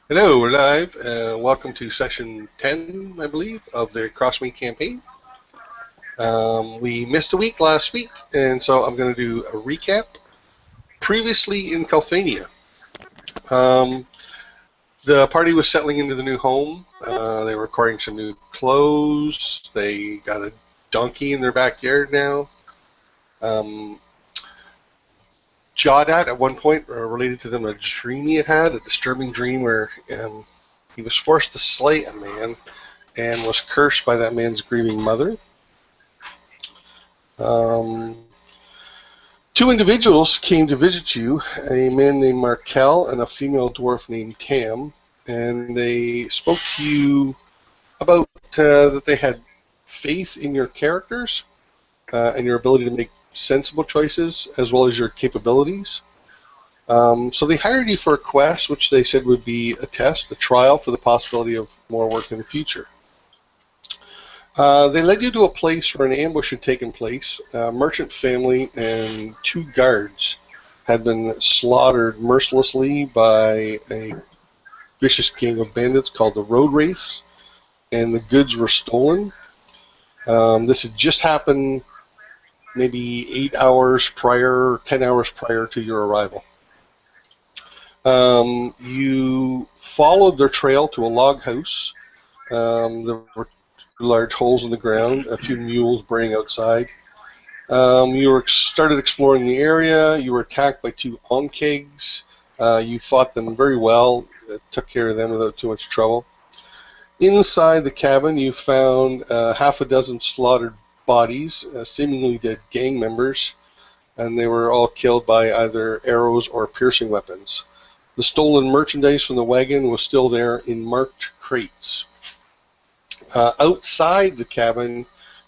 Hello, we're live. Welcome to session 10, I believe, of the Crossmeet campaign. We missed a week last week, and so I'm going to do a recap. Previously in Kulthania, the party was settling into the new home. They were acquiring some new clothes. They got a donkey in their backyard now. Jawdat at one point related to them a dream he had, a disturbing dream where he was forced to slay a man and was cursed by that man's grieving mother. Two individuals came to visit you, a man named Markel and a female dwarf named Tam, and they spoke to you about that they had faith in your characters and your ability to make sensible choices as well as your capabilities. So they hired you for a quest, which they said would be a test, a trial for the possibility of more work in the future. They led you to a place where an ambush had taken place. A merchant family and two guards had been slaughtered mercilessly by a vicious gang of bandits called the Road Wraiths, and the goods were stolen. This had just happened maybe 8 hours prior, 10 hours prior to your arrival. You followed their trail to a log house. There were large holes in the ground, a few mules braying outside. You started exploring the area. You were attacked by two onkegs. You fought them very well, took care of them without too much trouble. Inside the cabin, you found half a dozen slaughtered bodies, seemingly dead gang members, and they were all killed by either arrows or piercing weapons. The stolen merchandise from the wagon was still there in marked crates. Outside the cabin,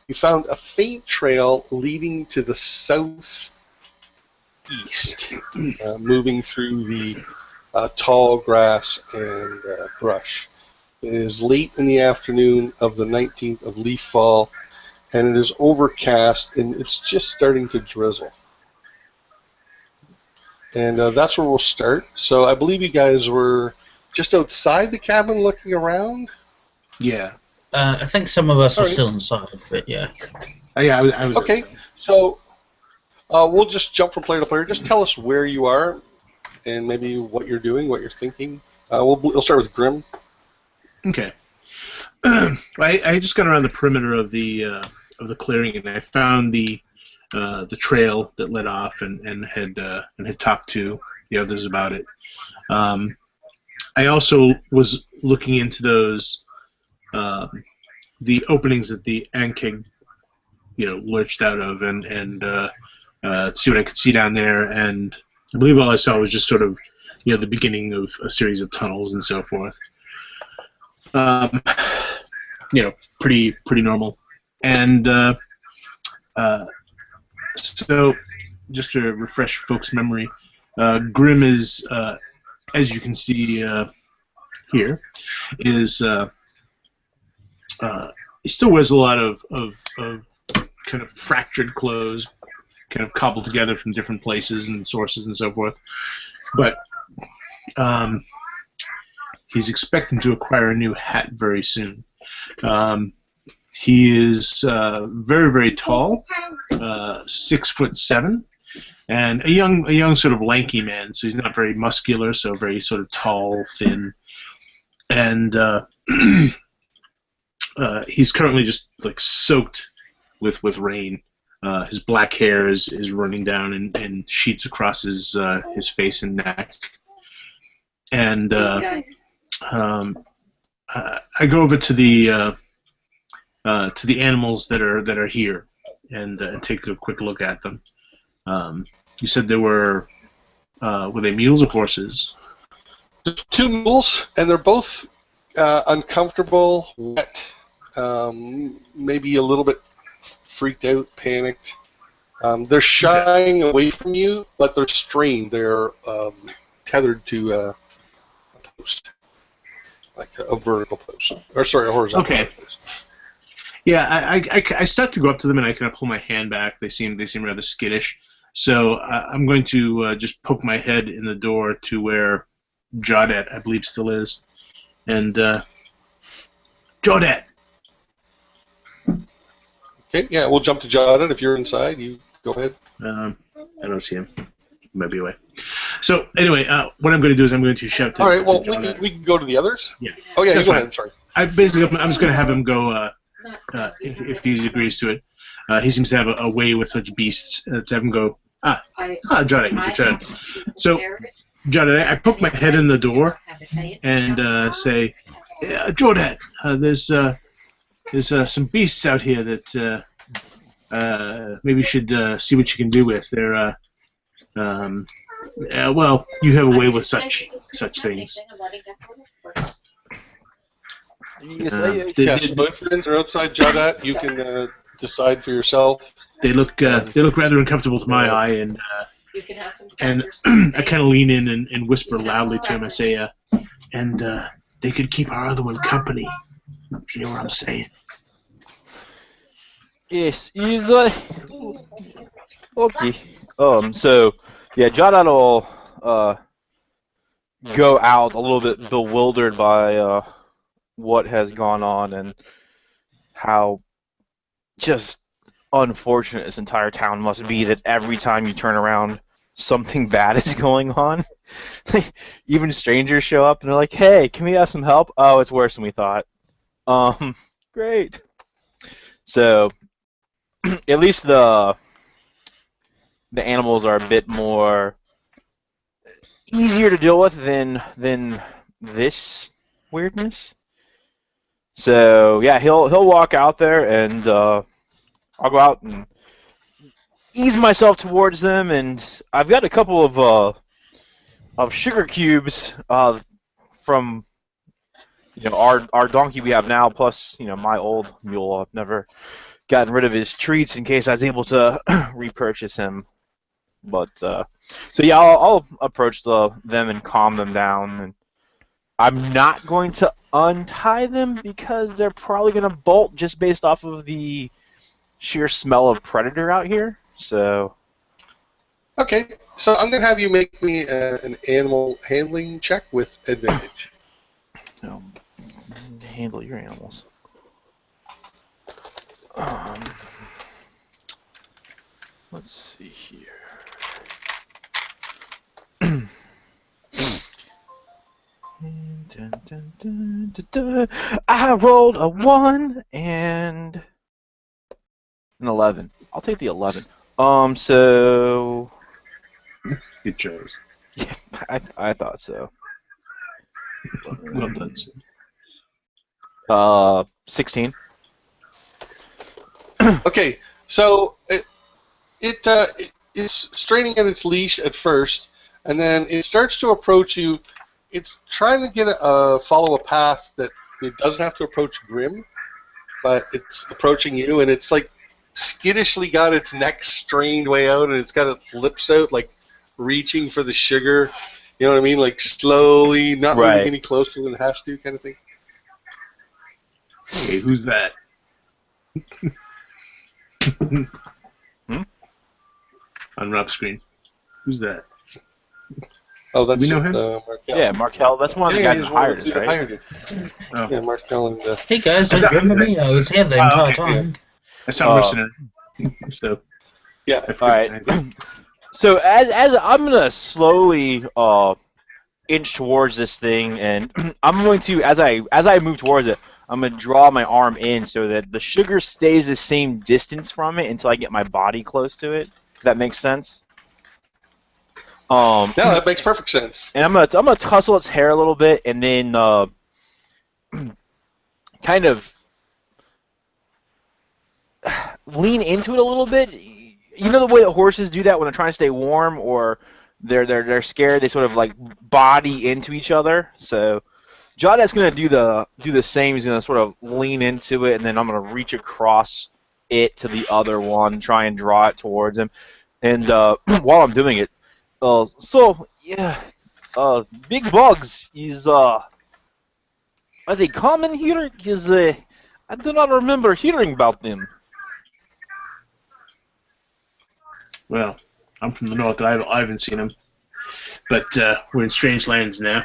you found a faint trail leading to the southeast, moving through the tall grass and brush. It is late in the afternoon of the 19th of leaf fall, and it is overcast, and it's just starting to drizzle. And that's where we'll start. So I believe you guys were just outside the cabin looking around? Yeah. I think some of us are still inside, but yeah. I was okay, outside. So we'll just jump from player to player. Just tell us where you are and maybe what you're doing, what you're thinking. We'll start with Grim. Okay. I just got around the perimeter of the clearing, and I found the trail that led off, and had talked to the others about it. I also was looking into those the openings that the Ankeg lurched out of, and see what I could see down there. And I believe all I saw was just sort of the beginning of a series of tunnels and so forth. Pretty normal. And so, just to refresh folks' memory, Grim is, as you can see here, is he still wears a lot of kind of fractured clothes, kind of cobbled together from different places and sources and so forth. But he's expecting to acquire a new hat very soon. He is very, very tall, 6'7", and a young sort of lanky man. So he's not very muscular, so very sort of tall, thin, and he's currently just like soaked with rain. His black hair is running down in sheets across his face and neck, and I go over to the animals that are here and take a quick look at them. You said they were they mules or horses? There's two mules, and they're both uncomfortable, wet, maybe a little bit freaked out, panicked. They're shying away from you, but they're strained. They're tethered to a post, like a vertical post, or sorry, a horizontal post. Yeah, I start to go up to them, and I kind of pull my hand back. They seem rather skittish. So I'm going to just poke my head in the door to where Jawdat, I believe, still is, and Jordan. Okay, yeah, we'll jump to Jada. If you're inside, you go ahead. I don't see him. He might be away. So anyway, what I'm going to do is I'm going to shout to. All right, well, to we can go to the others. Yeah. Oh yeah, you That's go fine. ahead. I'm sorry. I'm just going to have him go if he agrees to it. He seems to have a way with such beasts to have him go. Jordan, your turn. So, Jordan, I poke my head in the door and say, Jordan, there's some beasts out here that maybe you should see what you can do with. They're well, you have a way with such things. Yes, but if you're outside Jadat, you can decide for yourself. They look rather uncomfortable to my eye, and I kind of lean in and whisper loudly to him. I say, and they could keep our other one company, if you know what I'm saying. Yes, easily. Okay. So yeah, Jadat will go out a little bit bewildered by what has gone on and how just unfortunate this entire town must be that every time you turn around, something bad is going on. Even strangers show up and they're like, "Hey, can we have some help?" Oh, it's worse than we thought. Great. So, at least the animals are a bit more easier to deal with than this weirdness. So yeah, he'll walk out there and I'll go out and ease myself towards them, and I've got a couple of sugar cubes from our donkey we have now, plus my old mule. I've never gotten rid of his treats in case I was able to repurchase him. But so yeah, I'll approach them and calm them down, and I'm not going to untie them because they're probably going to bolt just based off of the sheer smell of predator out here. So Okay, so I'm going to have you make me an animal handling check with advantage. Handle your animals. Let's see here. I rolled a 1 and an 11. I'll take the 11. So Good choice. yeah, I thought so. Well done, sir. 16. Okay, so it's straining at its leash at first, and then it starts to approach you. It's trying to follow a path that it doesn't have to approach Grim, but it's approaching you, and it's like skittishly got its neck strained way out, and it's got its lips out, like reaching for the sugar. You know what I mean? Like slowly, not moving any closer than it has to, kind of thing. Hey, who's that? On Rob's screen. Who's that? Oh, that's we know him? Markel. Yeah, Markel. That's one of the guys who hired us, right? Hired you. Oh. Yeah, Markel and. Hey guys, don't remember me? I was here the entire time. I saw listener. So. Yeah. All right. So as I'm gonna slowly inch towards this thing, and I'm going to as I move towards it, I'm gonna draw my arm in so that the sugar stays the same distance from it until I get my body close to it. If that makes sense. No, that makes perfect sense. And I'm gonna tussle its hair a little bit, and then kind of lean into it a little bit. You know the way that horses do that when they're trying to stay warm, or they're scared. They sort of like body into each other. So Jada's gonna do the same. He's gonna sort of lean into it, and then I'm gonna reach across it to the other one, try and draw it towards him. And while I'm doing it, so yeah, big bugs is are they common here? Because I do not remember hearing about them. Well, I'm from the north. I haven't seen them, but we're in strange lands now.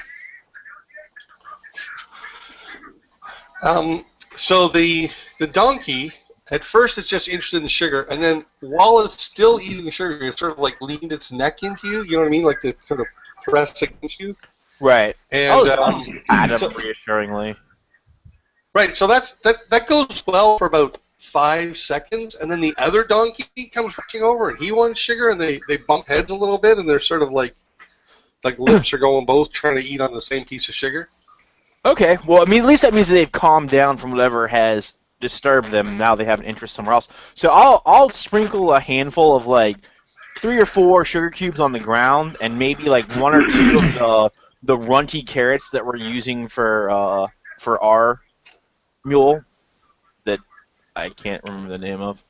So the donkey, at first it's just interested in sugar, and then while it's still eating the sugar, it sort of like leaned its neck into you. You know what I mean? Like to sort of press against you. Right. And Pat him reassuringly. right. So that goes well for about 5 seconds, and then the other donkey comes rushing over, and he wants sugar, and they bump heads a little bit, and they're sort of like lips are going both trying to eat on the same piece of sugar. Okay, well, I mean, at least that means that they've calmed down from whatever has disturbed them, and now they have an interest somewhere else. So I'll sprinkle a handful of, like, 3 or 4 sugar cubes on the ground, and maybe, like, 1 or 2 of the runty carrots that we're using for our mule that I can't remember the name of.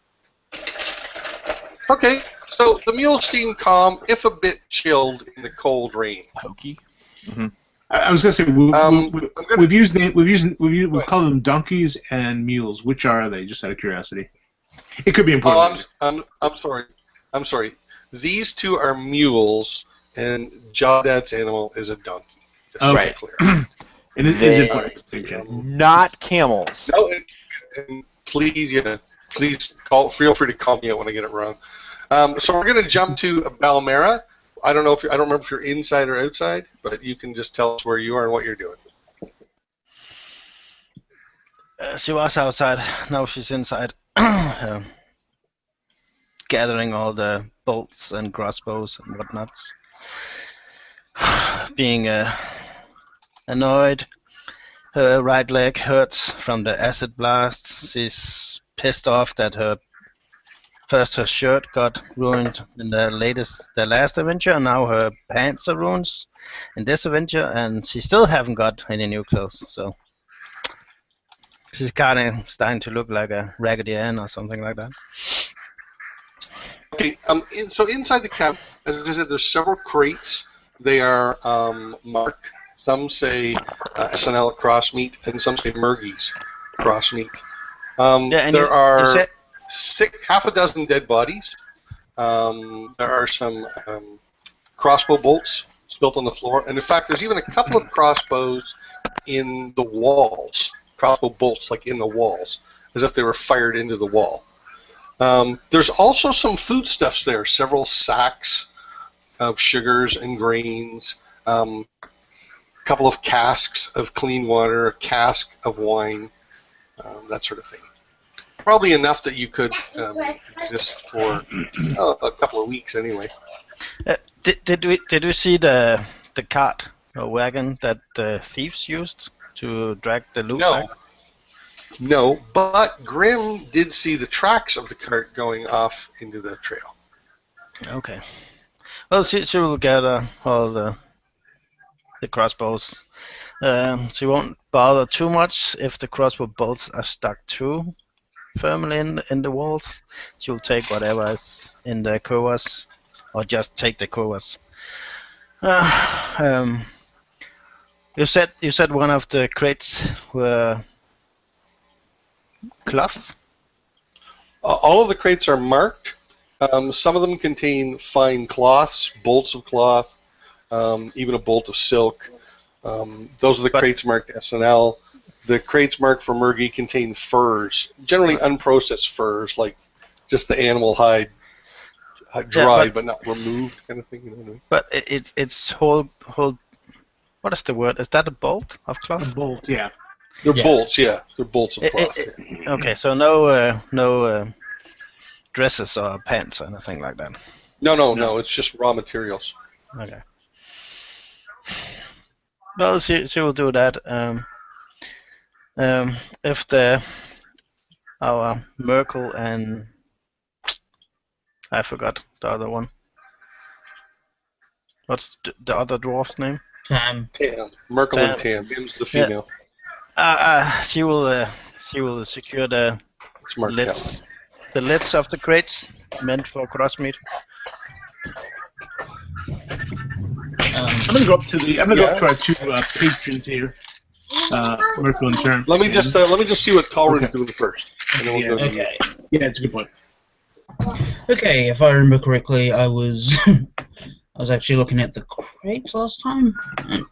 Okay, so the mules seem calm, if a bit chilled in the cold rain. Pokey? Mm-hmm. I was gonna say we've called them donkeys and mules. Which are they? Just out of curiosity. It could be important. I'm sorry. These 2 are mules, and Jawdad's animal is a donkey. Okay. Clear. And it is important distinction. Not camels. No, and please feel free to call me out when I get it wrong. So we're going to jump to Balmera. I don't remember if you're inside or outside, but you can just tell us where you are and what you're doing. She was outside. Now she's inside, gathering all the bolts and crossbows and whatnots. Being annoyed. Her right leg hurts from the acid blasts. She's pissed off that her shirt got ruined in the last adventure, and now her pants are ruined in this adventure, and she still haven't got any new clothes. So she's kind of starting to look like a Raggedy Ann or something like that. Okay. So inside the camp, as I said, there's several crates. They are marked. Some say SNL Crossmeet, and some say Murgy's Crossmeet. There are half a dozen dead bodies. There are some crossbow bolts spilt on the floor, and in fact, there's even a couple of crossbows in the walls. Crossbow bolts, like in the walls, as if they were fired into the wall. There's also some foodstuffs there. Several sacks of sugars and grains. A couple of casks of clean water, a cask of wine, that sort of thing. Probably enough that you could exist for a couple of weeks anyway. Did we see the cart or wagon that the thieves used to drag the loot back? No, but Grim did see the tracks of the cart going off into the trail. Okay. Well, she will gather all the crossbows. She won't bother too much if the crossbow bolts are stuck too firmly in the walls. She'll take whatever is in the covers, or just take the covers. You said one of the crates were cloth? All of the crates are marked. Some of them contain fine cloths, bolts of cloth, even a bolt of silk. Those are the crates marked SNL. The crates marked for Murgy contain furs, generally unprocessed furs, like just the animal hide dried but not removed, kind of thing. You know what I mean? But it's whole. What is the word? Is that a bolt of cloth? A bolt, yeah. They're bolts, yeah. They're bolts of cloth. Yeah. Okay, so no dresses or pants or anything like that. No. It's just raw materials. Okay. Well, she will do that. If our Merkel and I forgot the other one. What's the other dwarf's name? Tam. Merkel and Tam. Tam's the female. She will secure the lids of the crates meant for Crossmeet. I'm gonna go up to our 2 patrons here, Merkel and Tam. Let me just see what Talrin's doing first. And then we'll go Okay. Yeah, it's a good point. Okay, if I remember correctly, I was actually looking at the crates last time.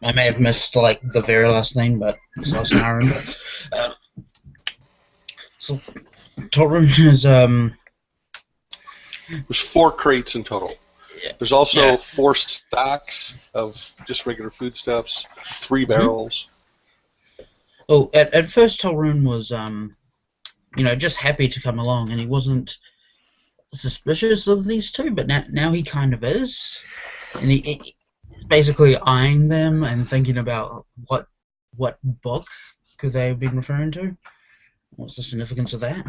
I may have missed like the very last thing, but it's last time I remember. So Torun is There's 4 crates in total. There's also 4 stacks of just regular foodstuffs, 3 barrels. Oh, at first Torun was just happy to come along, and he wasn't suspicious of these two, but now he kind of is, and he's basically eyeing them and thinking about what book could they have been referring to? What's the significance of that?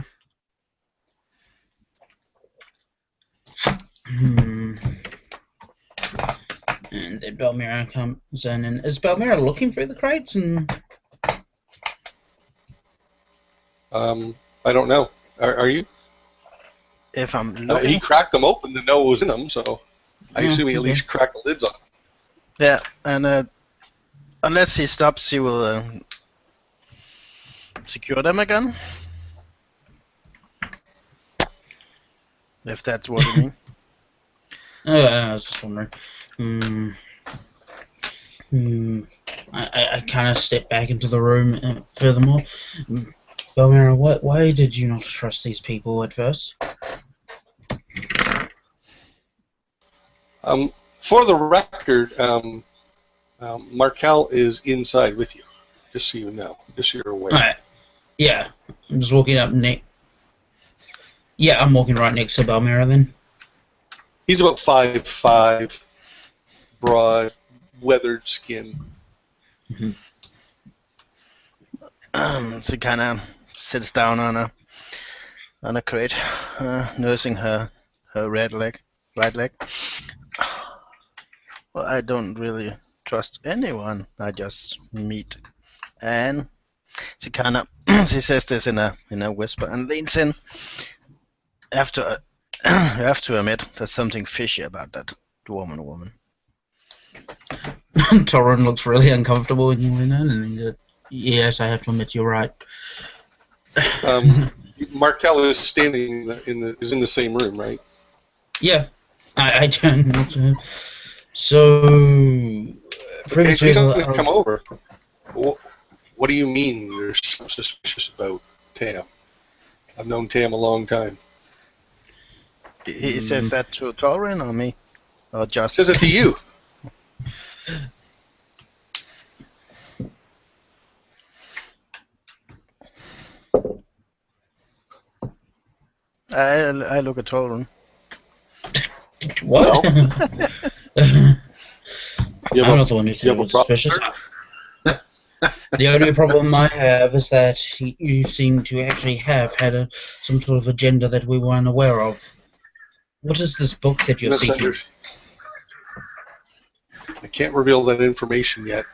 And then Belmira comes in, and is Belmira looking through the crates? And I don't know. Are you? If I'm looking... He cracked them open to know what was in them, so I assume he at least cracked the lids off. Yeah, and unless he stops, he will secure them again. If that's what you mean. I was just wondering. I kind of stepped back into the room. Furthermore, Belmira, why did you not trust these people at first? For the record, Markel is inside with you, just so you know, just so you're aware. Alright. Yeah, I'm just walking up next. Yeah, I'm walking right next to Belmira then. He's about 5'5", broad, weathered skin. So he kind of sits down on a crate, nursing her right leg. Well, I don't really trust anyone. I just meet. And she kind of she says this in a whisper and leans in. You have to admit, there's something fishy about that woman. Torun looks really uncomfortable when you lean in, and he said, yes, I have to admit you're right. Markel is standing is in the same room, right? Yeah, I turn to him. So, previously, he's going to come over. What do you mean you're so suspicious about Tam? I've known Tam a long time. He says that to Torun or me? Or just... Says it to you. I look at Torun. What? No. I'm not the one who's suspicious. The only problem I have is that you seem to actually have had some sort of agenda that we were unaware of. What is this book that you're seeking? I can't reveal that information yet.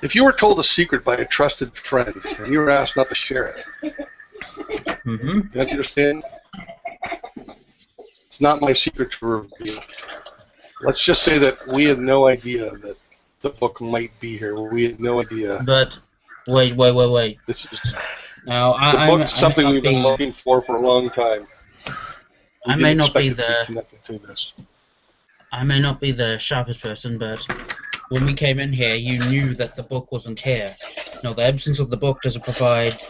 If you were told a secret by a trusted friend and you were asked not to share it, you understand? It's not my secret to reveal. Let's just say that we had no idea that the book might be here. We had no idea. But wait. This is Now the book's something we've been looking for a long time. I may not be the sharpest person, but when we came in here, you knew that the book wasn't here. Now, the absence of the book doesn't provide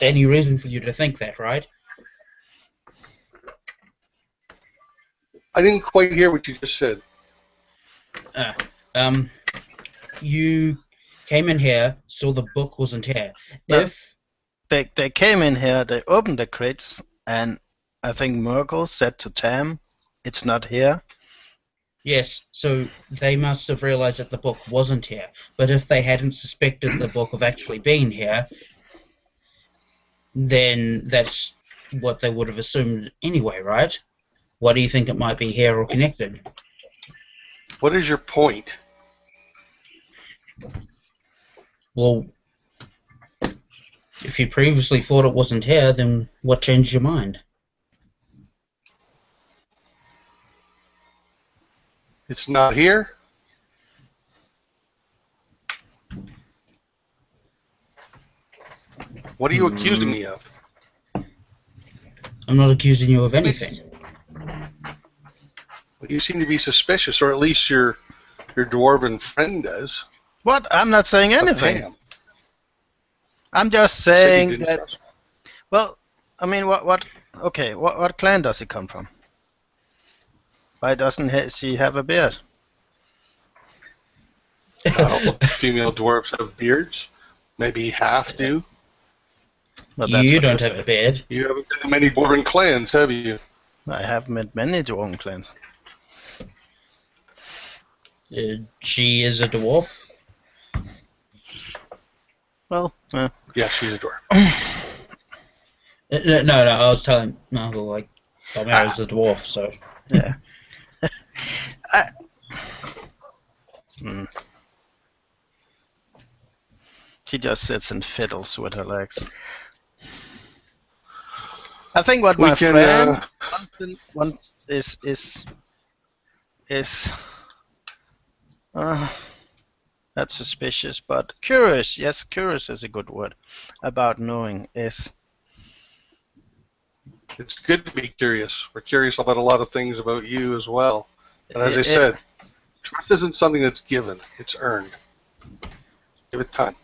any reason for you to think that, right? I didn't quite hear what you just said. You came in here, saw the book wasn't here. No. They came in here, they opened the crates, and I think Merkel said to Tam, it's not here. Yes, so they must have realized that the book wasn't here. But if they hadn't suspected the book of actually being here, then that's what they would have assumed anyway, right? Why do you think it might be here or connected? What is your point? Well, if you previously thought it wasn't here, then what changed your mind? It's not here? What are you accusing me of? I'm not accusing you of anything. Well, you seem to be suspicious, or at least your dwarven friend does. What? I'm not saying anything. Tam. I'm just You said you saying didn't that. trust. Well, I mean, what clan does he come from? Why doesn't she have a beard? Not all female dwarves have beards. Maybe half do. Well, that's You what don't you have a say. beard. You haven't been in many dwarven clans, have you? I have met many dwarven clans. She is a dwarf. Well, Yeah, she's a dwarf. No, I was telling Marvel, like, Balmera's a dwarf, so... yeah. I, Hmm. She just sits and fiddles with her legs. I think what We my can, friend wants is that's suspicious, but curious. Yes, curious is a good word. About knowing is It's good to be curious. We're curious about a lot of things about you as well. And as I it- said, trust isn't something that's given, it's earned. Give it time.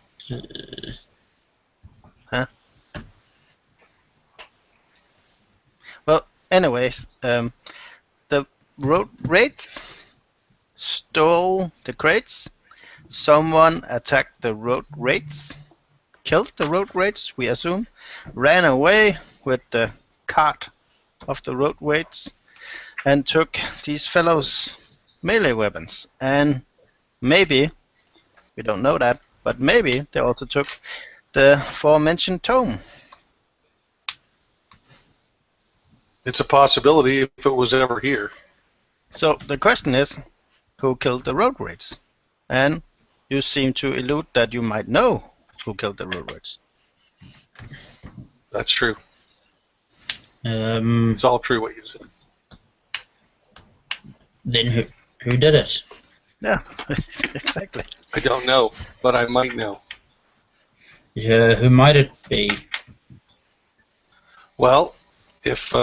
Well, anyways, the road raids stole the crates. Someone attacked the road raids, killed the road raids, we assume, ran away with the cart of the road raids, and took these fellows' melee weapons. And maybe, we don't know that, but maybe they also took the aforementioned tome. It's a possibility if it was ever here. So the question is, who killed the road raids? And you seem to allude that you might know who killed the road raids. That's true. Then It's all true what you said. who did it? Yeah, exactly. I don't know, but I might know. Yeah, who might it be? Well, if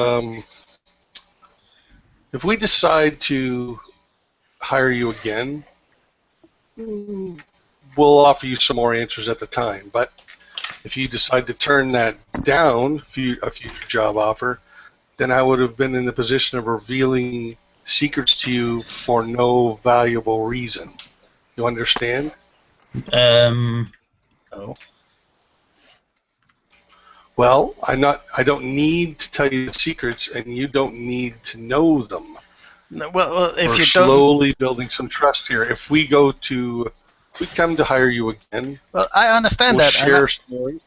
we decide to hire you again, we'll offer you some more answers at the time. But if you decide to turn that down, a future job offer, then I would have been in the position of revealing secrets to you for no valuable reason. You understand? Oh. Well, I don't need to tell you the secrets, and you don't need to know them. No, well, if We're you don't, slowly building some trust here. If we come to hire you again, well, I understand we'll that. share stories.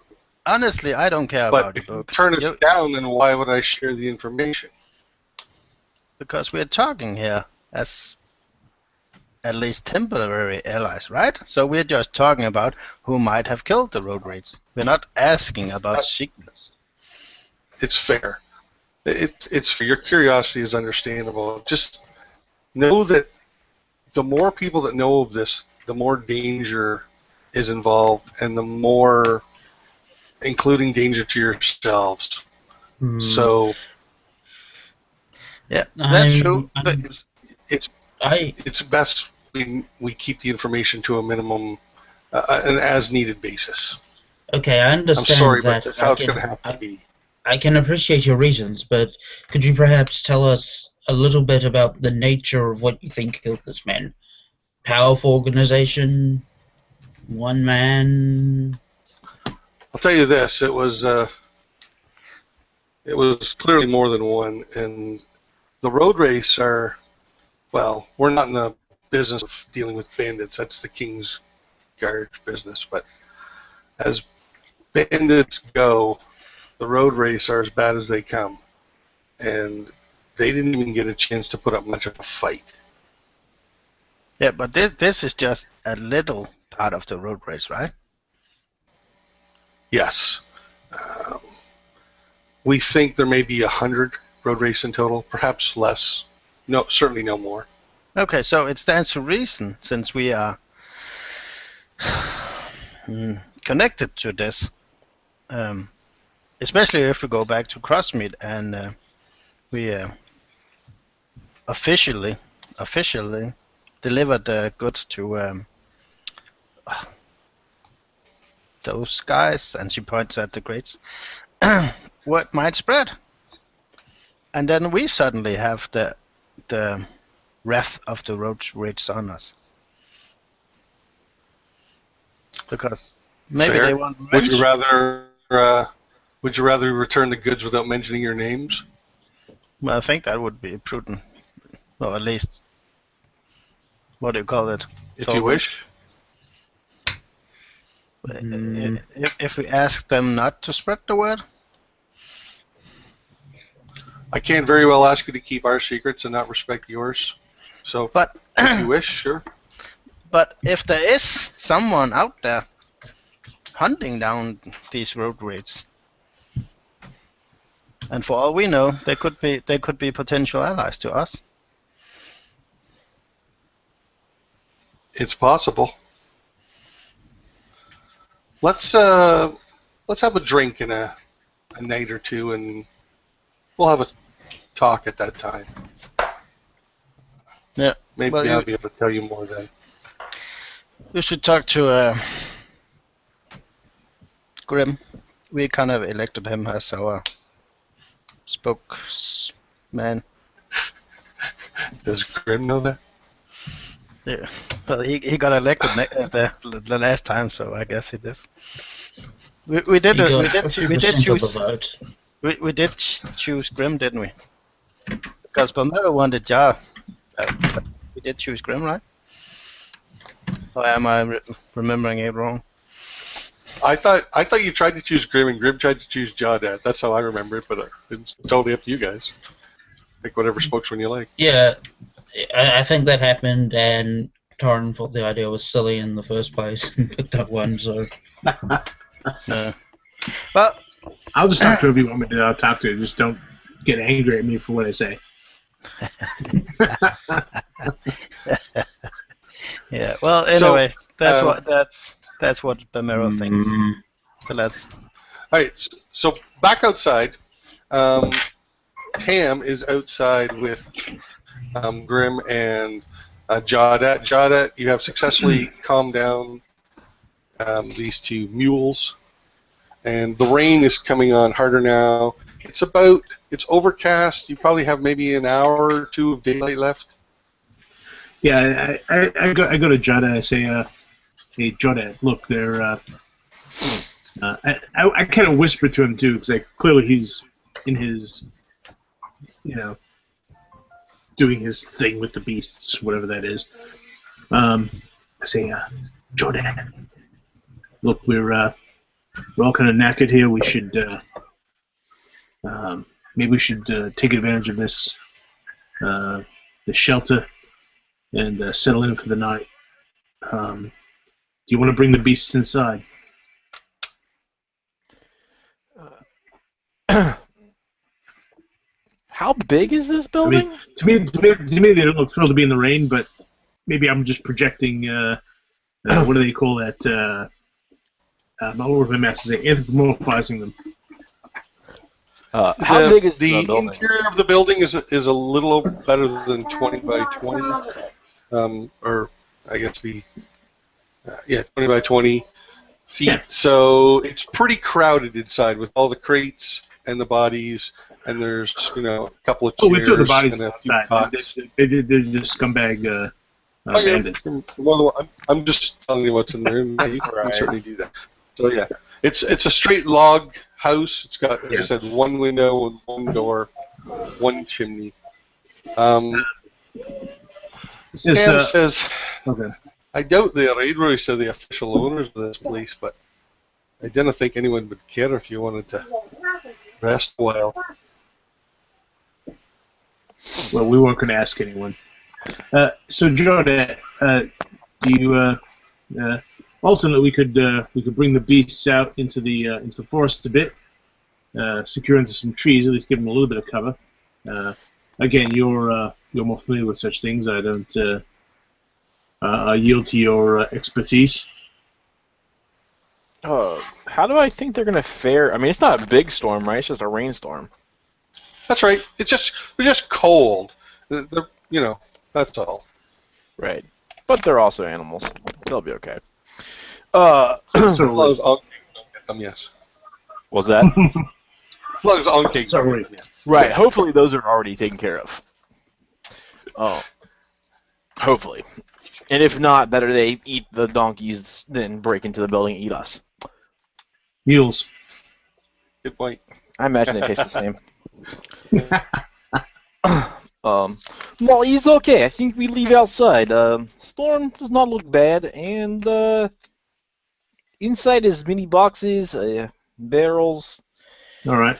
Honestly, I don't care But about the if you book. turn us down, then why would I share the information? Because we're talking here as at least temporary allies, right? So we're just talking about who might have killed the road raids. We're not asking about secrets. It's fair. It's fair. Your curiosity is understandable. Just know that the more people that know of this, the more danger is involved, and the more, including danger to yourselves. So Yeah, that's true. But it's best we keep the information to a minimum, an as-needed basis. Okay, I I'm understand sorry, that. but that's how it's going to have to be. I can appreciate your reasons, but could you perhaps tell us a little bit about the nature of what you think killed this man? Powerful organization? One man? I'll tell you this: it was clearly more than one, and the road race are, well, we're not in the business of dealing with bandits. That's the King's Guard business. But as bandits go, the road race are as bad as they come, and they didn't even get a chance to put up much of a fight. yeah, but this is just a little part of the road race, right? Yes. We think there may be 100 road race in total, perhaps less. No, certainly no more. Okay, so it stands to reason, since we are connected to this, especially if we go back to Crossmeet and we officially delivered the goods to those guys, and she points at the crates, word might spread. And then we suddenly have the wrath of the road rage on us. Because maybe Fair. they want Would you revenge. rather return the goods without mentioning your names? Well, I think that would be prudent. Or at least, what do you call it? If you wish. If we ask them not to spread the word? I can very well ask you to keep our secrets and not respect yours. So, But if you wish, sure. But if there is someone out there hunting down these road raids, and for all we know, they could be potential allies to us. It's possible. Let's have a drink and a night or two, and we'll have a talk at that time. Yeah. Maybe Well, I'll be able to tell you more then. We should talk to Grim. We kind of elected him as our spokesman. Does Grim know that? Yeah. Well, he got elected the last time, so I guess he does. We did choose Grim, didn't we? Because Palmero wanted Jar. We did choose Grim, right? Or am I remembering it wrong? I thought you tried to choose Grim and Grim tried to choose Jawdad. That's how I remember it, but it's totally up to you guys. Pick whatever spokesman you like. Yeah, I think that happened, and Torrin thought the idea was silly in the first place and picked up one. So, well, I'll just talk to whoever you want me to talk to. Just don't get angry at me for what I say. Yeah. Well, anyway, So, that's what Palmero thinks. So let's. All right. So back outside, Tam is outside with Grim and Jawdad. Jawdad, you have successfully calmed down these two mules, and the rain is coming on harder now. It's overcast. You probably have maybe an hour or two of daylight left. Yeah, I go to Jawdad. I say, "Hey, Jawdad, look, they're." I kind of whisper to him too, because clearly he's in his, doing his thing with the beasts, whatever that is. I say, Jawdad, look, we're all kind of knackered here. We should maybe we should take advantage of this the shelter and settle in for the night. Do you want to bring the beasts inside? How big is this I building? mean, to me, they don't look thrilled to be in the rain, but maybe I'm just projecting. What do they call that? What would my master say? Anthropomorphizing them. How big is the the building? interior of the building is a little better than 20 by 20, or I guess 20 by 20 feet. Yeah. So it's pretty crowded inside with all the crates and the bodies, and there's a couple of chairs. Oh, we threw the bodies and a few outside. cots. They're just scumbag bandits. I'm just telling you what's in there. And you can Right. certainly do that. So yeah, it's a straight log house. It's got, as I said, one window and one door, one chimney. Sam says, Okay. I doubt the raiders are the official owners of this place, but I didn't think anyone would care if you wanted to rest a while. Well, we weren't going to ask anyone. So, Jordan, do you ultimately we could bring the beasts out into the forest a bit, secure into some trees, at least give them a little bit of cover. Again, you're more familiar with such things. I don't yield to your expertise. How do I think they're gonna fare? I mean, it's not a big storm, right? It's just a rainstorm. That's right. They're just cold. That's all. Right. But they're also animals. They'll be okay. So as So long as Ankh don't get them, yes. Was that? As long as Ankh don't Sorry. get them, yes. Right. Hopefully those are already taken care of. Oh, hopefully. And if not, better they eat the donkeys than break into the building and eat us. mules. Good point. I imagine they taste the same. Well, it's okay. I think we leave outside. Storm does not look bad, and inside is mini boxes, barrels. All right.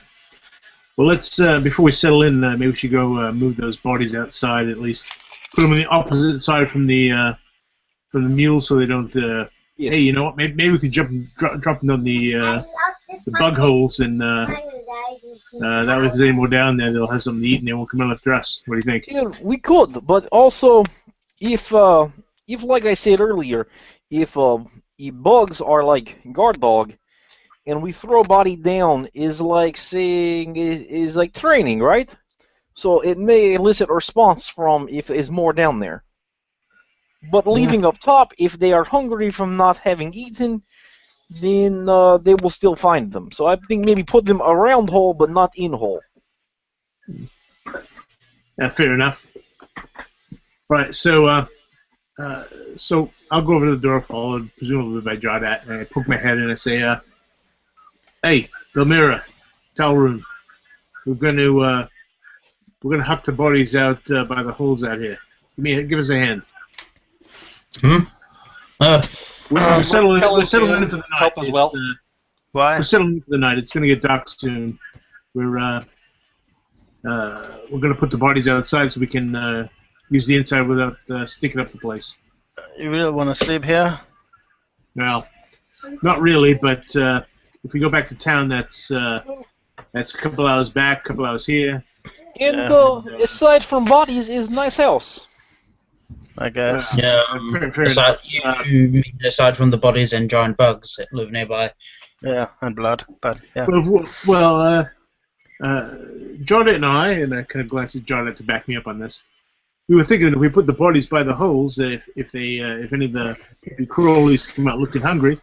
Well, let's before we settle in, maybe we should go move those bodies outside at least. Put them on the opposite side from the mules so they don't. Yes. Hey, you know what? Maybe we could drop them on the bug holes, and that way, if there's any more down there, they'll have something to eat, and they won't come in after us. What do you think? Yeah, we could, but also, if like I said earlier, if bugs are like guard dog, and we throw body down is like saying is like training, right? So it may elicit a response from if there's more down there. But leaving up top, if they are hungry from not having eaten, then they will still find them. So I think maybe put them around hole, but not in hole. Fair enough. Right. So I'll go over to the door, followed presumably by Jawdat, and I poke my head in and I say, "Hey, Belmira, Talrun, we're gonna huck the bodies out by the holes out here. Give us a hand." We're settling in for the night. Help as well. Why? We're settling in for the night. It's gonna get dark soon. We're gonna put the bodies outside so we can use the inside without sticking up the place. You really want to sleep here? Well, not really, but if we go back to town, that's a couple hours back, a couple hours here. And Yeah. aside from bodies is nice house. I guess. Yeah, Fair aside, enough. you mean aside from the bodies and giant bugs that live nearby. Yeah, and blood. But yeah. Well, Jawdat and I kind of glanced at Jawdat to back me up on this. We were thinking that if we put the bodies by the holes, if any of the crawlies come out looking hungry,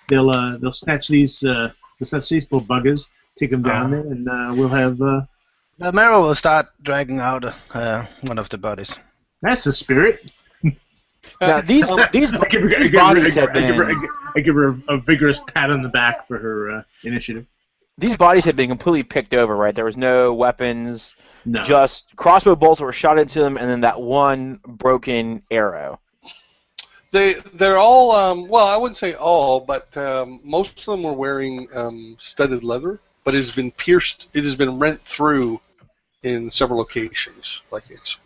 they'll snatch these poor buggers, take them down there, and we'll have. Belmira will start dragging out one of the bodies. That's the spirit. Now these I give bodies have been I give her a vigorous pat on the back for her initiative. these bodies have been completely picked over, right? There was no weapons, No. just crossbow bolts were shot into them, and then that one broken arrow. They're all well, I wouldn't say all, but most of them were wearing studded leather, but it has been pierced. It has been rent through in several locations. Like it's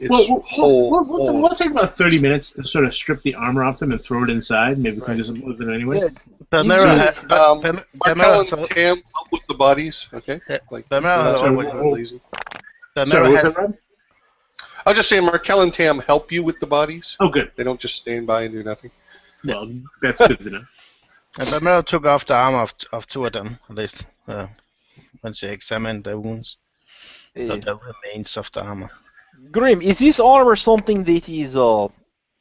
whole. We'll take about 30 minutes to sort of strip the armor off them and throw it inside. Maybe we can do something with it anyway. Yeah. Belmira, Markel and Tam help with the bodies. Okay. Yeah, Like Belmira- we're not lazy. Sorry, what's has, that, Rob? I was just saying, Markel and Tam help you with the bodies. Oh, good. They don't just stand by and do nothing. Well, that's good to know. Belmira took off the armor of two of them, at least, when she examined the wounds. Not the remains of the armor. Grim, is this armor something that is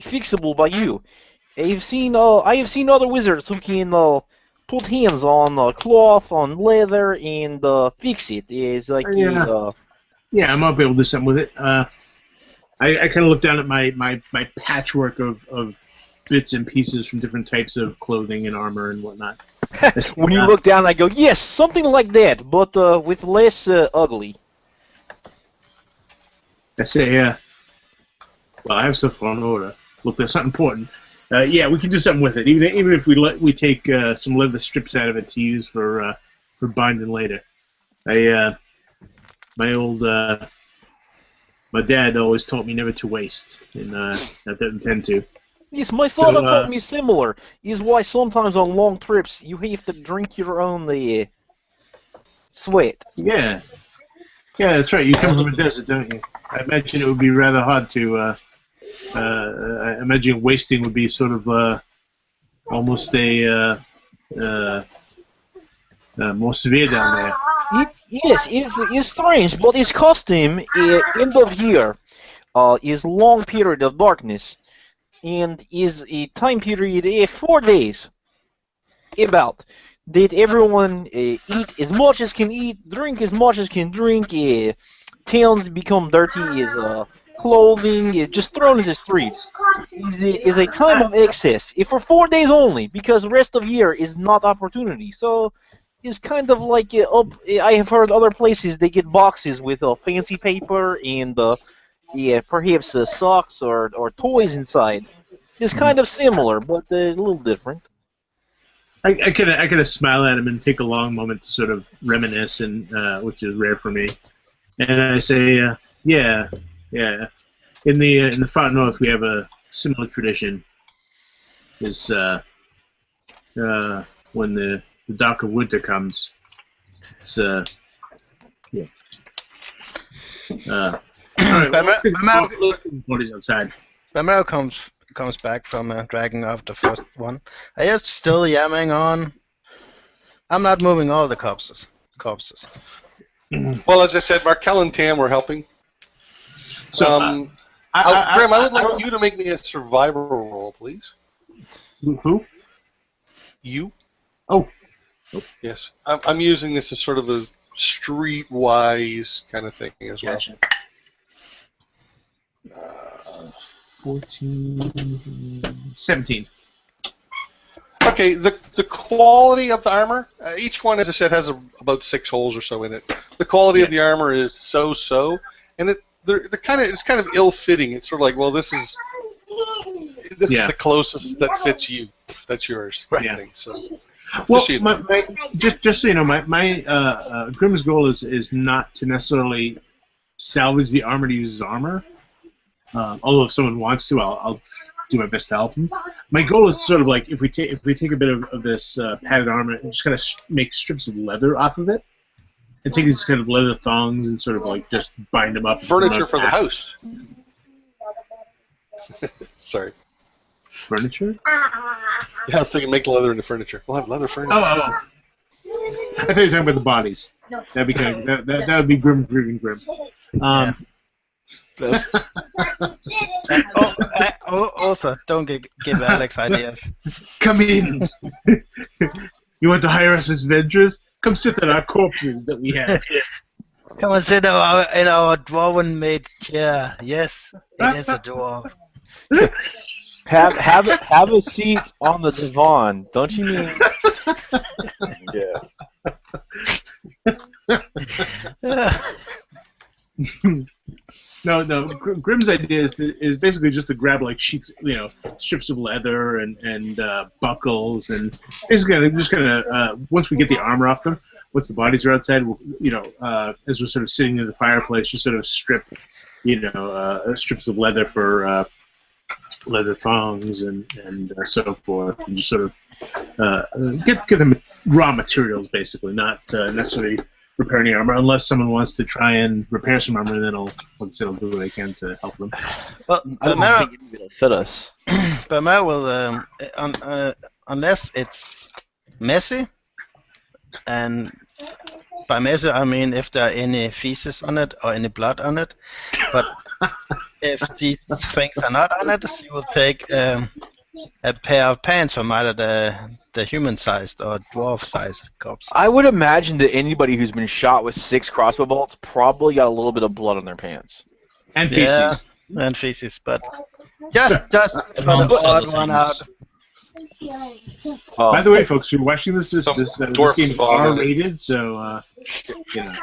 fixable by you? I have seen other wizards who can put hands on cloth, on leather, and fix it. It's like Yeah, I might be able to do something with it. I kind of look down at my patchwork of bits and pieces from different types of clothing and armor and whatnot. when you look down, I go, yes, something like that, but with less ugly. I say, well, I have stuff on order. Look, there's something important. Yeah, we can do something with it, even if we take some leather strips out of it to use for binding later. My dad always taught me never to waste, and I don't intend to. Yes, my father taught me similar. Is why sometimes on long trips you have to drink your own sweat. Yeah, that's right. You come from a desert, don't you? I imagine it would be rather hard to. I imagine wasting would be sort of almost a more severe down there. It's strange, but his custom end of year is long period of darkness, and is a time period 4 days. about that everyone eat as much as can eat, drink as much as can drink. Towns become dirty. Is clothing just thrown in the streets. Is a time of excess. If for 4 days only, because the rest of year is not opportunity. So it's kind of like I have heard other places they get boxes with fancy paper and perhaps socks or toys inside. It's kind of similar, but a little different. I kind of smile at him and take a long moment to sort of reminisce, and which is rare for me. And I say, yeah. In the far north, we have a similar tradition. Is when the dark of winter comes, it's yeah. All right, well, let's get the bodies outside. Bamero comes back from dragging off the first one. Are you still yamming on? I'm not moving all the corpses. Well, as I said, Markel and Tam were helping. So, Graham, I would like you to make me a survivor roll, please. Who? You. Oh. Yes. I'm using this as sort of a streetwise kind of thing as well. Gotcha. 14, 17. Okay, the quality of the armor, each one, as I said, has about 6 holes or so in it. The quality of the armor is so, and it's kind of ill-fitting. It's sort of like, well, this is the closest that fits you. That's yours, kind of thing. So, well, just so you know. my Grimm's goal is not to necessarily salvage the armor to use as armor. Although if someone wants to, I'll do my best to help them. My goal is sort of like if we take a bit of this padded armor and just kind of make strips of leather off of it, and take these kind of leather thongs and sort of like just bind them up. Furniture for the house. Sorry. Furniture? Yeah, I was thinking make leather into furniture. We'll have leather furniture. Oh. I thought you were talking about the bodies. That'd be kind of, that would be grim. Also, don't give Alex ideas. Come in. You want to hire us as vendors? Come sit on our corpses that we have here. Come and sit in our dwarven-made chair. Yes, it is a dwarf. Have a seat on the divan. Don't you mean? Yeah. No. Grimm's idea is basically just to grab like sheets, strips of leather and buckles, and basically just gonna once we get the armor off them, once the bodies are outside, as we're sort of sitting in the fireplace, just sort of strip, strips of leather for leather thongs and so forth, and just sort of get the raw materials basically, not necessarily repair any armor, unless someone wants to try and repair some armor, and then I'll do what I can to help them. Well, I don't think it'll fit us. Bamero will, unless it's messy, and by messy I mean if there are any feces on it or any blood on it, but if these things are not on it, she will take a pair of pants from either the human-sized or dwarf-sized corpse. I would imagine that anybody who's been shot with 6 crossbow bolts probably got a little bit of blood on their pants. And feces. Yeah, and feces, but just for the odd one out. By the way, folks, you're watching this game is R-rated, so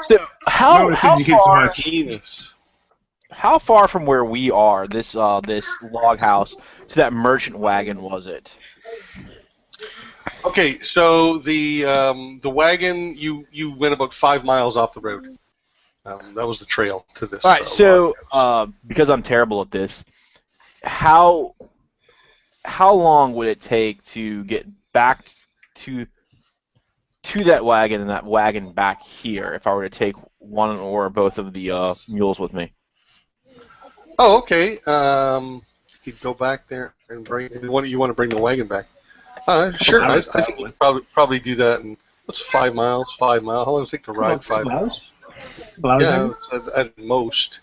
So how far from where we are, this log house, to that merchant wagon was it? Okay, so the wagon, you went about 5 miles off the road. That was the trail to this. All right, so because I'm terrible at this, how long would it take to get back to that wagon and that wagon back here if I were to take one or both of the mules with me? Oh, okay. You could go back there and bring. You want to bring the wagon back? Sure. I think you could probably do that in what's 5 miles? 5 miles. How long does it take to ride 5 miles? Yeah, at most.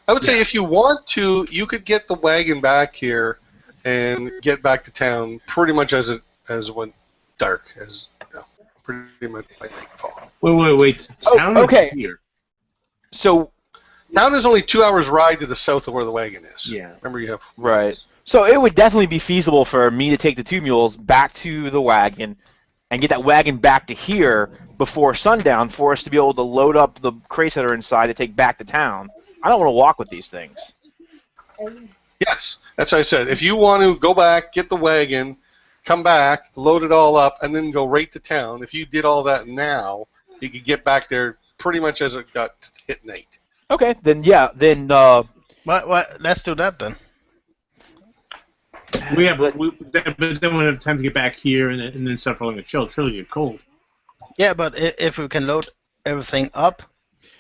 I would say if you want to, you could get the wagon back here and get back to town pretty much as it went dark, as pretty much by nightfall. Wait. Town okay. is here. So Town is only 2 hours ride to the south of where the wagon is. Yeah. Remember, you have right. So it would definitely be feasible for me to take the 2 mules back to the wagon and get that wagon back to here before sundown for us to be able to load up the crates that are inside to take back to town. I don't want to walk with these things. Yes, that's what I said. If you want to go back, get the wagon, come back, load it all up, and then go right to town, if you did all that now, you could get back there pretty much as it got hit night. Okay, then What? Let's do that then. But then we'll have time to get back here and then start following the trail. It's really get cold. Yeah, but if we can load everything up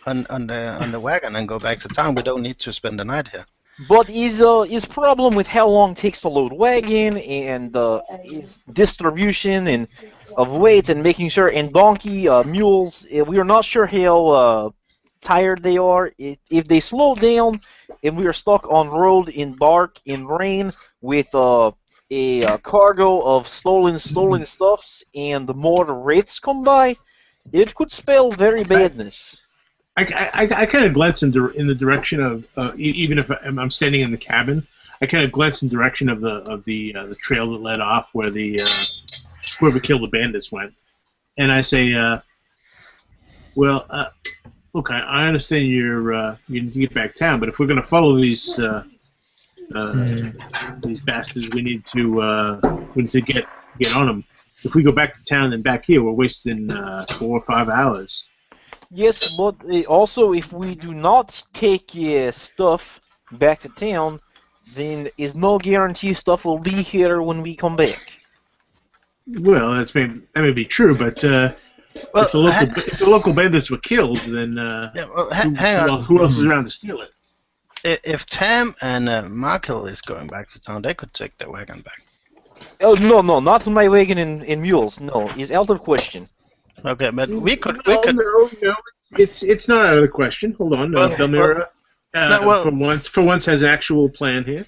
on the wagon and go back to town, we don't need to spend the night here. But is problem with how long it takes to load wagon and is distribution and of weight and making sure and donkey mules. We are not sure how tired they are. If they slow down and we are stuck on road in dark in rain with a cargo of stolen stuffs and more wraiths come by, it could spell very badness. I kind of glance in the direction of even if I'm standing in the cabin, I kind of glance in the direction of the trail that led off where the whoever killed the bandits went, and I say, look, I understand you need to get back to town, but if we're going to follow these bastards, we need to get on them. If we go back to town and back here, we're wasting 4 or 5 hours. Yes, but also if we do not take stuff back to town, then is no guarantee stuff will be here when we come back. Well, that may be true, but if the local bandits were killed, then hang on. Who else is around to steal it? If Tam and Markel is going back to town, they could take the wagon back. Oh no, not my wagon and mules. No, it's out of question. Okay, but we could. No, it's not out of the question. Hold on, Belmira. For once has an actual plan here.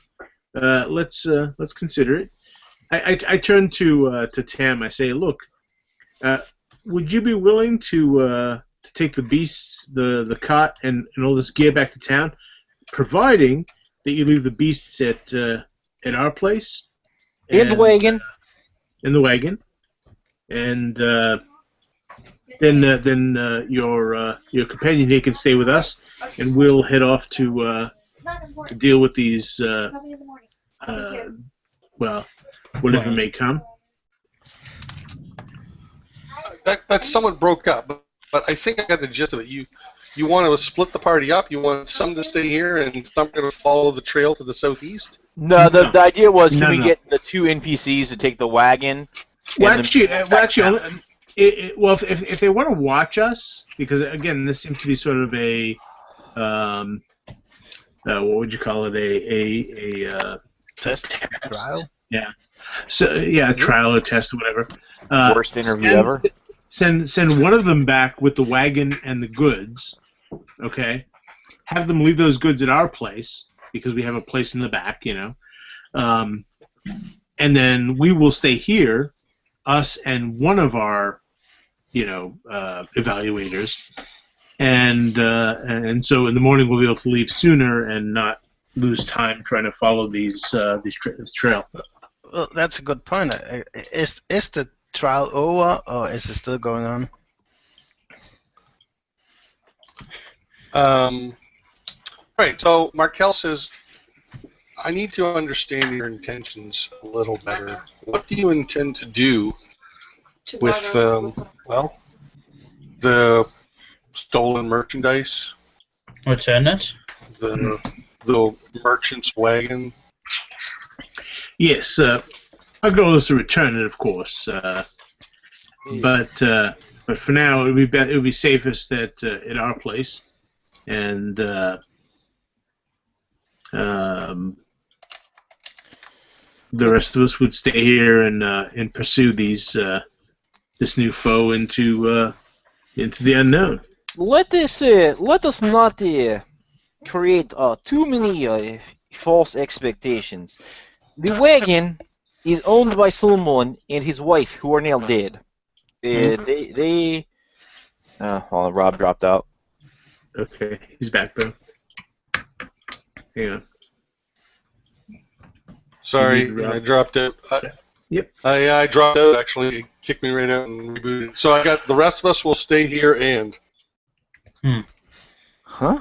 Let's consider it. I turn to Tam. I say, look, would you be willing to take the beasts, the cot, and all this gear back to town, providing that you leave the beasts at our place? In the wagon. In the wagon, and then your companion here can stay with us, and we'll head off to deal with these. Whatever may come. That somewhat broke up, but I think I got the gist of it. You want to split the party up? You want some to stay here and some going to follow the trail to the southeast? No, the idea was can we get the 2 NPCs to take the wagon? If they want to watch us, because again, this seems to be sort of a what would you call it? A test trial. Yeah. So a trial or test or whatever. Worst interview ever. Send one of them back with the wagon and the goods. Okay. Have them leave those goods at our place because we have a place in the back, and then we will stay here, us and one of our, evaluators, and so in the morning we'll be able to leave sooner and not lose time trying to follow this trail. Well, that's a good point. Is the trial over, or is it still going on? Right, so Markel says, I need to understand your intentions a little better. What do you intend to do with, the stolen merchandise? Return it? The merchant's wagon? Yes, our goal is to return it, of course. But for now, it would be safest at our place, and the rest of us would stay here and pursue this new foe into the unknown. Let us not create too many false expectations. The wagon is owned by someone and his wife, who are now dead. Oh, Rob dropped out. Okay, he's back though. Hang on. Sorry, Rob. I dropped out. Yep. I dropped out, actually. It kicked me right out and rebooted. So I got the rest of us will stay here and... Huh?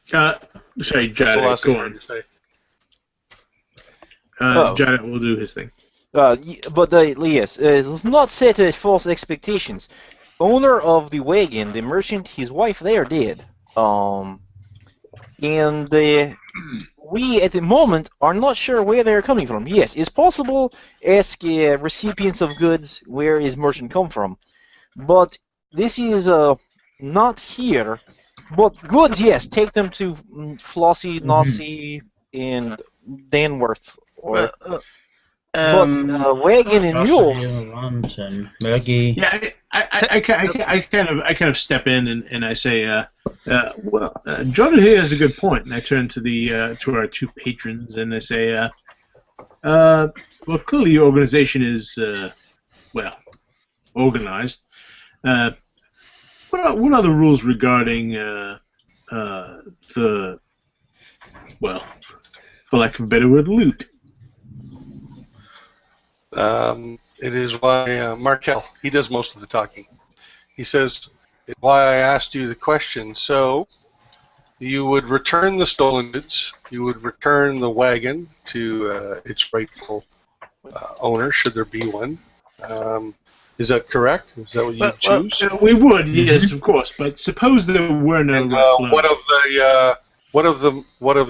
Sorry, That's the Janet, last go thing I on. heard you say. Janet will do his thing. Yes, let's not set false expectations. Owner of the wagon, the merchant, his wife, they are dead. And we, at the moment, are not sure where they're coming from. Yes, it's possible, ask recipients of goods, where is merchant come from. But this is not here. But goods, yes, take them to Flossie, Nossie, and Danworth. Or, wagon and mules. And Murgy. Yeah, I kind of step in and I say, Jordan here has a good point. And I turn to to our two patrons and I say, well, clearly your organization is organized. What are the rules regarding the for lack of a better word, loot? It is why Markel, he does most of the talking. He says, it's why I asked you the question. So, you would return the stolen goods, you would return the wagon to its rightful owner, should there be one. Is that correct? Is that what you choose? We would, yes, of course. But suppose there were no. And what of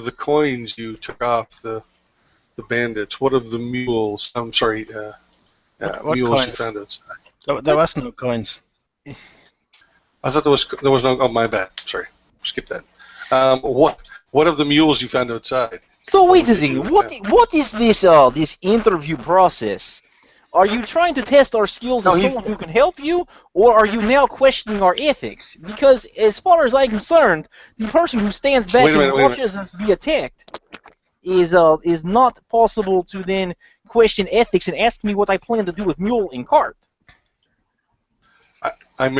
the coins you took off the bandits? What of the mules? I'm sorry, What mules coins? you found outside. There was no coins. I thought there was no. Oh, my bad. Sorry, skip that. What of the mules you found outside? So wait a second. What is this this interview process? Are you trying to test our skills as someone who can help you, or are you now questioning our ethics? Because as far as I'm concerned, the person who stands back and watches us be attacked is not possible to then question ethics and ask me what I plan to do with mule and cart. I'm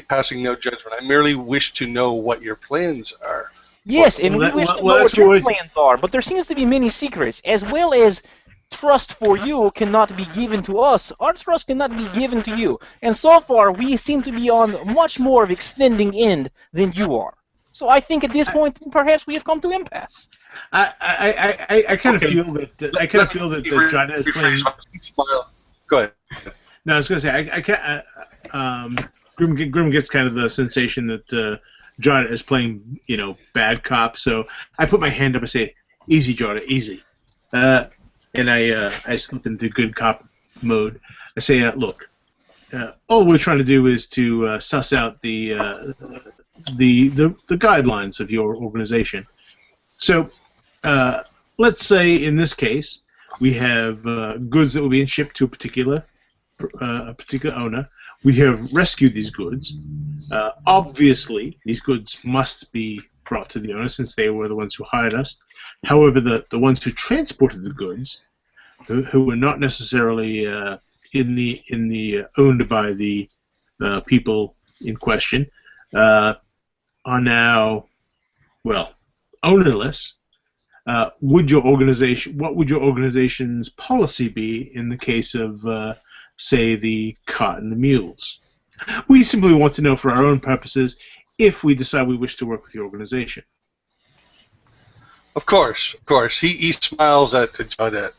passing no judgment. I merely wish to know what your plans are. Yes, and we wish to know what your plans are, but there seems to be many secrets, as well as trust for you cannot be given to us. Our trust cannot be given to you. And so far, we seem to be on much more of extending end than you are. So I think at this point, perhaps we have come to impasse. I kind of feel that Jada is playing. Go ahead. No, I was going to say Grim gets kind of the sensation that Jada is playing, bad cop. So I put my hand up and say, "Easy, Jada, easy." And I slip into good cop mode. I say, look, all we're trying to do is to suss out the guidelines of your organization. So, let's say in this case we have goods that will be shipped to a particular owner. We have rescued these goods. Obviously, these goods must be brought to the owner since they were the ones who hired us. However, the ones who transported the goods, who were not necessarily owned by the people in question, are now ownerless. What would your organization's policy be in the case of, say, the cart and the mules? We simply want to know for our own purposes if we decide we wish to work with your organization. Of course. He smiles at Jadette.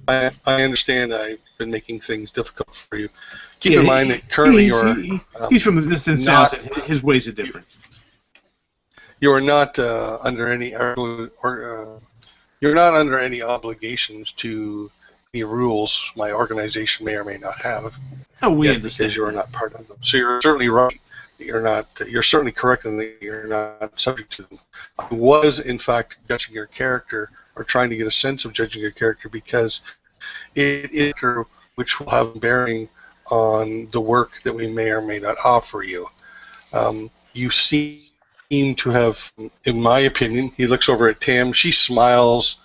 I understand I've been making things difficult for you. Keep in mind that currently he's from the distant south. His ways are different. You are not under any you're not under any obligations to the rules my organization may or may not have. Oh, we understand. Because you are not part of them. So you're certainly right. You're certainly correct in that you're not subject to them. I was, in fact, judging your character, or trying to get a sense of judging your character, because it is which will have bearing on the work that we may or may not offer you. You seem to have, in my opinion, he looks over at Tam, she smiles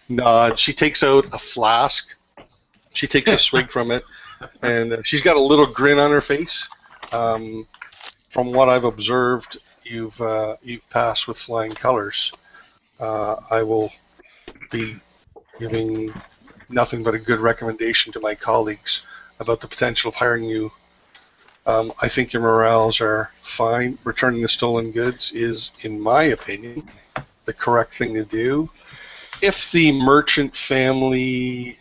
nods. She takes out a flask. She takes a swig from it, and she's got a little grin on her face. From what I've observed, you've passed with flying colors. I will be giving nothing but a good recommendation to my colleagues about the potential of hiring you. I think your morals are fine. Returning the stolen goods is, in my opinion, the correct thing to do. If the merchant family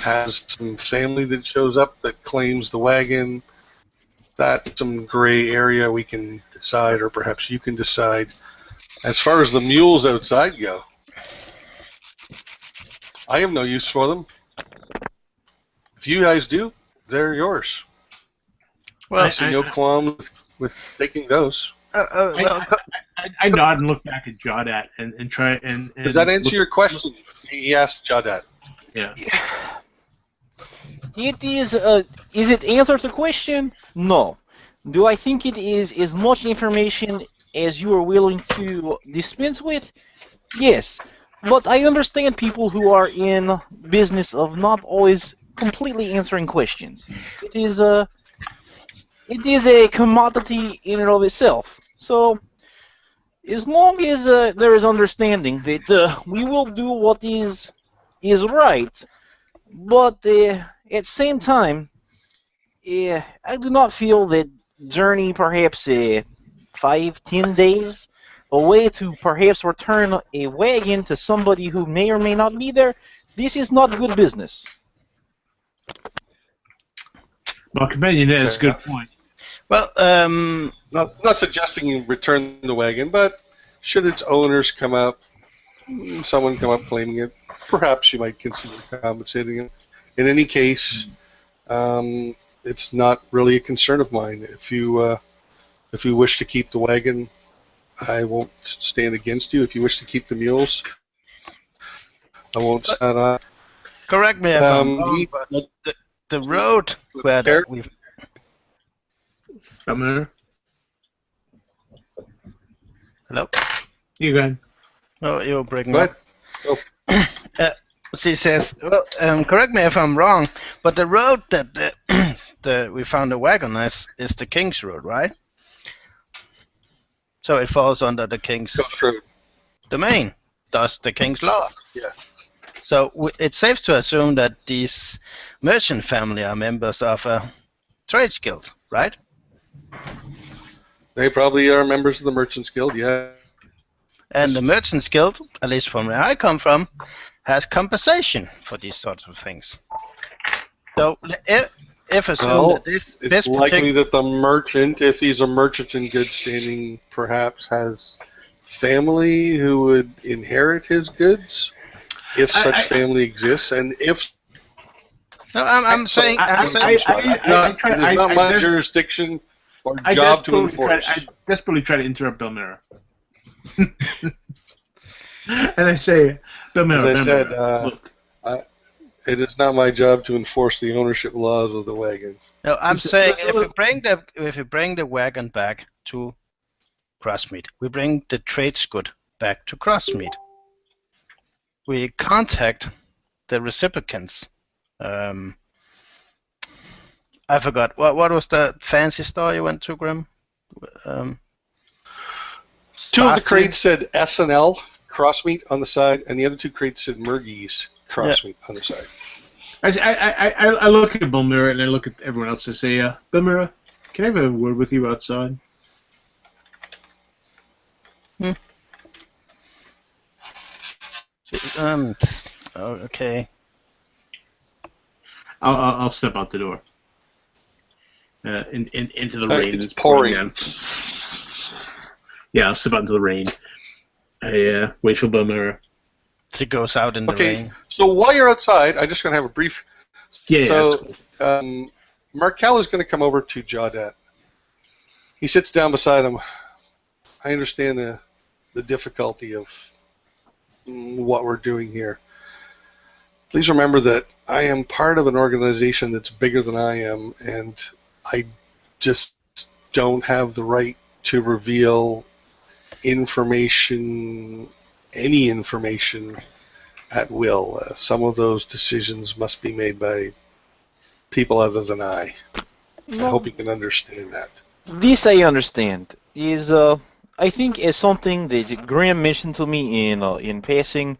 has some family that shows up that claims the wagon, that's some gray area we can decide, or perhaps you can decide. As far as the mules outside go, I have no use for them. If you guys do, they're yours. Well, I see no qualm with taking those. I nod and look back at Jodat and try and Does that answer your question? He asked Jodat. Yeah. It is it answers the question? No. Do I think it is as much information as you are willing to dispense with? Yes. But I understand people who are in business of not always completely answering questions. It is a commodity in and of itself. So, as long as there is understanding that we will do what is right, but at the same time, I do not feel that journey perhaps 5-10 days away to perhaps return a wagon to somebody who may or may not be there. This is not good business. Well, companion, that's a Fair good enough. point. well, Not suggesting you return the wagon, but should its owners come up, someone come up claiming it, perhaps you might consider compensating it. In any case, it's not really a concern of mine. If you wish to keep the wagon, I won't stand against you. If you wish to keep the mules, I won't stand on. correct me if I'm wrong, but the road where we've Governor, hello. you go ahead. Oh, you're breaking But up. She says, well, correct me if I'm wrong, but the road that we found the wagon is the King's Road, right? So it falls under the King's true. domain, thus the King's law. Yeah. So it's safe to assume that these merchant family are members of a trades guild, right? They probably are members of the Merchants Guild, yeah. And the Merchants Guild, at least from where I come from, has compensation for these sorts of things. So if assumed Well, that this it's likely that the merchant, if he's a merchant in good standing, perhaps has family who would inherit his goods, if such family exists, and if no, I'm saying it is not my jurisdiction or job to enforce. I desperately try to interrupt Belmira. And I say, Belmira, As I said, look. it is not my job to enforce the ownership laws of the wagon. No, I'm saying if we bring the wagon back to Crossmeet, we bring the trades good back to Crossmeet. We contact the recipients. I forgot what was the fancy store you went to, Grim? Two of the crates said S&L Crossmeet on the side, and the other two crates said Murgy's Crossmeet on the side. I look at Belmira and I look at everyone else and say, Belmira, can I have a word with you outside? Oh, okay. I'll step out the door. Into the rain. It's pouring. Down. Yeah, I'll step out into the rain. I wait for Belmira. She goes out in the rain. Okay, so while you're outside, I'm just going to have a brief... Yeah, so, that's cool. Markel is going to come over to Jodat. He sits down beside him. I understand the difficulty of what we're doing here. Please remember that I am part of an organization that's bigger than I am, and I just don't have the right to reveal information, any information, at will. Some of those decisions must be made by people other than I. I hope you can understand that. This I understand. Is I think as something that Graham mentioned to me in passing,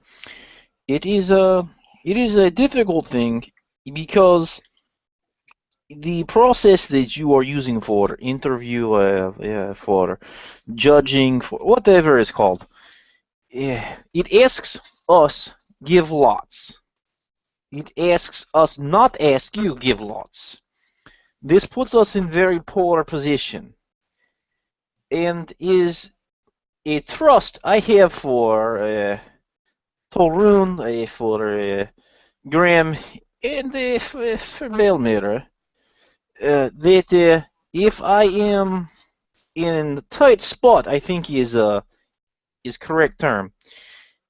it is a difficult thing because the process that you are using for interview, for judging, for whatever it's called, it asks us give lots. It asks us not ask you give lots. This puts us in very poor position, and is a trust I have for Torun, for Graham, and for Belmira, that if I am in a tight spot, I think is correct term,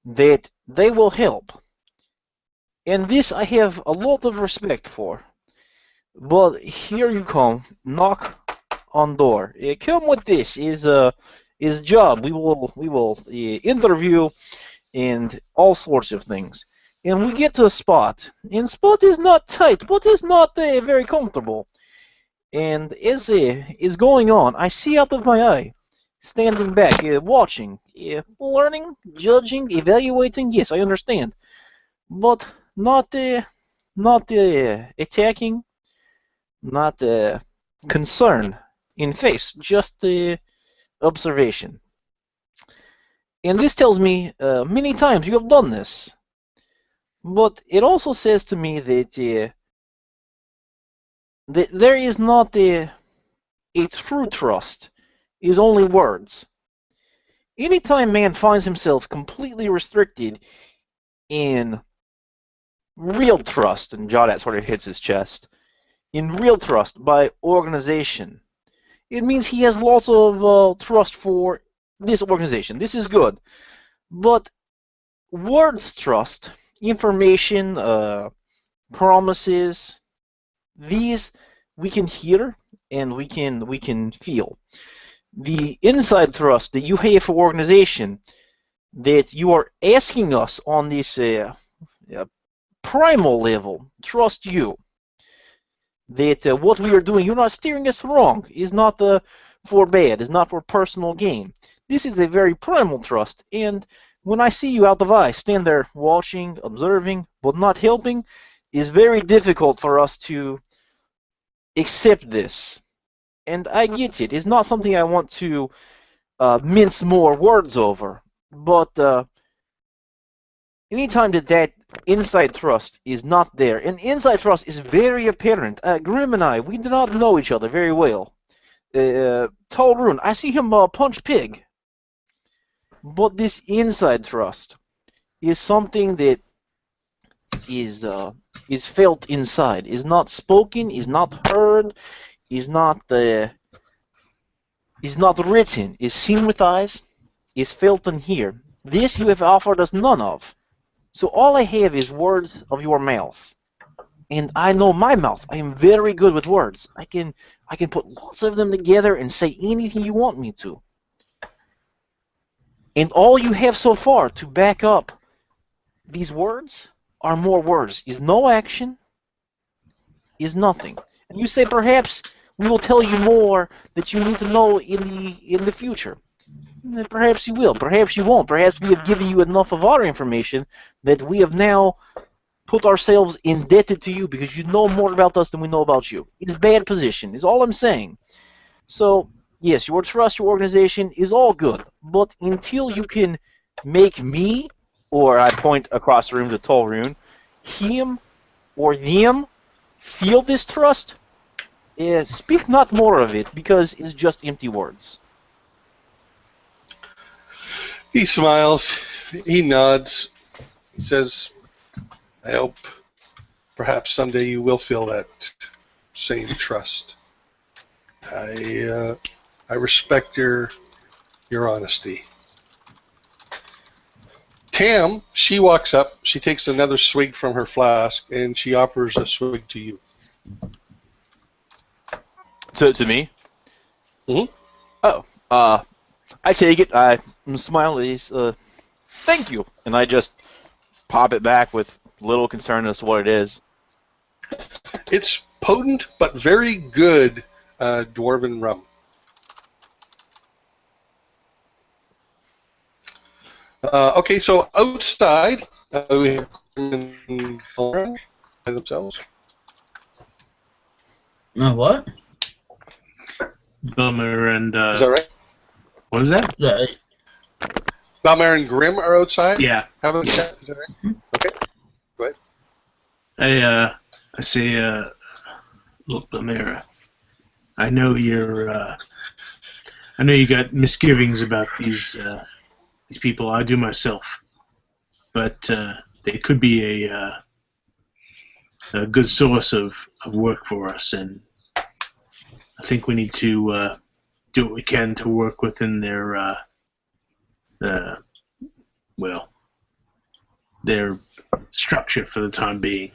that they will help. And this I have a lot of respect for. But here you come, knock on door. Come with this is job. We will interview and all sorts of things. And we get to a spot, and spot is not tight, but is not very comfortable. And as is going on, I see out of my eye, standing back, watching, learning, judging, evaluating. Yes, I understand, but not attacking, not concern in face, just observation. And this tells me many times you have done this, but it also says to me that that there is not a true trust, is only words. Anytime man finds himself completely restricted in real trust, and Jodat sort of hits his chest, in real trust by organization, it means he has lots of trust for this organization. This is good. But words trust, information, promises, these we can hear and we can feel. The inside trust that you have for organization, that you are asking us on this primal level, trust you, that what we are doing, you're not steering us wrong, is not for bad, is not for personal gain. This is a very primal trust, and when I see you out of eye, stand there watching, observing, but not helping, is very difficult for us to accept this. And I get it. It's not something I want to mince more words over, but anytime that inside trust is not there, and inside trust is very apparent. Grim and I, we do not know each other very well. Tolrun, I see him punch pig. But this inside trust is something that is felt inside, is not spoken, is not heard, is not written, is seen with eyes, is felt in here. This you have offered us none of. So all I have is words of your mouth. And I know my mouth. I am very good with words. I can put lots of them together and say anything you want me to. And all you have so far to back up these words are more words. Is no action, is nothing. And you say perhaps we will tell you more that you need to know in the future. Perhaps you will, perhaps you won't. Perhaps we have given you enough of our information that we have now put ourselves indebted to you because you know more about us than we know about you. It's a bad position, is all I'm saying. So, yes, your trust, your organization is all good, but until you can make me, or I point across the room to Tolrun, him or them feel this trust, speak not more of it, because it's just empty words. He smiles. He nods. He says, I hope perhaps someday you will feel that same trust. I respect your honesty. Tam, she walks up, she takes another swig from her flask, and she offers a swig to you. To me? Mm-hmm. Oh, I take it. I smile. Thank you, and I just pop it back with little concern as to what it is. It's potent but very good dwarven rum. Okay, so outside, we have by themselves. What? Bummer and Is that right? what is that? Balmer and Grimm are outside. Yeah. Having a chat. Is that right? Okay. Go ahead. I say, look, Bummer, I know you got misgivings about these people. I do myself, but they could be a good source of work for us, and I think we need to do what we can to work within their their structure for the time being.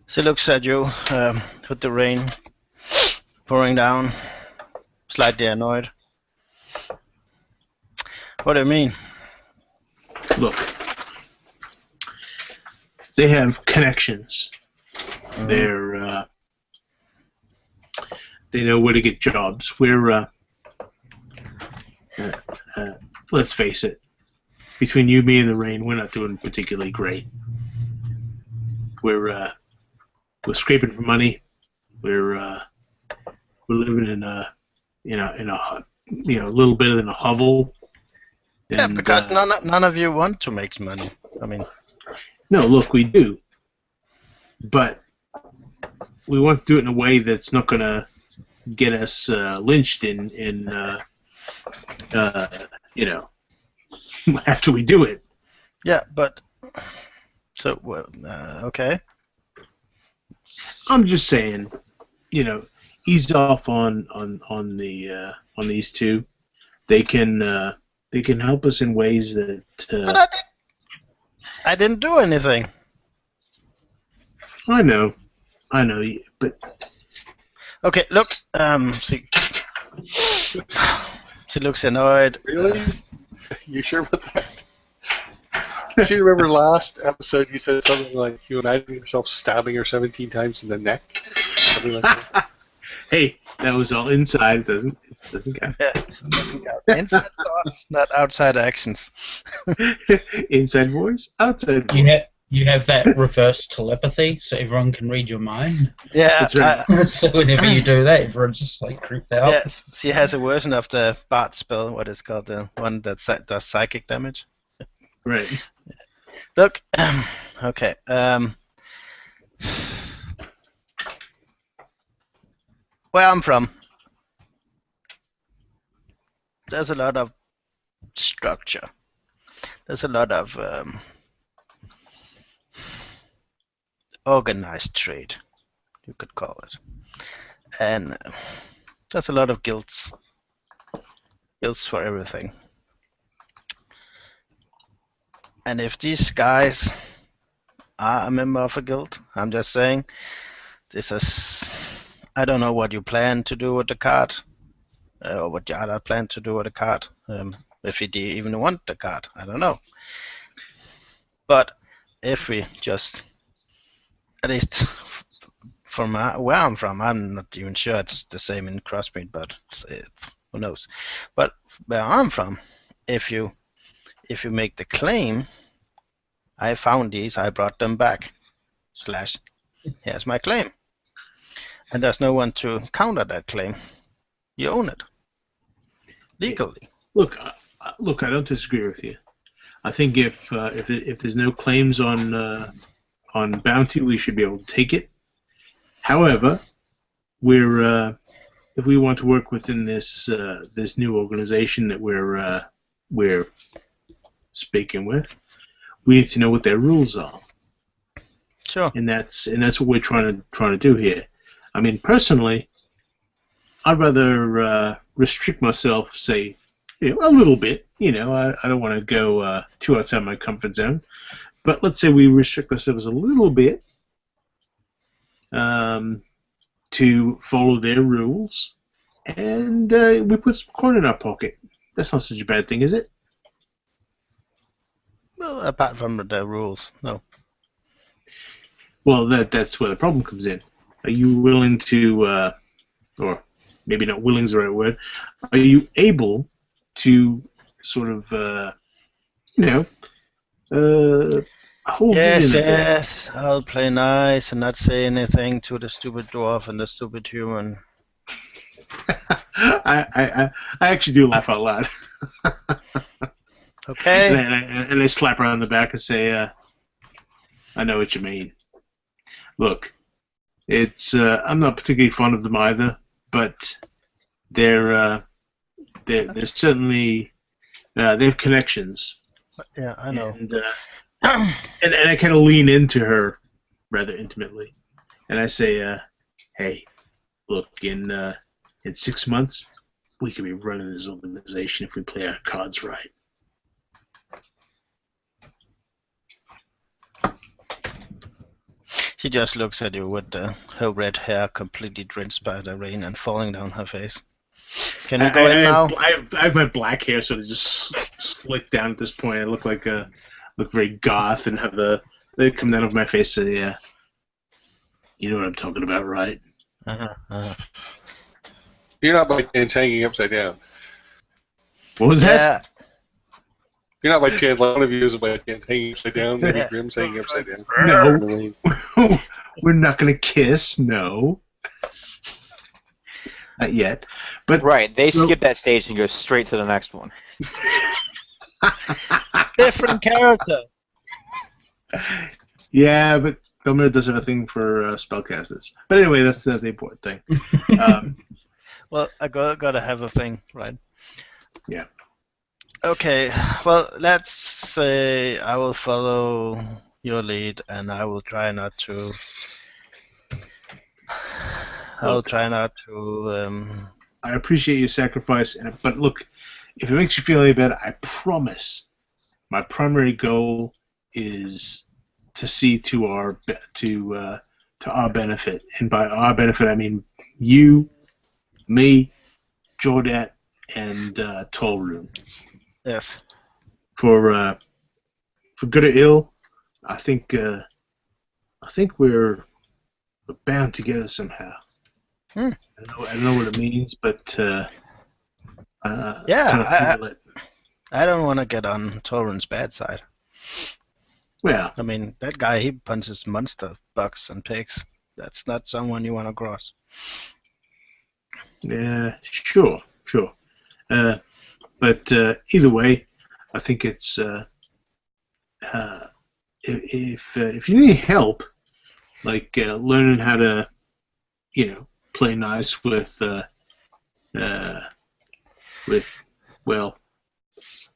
She looks at you with the rain pouring down, slightly annoyed. What do you mean? Look, they have connections. Mhm. They know where to get jobs. We're let's face it, between you, me, and the rain, we're not doing particularly great. We're scraping for money. We're living in a little bit in a hovel. Yeah, And, because none of you want to make money. I mean, no, look, we do, but we want to do it in a way that's not going to get us lynched after we do it. yeah, but so okay. I'm just saying, ease off on these two. They can help us in ways that. But I didn't do anything. I know, but Okay, look. She looks annoyed. Really? You sure about that? Do you remember last episode you said something like you imagined yourself stabbing her 17 times in the neck? Something like that. Hey, that was all inside. It doesn't count. Yeah, doesn't count. Inside thoughts, not outside actions. Inside voice, outside voice. You have that reverse telepathy, so everyone can read your mind. Yeah, That's right. So whenever you do that, everyone's just like creeped out. yeah. She has a version of the Bard spell. What is called the one that does psychic damage. Right. Look, okay. Where I'm from, there's a lot of structure. There's a lot of organized trade, you could call it, and there's a lot of guilds for everything. And if these guys are a member of a guild, I'm just saying, this is, I don't know what you plan to do with the card, or what the other plan to do with the card. If you even want the card, I don't know. But if we just, at least from where I'm from, I'm not even sure it's the same in Crossmeet, but who knows. But where I'm from, if you make the claim, I found these, I brought them back, / here's my claim. And there's no one to counter that claim. You own it. Legally. Look, I don't disagree with you. I think if there's no claims on bounty, we should be able to take it. However, if we want to work within this new organization that we're speaking with, we need to know what their rules are. Sure. And that's what we're trying to do here. I mean, personally, I'd rather restrict myself, say, a little bit. I don't want to go too outside my comfort zone. But let's say we restrict ourselves a little bit, to follow their rules, and we put some corn in our pocket. That's not such a bad thing, is it? Well, apart from the rules, no. Well, that's where the problem comes in. Are you willing to, or maybe not willing's the right word, are you able to sort of, hold it Yes, in a bit? yes. I'll play nice and not say anything to the stupid dwarf and the stupid human. I actually do laugh out loud. Okay. And I slap her on the back and say, I know what you mean. Look, it's I'm not particularly fond of them either, but they're certainly they have connections. Yeah, I know. And I kind of lean into her rather intimately, and I say, hey, look, in 6 months we could be running this organization if we play our cards right. She just looks at you with her red hair completely drenched by the rain and falling down her face. Can we go in now? I have my black hair sort of just slicked down at this point. I look very goth and have they come down over my face. So yeah, you know what I'm talking about, right? You're not by chance hanging upside down. What was that? You're not by chance, like one of you isn't by chance hanging upside down, maybe Grim's hanging upside down. No, we're not going to kiss, no. Not yet. But Right, they skip that stage and go straight to the next one. Different character. Yeah, but Belmir does have a thing for spellcasters. But anyway, that's the important thing. Well, I gotta have a thing, right? Yeah. Okay, well, let's say I will follow your lead, and I will try not to. I appreciate your sacrifice, but look, if it makes you feel any better, I promise my primary goal is to see to our benefit, and by our benefit I mean you, me, Jordat, and Tolroon. Yes. For good or ill, I think we're bound together somehow. I don't know what it means, but I don't want to get on Torrent's bad side. Well, I mean, that guy, he punches monster bugs and pigs. That's not someone you want to cross. yeah, sure. But either way, I think it's if you need help, like learning how to, play nice with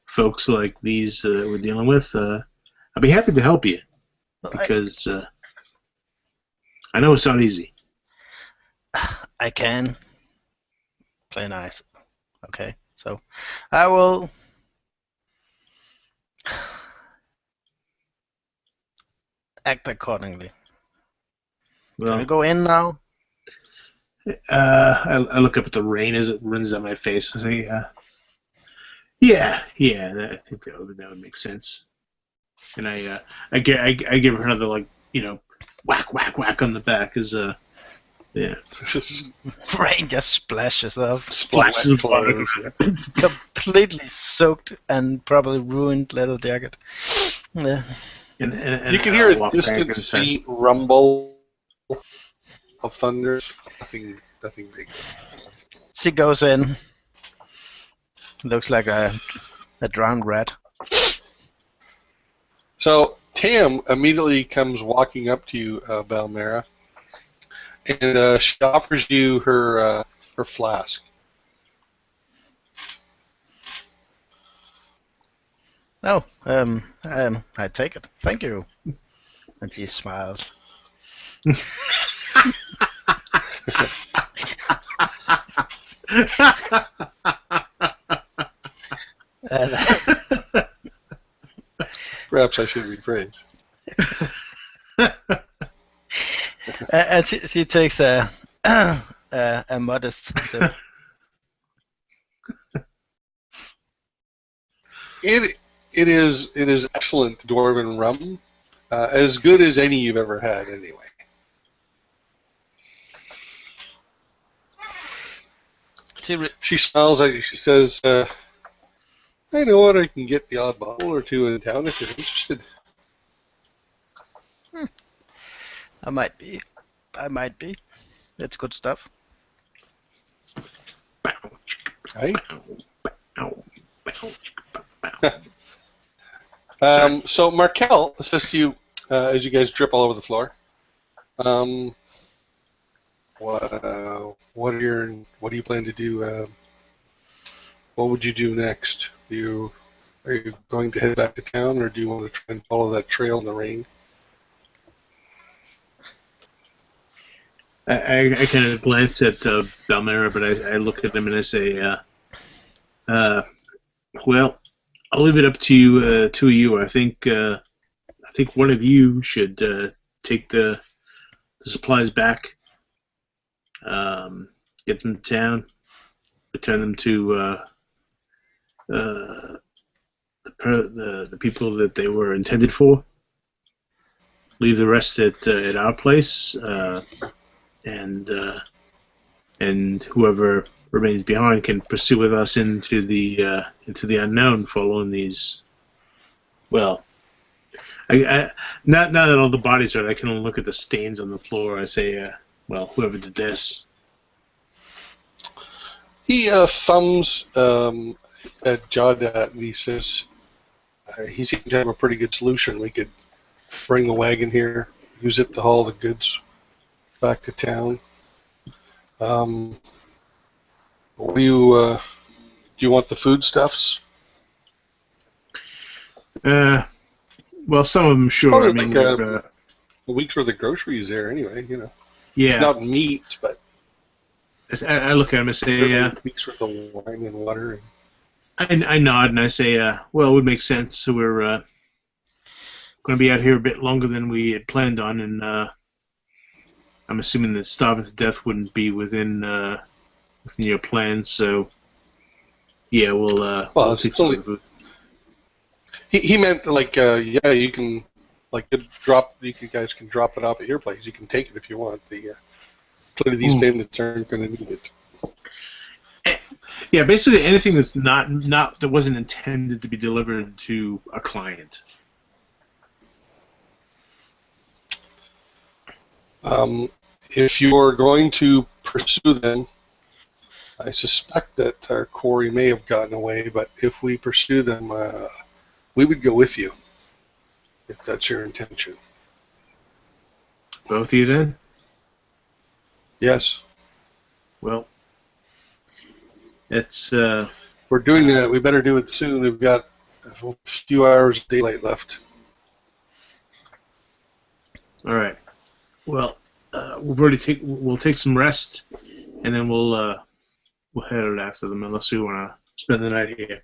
folks like these that we're dealing with, I'd be happy to help you because I know it's not easy. I can play nice. Okay, so I will act accordingly. Well, Can we go in now? I look up at the rain as it runs down my face and say, yeah, I think that would make sense. And I give her another whack on the back as yeah. Rain just splashes off. Splashes water. Completely soaked and probably ruined leather jacket. Yeah. And you can hear a distant, faint rumble of thunder. Nothing big. She goes in. Looks like a drowned rat. So Tam immediately comes walking up to you, Balmera, and she offers you her flask. Oh, I take it. Thank you. And she smiles. Perhaps I should rephrase. And she takes a modest sip. It is excellent dwarven rum, as good as any you've ever had, anyway. She smiles at you. She says, "I know what, I can get the odd bottle or two in town if you're interested." I might be. That's good stuff. Hey. So Markel says to you, as you guys drip all over the floor, what do you plan to do? What would you do next? Are you going to head back to town, or do you want to try and follow that trail in the rain? I kind of glance at Balmera, but I look at him and I say, well, I'll leave it up to you. I think one of you should take the supplies back, get them to town, return them to the people that they were intended for. Leave the rest at our place, and whoever remains behind can pursue with us into the unknown, following these. Well, I not that all the bodies are. I can only look at the stains on the floor. I say, well, whoever did this. He thumbs at Jawdat and he says, he seems to have a pretty good solution. We could bring the wagon here, use it to haul the goods back to town. What do you want the foodstuffs? Well, some of them, sure. Probably I mean, like a week's worth of groceries there, anyway. Yeah. Not meat, but I look at him and say, a week's worth of wine and water. I nod and I say, well, it would make sense. So we're going to be out here a bit longer than we had planned on, and I'm assuming that starving to death wouldn't be within your plans. So yeah, we'll take some of the food. He meant like yeah, you can you guys can drop it off at your place. You can take it if you want. Clearly these bandits aren't going to need it. Yeah, basically anything that's not that wasn't intended to be delivered to a client. If you're going to pursue them, I suspect that our quarry may have gotten away, but if we pursue them, we would go with you, if that's your intention. Both of you then? Yes. Well, it's... we're doing that. We better do it soon. We've got a few hours of daylight left. All right. Well, we'll take some rest, and then we'll head out after them, unless we want to spend the night here.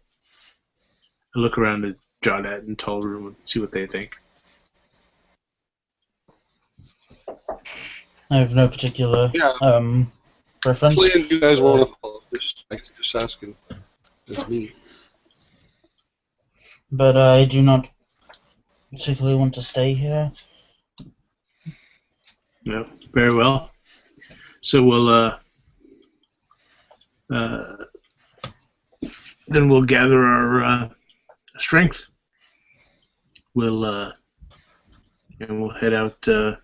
I look around at Jawdat and Tallroom and see what they think. I have no particular preference. Plan you guys want to follow? Just asking. It's me. But I do not particularly want to stay here. No, very well. So we'll then we'll gather our strength. We'll head out about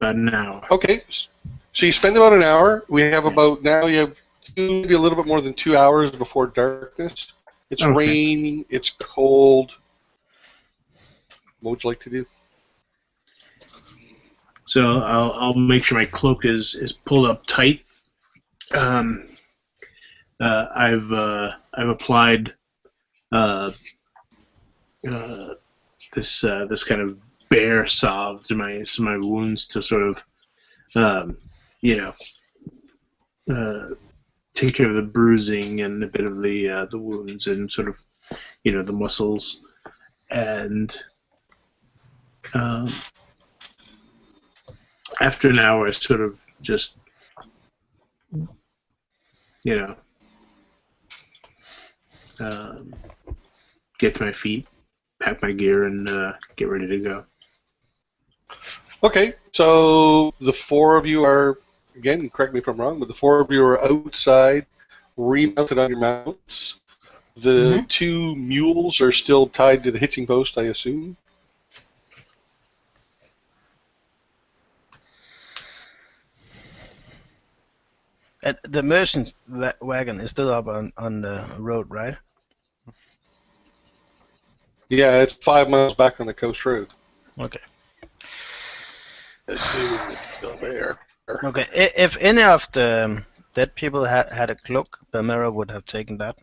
an hour. Okay, so you spend about an hour. We have about now. You have maybe a little bit more than 2 hours before darkness. It's raining. It's cold. What would you like to do? So I'll make sure my cloak is pulled up tight. I've applied this kind of bear salve to my wounds to sort of take care of the bruising and a bit of the wounds and sort of the muscles, and after an hour, I sort of just, get to my feet, pack my gear, and get ready to go. Okay, so the four of you are, again, correct me if I'm wrong, but the four of you are outside, remounted on your mounts. The two mules are still tied to the hitching post, I assume. The merchant wagon is still up on the road, right? Yeah, it's 5 miles back on the coast road. Okay. Assuming it's still there. Okay. If any of the dead people had a cloak, Belmera would have taken that.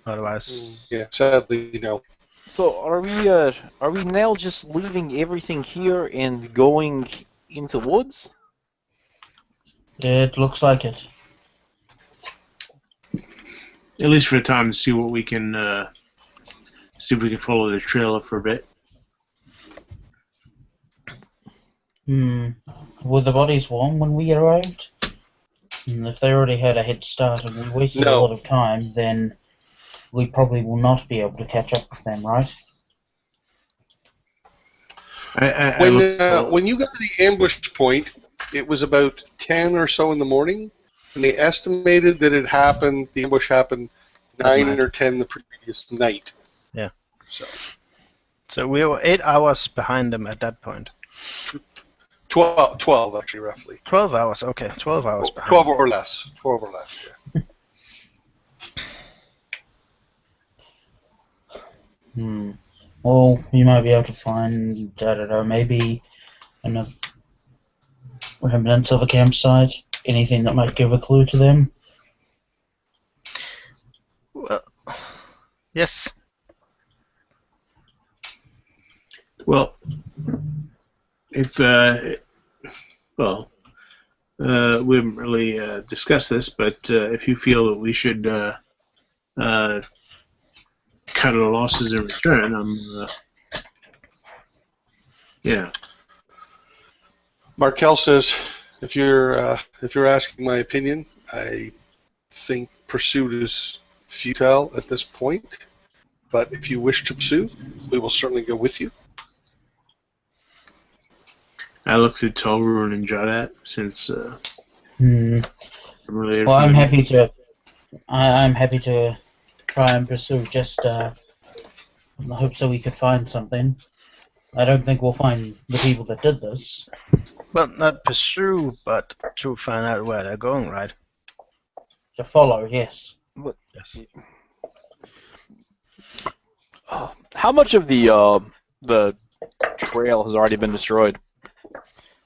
Otherwise, Yeah, sadly, no. So are we now just leaving everything here and going into woods? It looks like it. At least for a time to see what we can, see if we can follow the trail up for a bit. Were the bodies warm when we arrived? And if they already had a head start and we wasted a lot of time, then we probably will not be able to catch up with them, right? When you got to the ambush point, it was about 10 or so in the morning, and they estimated that the ambush happened 9 or 10 the previous night. Yeah. So we were 8 hours behind them at that point. 12 actually, roughly. 12 hours, okay. 12 hours behind. 12 or less, yeah. Well, you might be able to find, I don't know, maybe remnants of a campsite, anything that might give a clue to them. Well, yes. Well, we haven't really discussed this, but if you feel that we should cut our losses in return, yeah. Markel says, if you're asking my opinion, I think pursuit is futile at this point. But if you wish to pursue, we will certainly go with you. I looked at Tolrun and Jodat since. Well, I'm happy to. I'm happy to try and pursue. Just in the hopes that we could find something. I don't think we'll find the people that did this. Well, not pursue, but to find out where they're going, right? To follow, yes. But, Yes. How much of the trail has already been destroyed?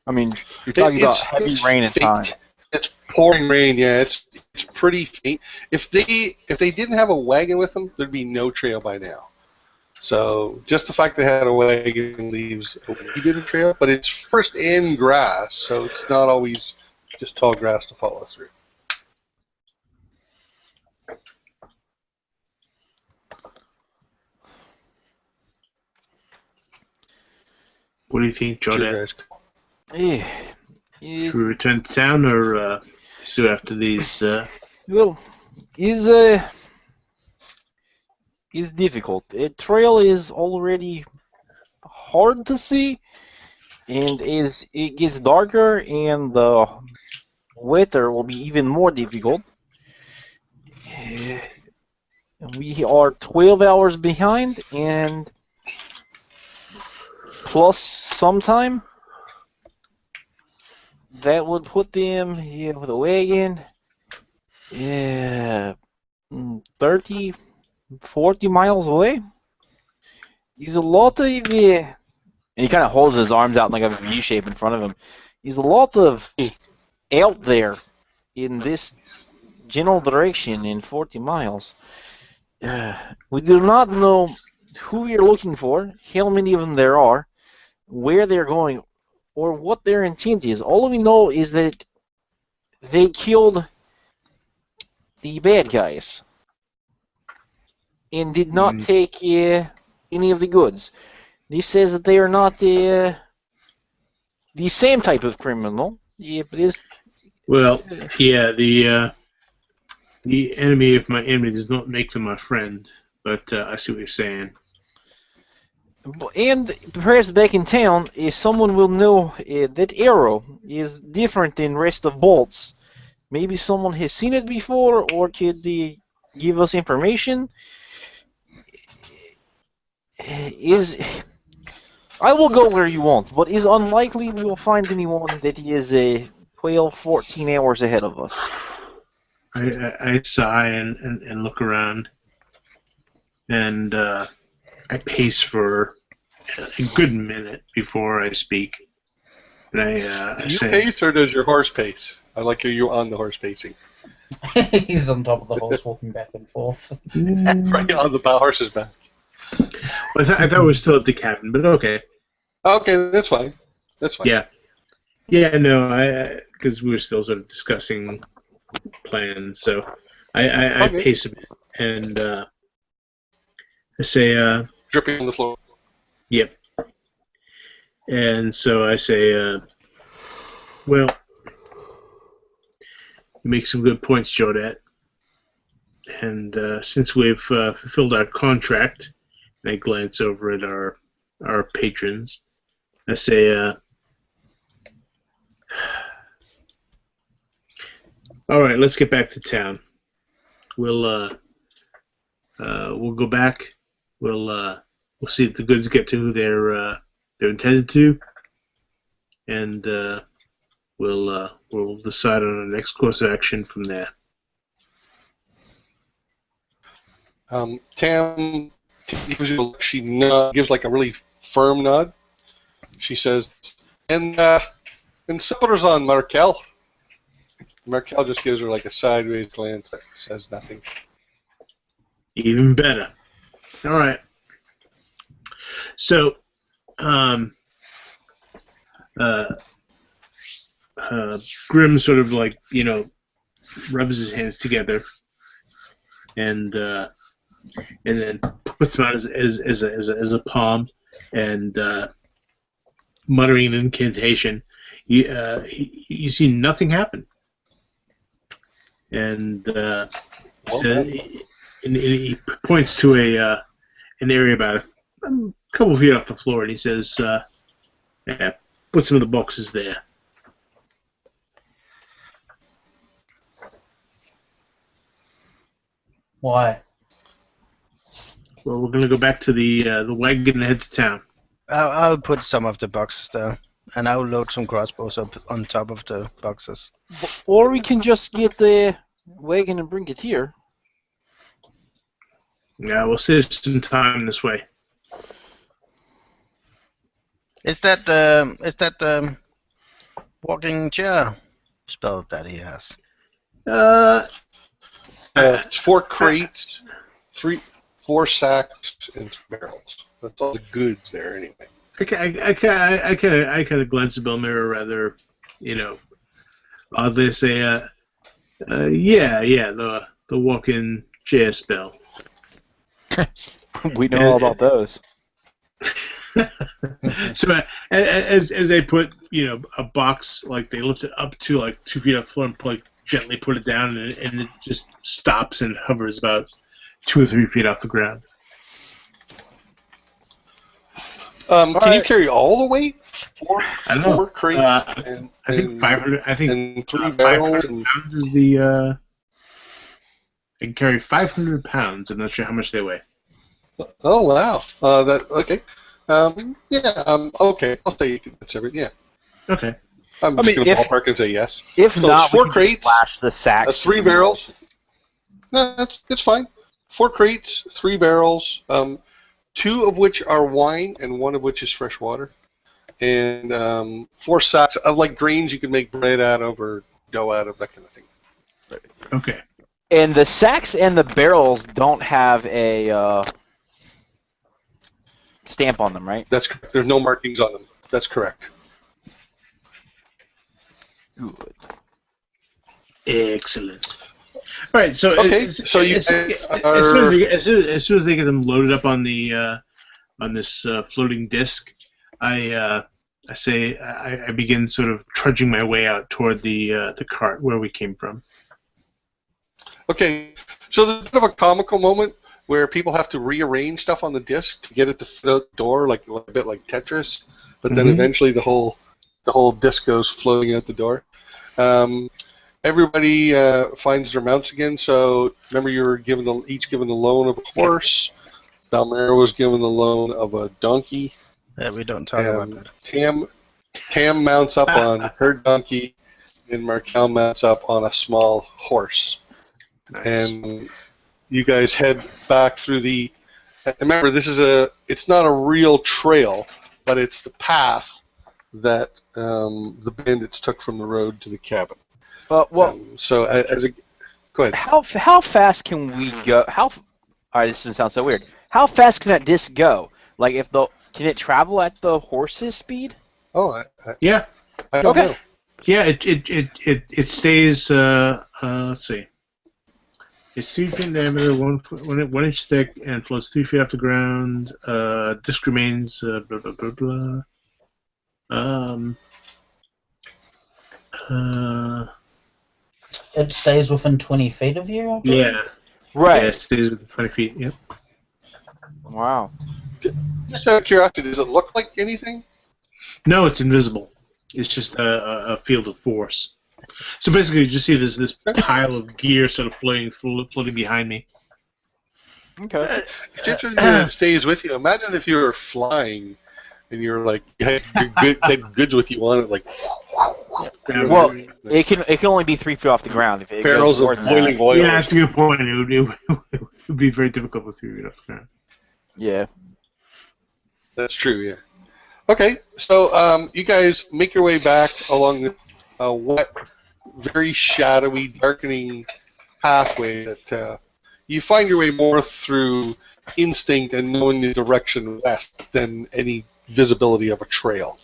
I mean, you're talking about heavy rain and time. It's pouring rain, yeah. It's pretty faint. If they didn't have a wagon with them, there'd be no trail by now. So just the fact they had a wagon leaves a wee bit of trail, but it's forest and grass, so it's not always just tall grass to follow through. What do you think, Jodat? Yeah. Should we return to town or pursue after these? Well, is difficult. A trail is already hard to see, and as it gets darker and the weather will be even more difficult. We are 12 hours behind, and plus some time. That would put them with a wagon 30, 40 miles away. He's a lot of and he kind of holds his arms out in like a V shape in front of him. He's a lot of out there in this general direction in 40 miles. We do not know who we are looking for, how many of them there are, where they're going, or what their intent is. All we know is that they killed the bad guys and did not take any of the goods. This says that they are not the same type of criminal. Yeah, but is Well, yeah, the enemy of my enemy does not make them my friend. But I see what you're saying. and perhaps back in town, someone will know that arrow is different than rest of bolts. Maybe someone has seen it before, or could they give us information? Is I will go where you want, but it's unlikely we will find anyone that is 12, 14 hours ahead of us. I sigh and look around, and I pace for a good minute before I speak. And I Do you say, pace or does your horse pace? I like you on the horse pacing. He's on top of the horse, walking back and forth. Right on the horse's back. I thought we were still at the cabin, but okay. Okay, that's fine. That's fine. Yeah, no, because we were still sort of discussing plans, so I Okay. pace a bit, and I say, Dripping on the floor. yep. And so I say, well, you make some good points, Jodet. And since we've fulfilled our contract, and I glance over at our patrons, I say, all right, let's get back to town. We'll go back. We'll see if the goods get to who they're intended to, and we'll decide on our next course of action from there. Tam gives like a really firm nod. She says, and supper's on, Markel. Markel just gives her like a sideways glance that says nothing. Even better. All right. So, Grim sort of like, rubs his hands together, and then puts them out as a palm, and muttering an incantation, you see nothing happen, and he points to an area about a couple feet off the floor, and he says, yeah, put some of the boxes there. Why? Well, we're going to go back to the wagon and head to town. I'll put some of the boxes there, and I'll load some crossbows up on top of the boxes. Or we can just get the wagon and bring it here. Yeah, we'll save some time this way. Is that the walking chair spell that he has? It's 4 crates, 4 sacks, and 3 barrels. That's all the goods there, anyway. I kind of glance at Belmira rather, oddly say, the walk-in chair spell. We know all about those. So as they put a box, like they lift it up to like 2 feet off the floor and gently put it down, and it just stops and hovers about 2 or 3 feet off the ground. Can you carry all the weight? I don't know. 4 crates. I think 500. I think and 3 500 barrels. And, pounds is the. I can carry 500 pounds. I'm not sure how much they weigh. oh wow! Okay. Okay. I'll say that's everything. Yeah. Okay. I'm just going to ballpark and say yes. If So not, it's 4 we can crates, flash the sacks. 3 barrels. No, that's fine. 4 crates, 3 barrels, 2 of which are wine and 1 of which is fresh water, and 4 sacks of like grains you can make bread out of or dough out of, that kind of thing. Okay. And the sacks and the barrels don't have a stamp on them, right? That's correct. There's no markings on them. That's correct. Good. Excellent. All right. So Okay, as so you as soon as they get them loaded up on the on this floating disc, I I begin sort of trudging my way out toward the cart where we came from. Okay, so there's a bit of a comical moment where people have to rearrange stuff on the disc to get it to fit out the door, like a bit like Tetris. But then eventually the whole disc goes floating out the door. Everybody finds their mounts again. So remember, you were each given the loan of a horse. Balmera was given the loan of a donkey. Yeah, we don't talk about that. Tam mounts up on her donkey, and Markel mounts up on a small horse. Nice. And you guys head back through the. Remember, it's not a real trail, but it's the path that the bandits took from the road to the cabin. Well, go ahead. how fast can we go? All right, this doesn't sound so weird. How fast can that disc go? Like, can it travel at the horse's speed? Oh, Yeah. I don't know. Yeah, it stays. Let's see. It's 3 feet in diameter, 1 inch thick, and floats 3 feet off the ground. Disc remains blah blah blah blah. It stays within 20 feet of you, I believe? Yeah. Right. Yeah, it stays within 20 feet. Yep. Wow. Just out of curiosity, does it look like anything? No, it's invisible. It's just a field of force. So basically, you just see this pile of gear sort of floating behind me. Okay. It's interesting that it stays with you. Imagine if you were flying and you're like you had goods with you on it, like. Well, it can only be 3 feet off the ground. If it Barrels goes of more than boiling that. oil. Yeah, that's a good point. It would be very difficult with 3 feet off the ground. Yeah. That's true, yeah. Okay, so you guys make your way back along the wet, very shadowy, darkening pathway that you find your way more through instinct and knowing the direction west than any visibility of a trail.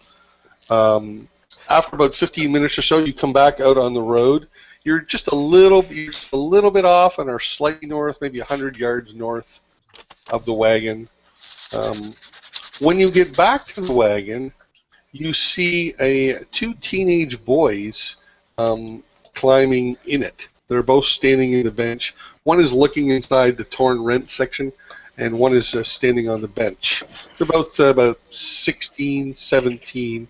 After about 15 minutes or so, you come back out on the road. You're just a little bit off and are slightly north, maybe 100 yards north of the wagon. When you get back to the wagon, you see two teenage boys climbing in it. They're both standing in the bench. One is looking inside the torn rent section, and one is standing on the bench. They're both about 16, 17,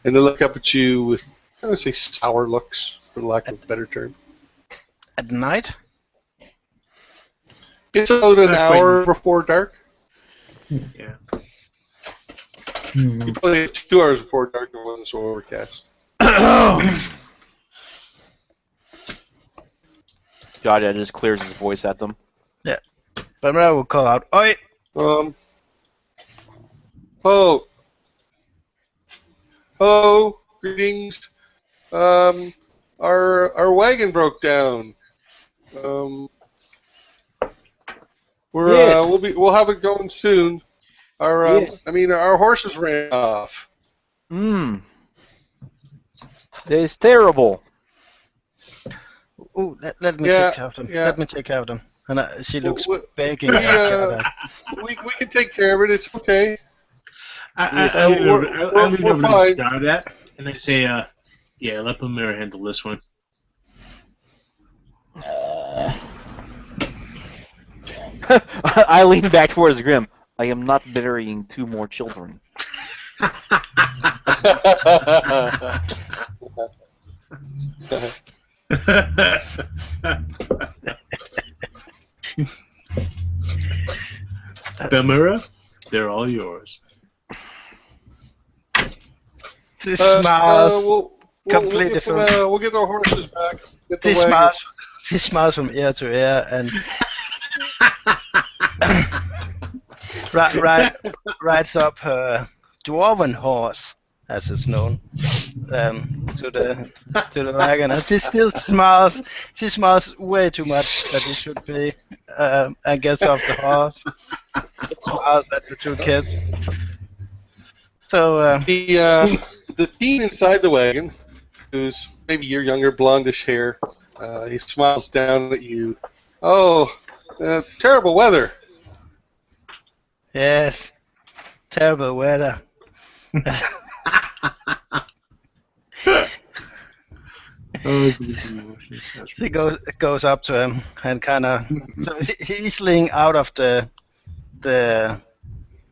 and they look up at you with, I'm going to say, sour looks, for lack of a better term. At night? It's about an hour before dark. Yeah. You probably had 2 hours before dark and it wasn't so overcast. God, just clears his voice at them. Yeah. But I will call out, "Oi!" Oh, greetings. Our wagon broke down. We'll have it going soon. Our horses ran off. It's terrible. Oh, let me take care of them. Yeah. Let me take care of them. And she looks begging. We can take care of it. It's okay. I lean over fine. to guard that, and I say, yeah, let Palmyra handle this one. I lean back towards Grim. I am not burying 2 more children. Palmyra, they're all yours. She smiles. We'll get our horses back. She smiles from ear to ear and rides up her dwarven horse, as it's known, to the wagon. And she still smiles. She smiles way too much that it should be, and gets off the horse. Smiles at the 2 kids. So the teen inside the wagon, who's maybe your younger, blondish hair, he smiles down at you. Oh, terrible weather. Yes, terrible weather. Oh, it's releasing emotions. She goes up to him and kind of. So he's leaning out of the Yeah,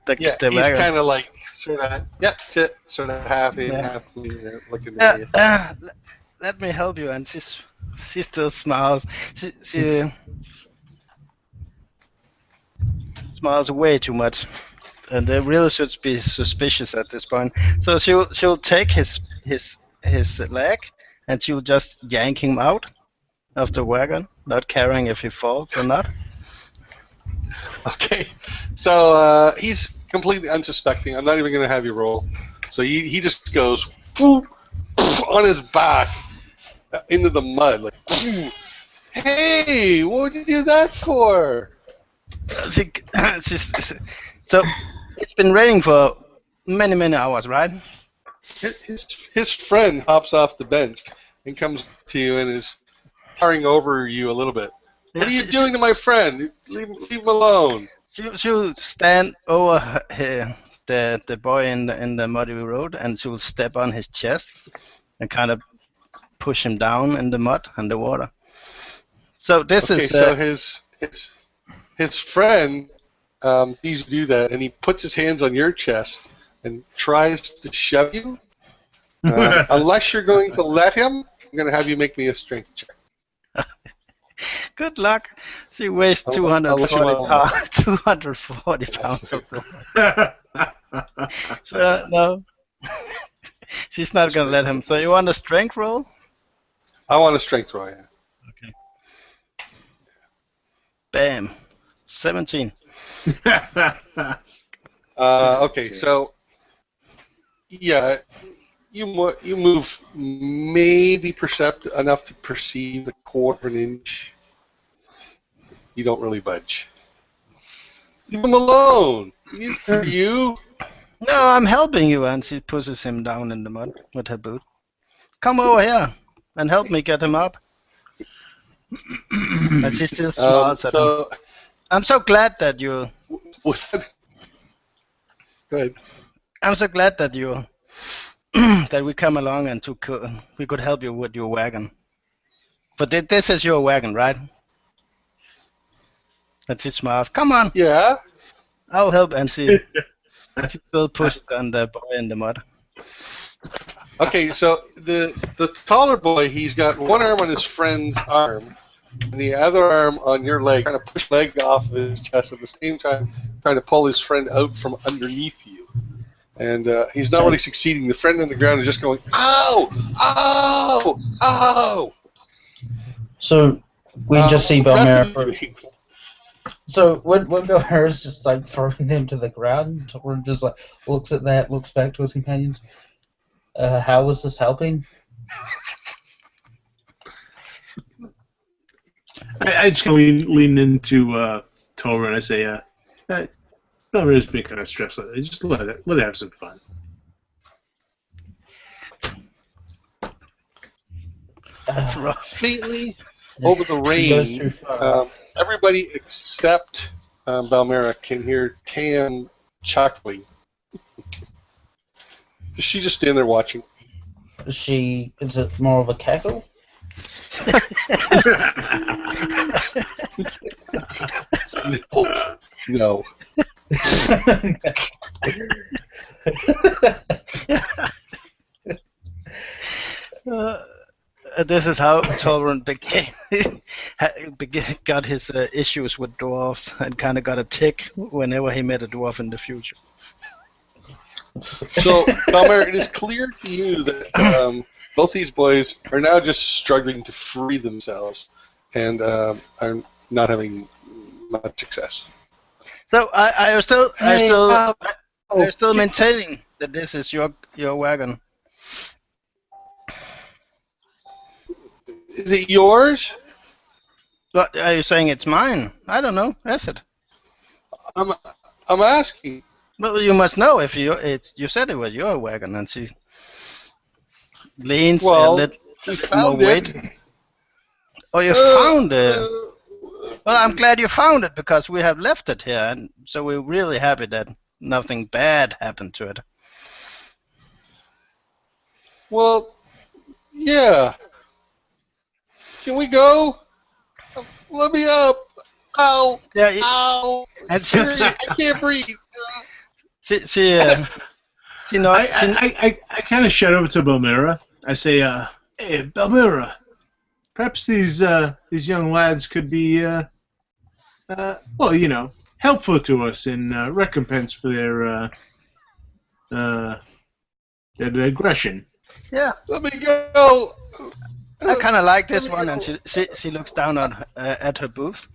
he's wagon. kind of like sort of sort of half in, Yeah. half leaning out, looking at you. Let me help you, and she still smiles. She smiles way too much, and they really should be suspicious at this point. So she'll take his leg, and she'll just yank him out of the wagon, not caring if he falls or not. Okay, so he's completely unsuspecting. I'm not even going to have you roll. So he just goes poof, poof, on his back into the mud. Like, poof. Hey, what did you do that for? So it's been raining for many hours, right? His friend hops off the bench and comes to you and is towering over you a little bit. What are you doing to my friend? Leave him alone. She'll stand over the boy in the muddy road, and she'll step on his chest and kind of push him down in the mud and the water. So this is. So his friend sees you do that, and he puts his hands on your chest and tries to shove you. Unless you're going to let him, I'm going to have you make me a strength check. Good luck. She weighs 240 pounds. 240 pounds. So no, she's not gonna let him. So you want a strength roll? I want a strength roll. Yeah. Okay. Bam. 17. Okay, so yeah, you move maybe enough to perceive a quarter of an inch. You don't really budge. Leave him alone. You. No, I'm helping you, and she pushes him down in the mud with her boot. Come over here and help me get him up. And she still smiles at him. I'm so glad that you. Go ahead. I'm so glad that you that we come along and we could help you with your wagon. But this is your wagon, right? And she smiles. Come on. Yeah. I'll help. And she still pushes on the boy in the mud. Okay, so the taller boy, he's got one arm on his friend's arm and the other arm on your leg, trying to push the leg off of his chest at the same time, trying to pull his friend out from underneath you. And he's not really succeeding. The friend on the ground is just going, ow, ow, ow. So we just see Belmera. So when Belmera's just like throwing them to the ground, Torin just like looks at that, looks back to his companions. How was this helping? I just kind of lean into Tora and I say, Belmera's been kind of stressed lately. Just let it have some fun. That's rough. Faintly over the rain, everybody except Belmera can hear Tam chuckling. Is she just standing there watching? Is it more of a cackle? No. This is how Torin got his issues with dwarves and kind of got a tick whenever he met a dwarf in the future. So, Belmera, it is clear to you that both these boys are now just struggling to free themselves and are not having much success. So I am still maintaining that this is your wagon. Is it yours? What are you saying? It's mine? I don't know. Is it? I'm asking. Well, you must know if you said it was your wagon, and she leans a little more weight. Oh, you found it. Well, I'm glad you found it because we have left it here, and so we're really happy that nothing bad happened to it. Well, yeah. Can we go? Let me up. Ow. Yeah, Ow. and I can't breathe. she not. I kind of shout over to Belmira. I say, "Hey, Belmira, perhaps these young lads could be, well, helpful to us in recompense for their aggression." Yeah, Let me go. I kind of like this one, and she looks down on at her booth.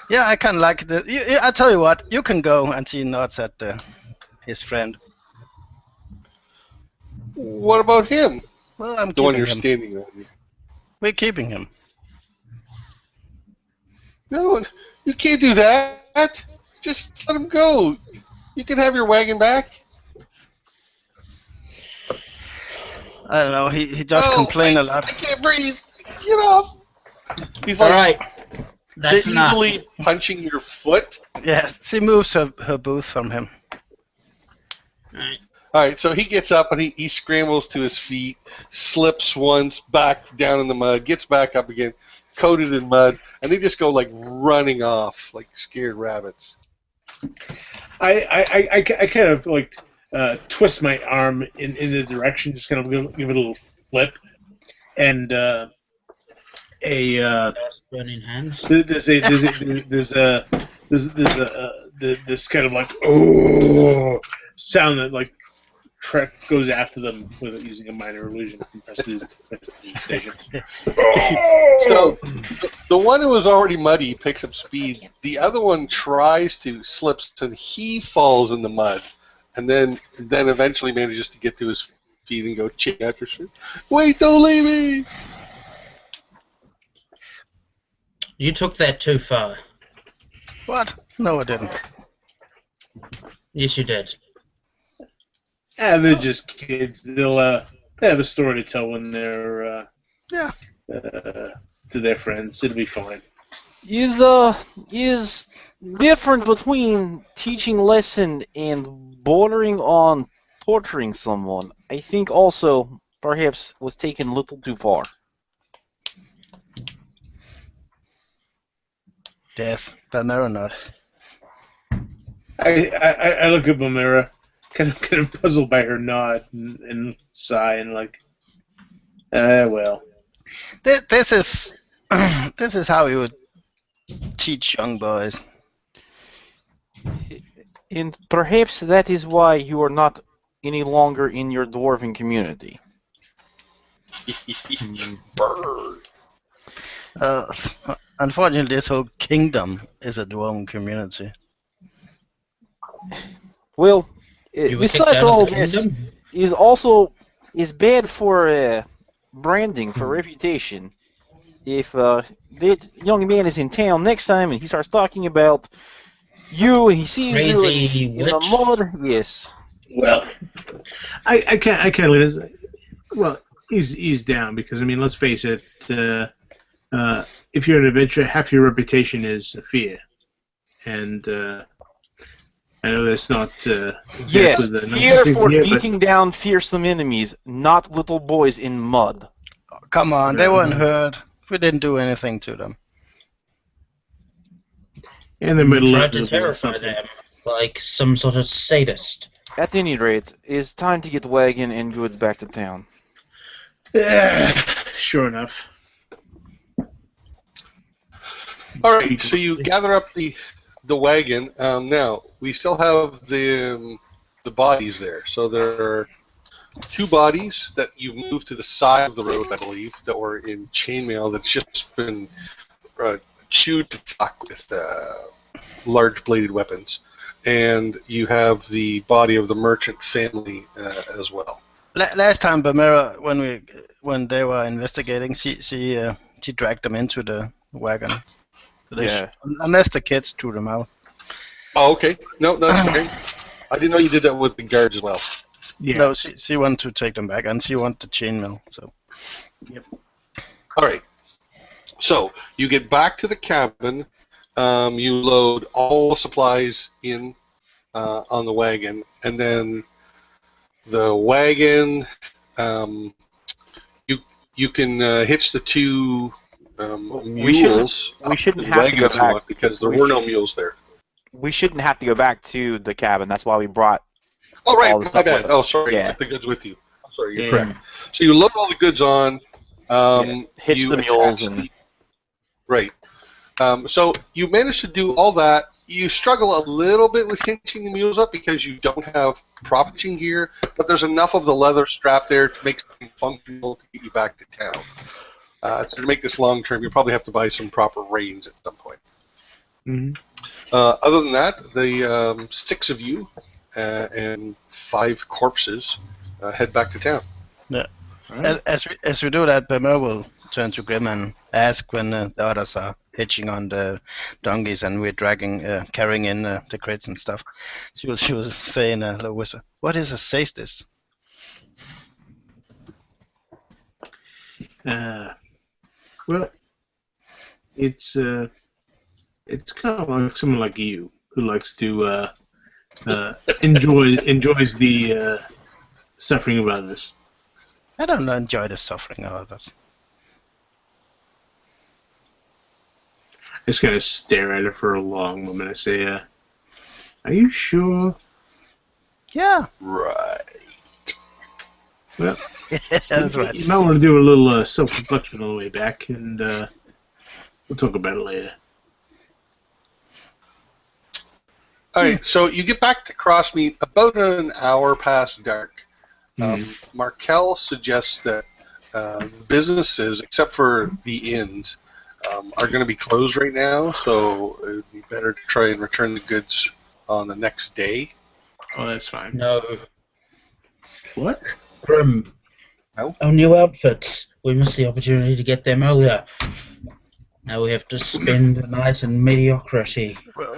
Yeah, I kind of like the. I tell you what, you can go, and she nods at his friend. What about him? Well, I'm The one keeping you're him. standing on. We're keeping him. No, you can't do that. Just let him go. You can have your wagon back. I don't know. He does complain a lot. I can't breathe. Get off. He's All like right, that's enough. easily punching your foot. Yeah, she moves her booth from him. All right, so he gets up and he scrambles to his feet, slips once, back down in the mud, gets back up again, coated in mud, and they just go like running off like scared rabbits. I kind of like twist my arm in the direction, just kind of give it a little flip, and Burning hands. there's this kind of like oh sound that like Trek goes after them with using a minor illusion. So the one who was already muddy picks up speed. The other one tries to, slips, and he falls in the mud, and then eventually manages to get to his feet and go chase after shit. Wait, don't leave me! You took that too far. What? No, I didn't. Yes, you did. They're just kids. They have a story to tell when they're to their friends. It'll be fine. Is different between teaching lesson and bordering on torturing someone. I think also perhaps was taken a little too far. Yes, Belmira nuts. I look at Belmira, kind of puzzled by her nod and sigh and like, well. This is this is how you would teach young boys. And perhaps that is why you are not any longer in your dwarven community. Burn. Unfortunately, this whole kingdom is a dwarven community. Well, You were kicked besides out of all the this, kingdom? is bad for branding, for reputation. If that young man is in town next time and he starts talking about you and he sees Crazy you in the witch. mud, yes. Well, I can't leave this. Well, he's down because I mean, let's face it. If you're an adventurer, half your reputation is fear, and I know that's not Yes, exactly the fear nicest thing for to hear, but beating down fearsome enemies, not little boys in mud. Come on, they weren't hurt. We didn't do anything to them. in the middle Tried of to terrify something. them like some sort of sadist. At any rate, it's time to get the wagon and goods back to town. Sure enough. All right, so you gather up the wagon. Now we still have the bodies there. So there are two bodies that you've moved to the side of the road, I believe, that were in chainmail. That's just been chewed to fuck with large bladed weapons, and you have the body of the merchant family as well. Last time, Belmira, when they were investigating, she dragged them into the wagon. Yeah. Unless the kids threw them out. Oh, okay. No, that's fine. I didn't know you did that with the guards as well. Yeah. No, she wanted to take them back, and she wanted the chainmail. So. Yep. All right. So you get back to the cabin. You load all the supplies in on the wagon, and then the wagon. You can hitch the two mules we shouldn't and have to go wagons you back. want because there were no mules there. We shouldn't have to go back to the cabin. That's why we brought Oh, right, all the my stuff bad. with Oh, us. sorry, Yeah. get the goods with you. I'm sorry, you're Yeah. correct. So you load all the goods on. Hitch You the mules attach and right. So you manage to do all that. You struggle a little bit with hitching the mules up because you don't have prop hitching gear, but there's enough of the leather strap there to make something functional to get you back to town. So to make this long term, you'll probably have to buy some proper reins at some point. Mm-hmm. Other than that, the 6 of you and 5 corpses head back to town. Yeah. Right. As we do that, Bemer will turn to Grim and ask when the others are hitching on the donkeys and we're carrying in the crates and stuff. She will say in a low whisper, "What is a cestus?" Well, it's kind of like someone like you who likes to enjoys the suffering of others. I don't enjoy the suffering of others. I just kind of stare at her for a long moment. I say, "Are you sure?" Yeah. Right. Well, That's right. you might want to do a little self-reflection on the way back, and we'll talk about it later. All right, so you get back to Crossmeet about an hour past dark. Markel suggests that businesses, except for the inns, are going to be closed right now, so it would be better to try and return the goods on the next day. Oh, that's fine. No. What? Grim. No? Our new outfits. We missed the opportunity to get them earlier. Now we have to spend the night in mediocrity. Well,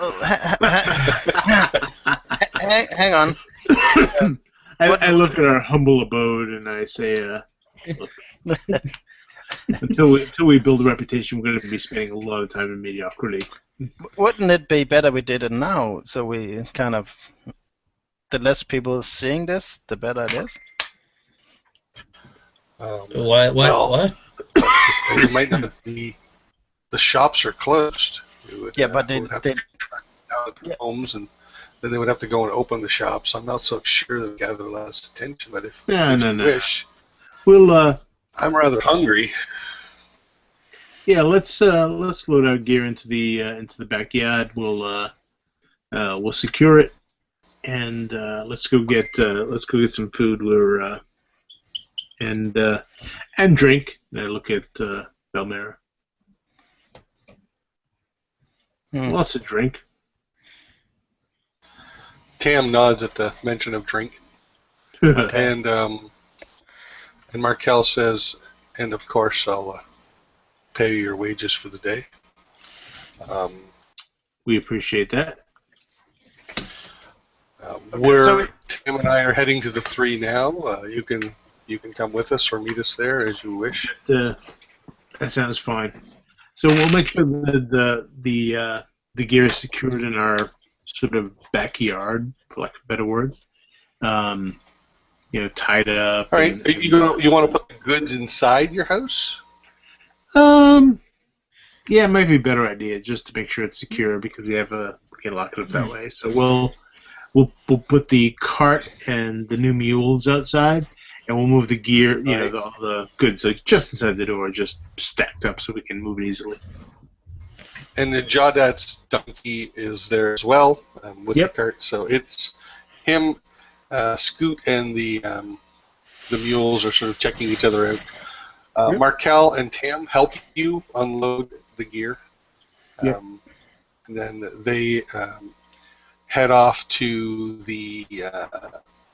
hang on. I look at our humble abode and I say, look, until we build a reputation, we're going to be spending a lot of time in mediocrity. Wouldn't it be better we did it now? So we kind of, the less people seeing this, the better it is. What? It might not be. The shops are closed. Yeah, but would have they to track down at their homes, and then they would have to go and open the shops. I'm not so sure they'll gather less attention, but if you wish, we'll I'm rather hungry. Yeah, let's load our gear into the backyard. We'll secure it, and let's go get some food. And drink. And I look at Belmera. Lots of drink. Tam nods at the mention of drink, and Markel says, "And of course, I'll pay you your wages for the day." We appreciate that. Tim and I are heading to the 3 now. You can come with us or meet us there as you wish. That sounds fine. So we'll make sure that the gear is secured in our sort of backyard, for lack of a better word. Tied up. All right. You want to put the goods inside your house? Yeah, it might be a better idea just to make sure it's secure because we can lock it up that way. So we'll put the cart and the new mules outside, and we'll move the gear, all the goods just inside the door, just stacked up so we can move it easily. And the Jawdat's donkey is there as well with the cart. So it's him, Scoot, and the mules are sort of checking each other out. Markel and Tam help you unload the gear. And then they head off to the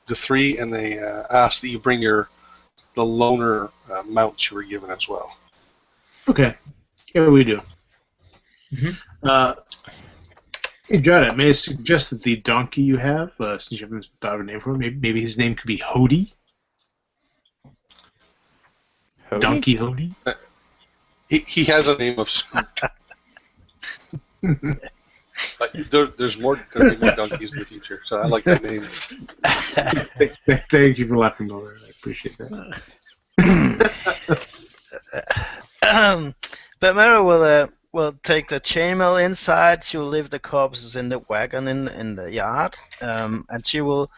3, and they ask that you bring the loner mounts you were given as well. Okay. Yeah, we do. Hey, Jada, may I suggest that the donkey you have, since you haven't thought of a name for him, maybe his name could be Hody? Donkey Hody? He has a name of Scoot. There's going to be more donkeys in the future, so I like that name. Thank you for laughing over it. I appreciate that. But Mary will take the chainmail inside. She will leave the corpses in the wagon in the yard, and she will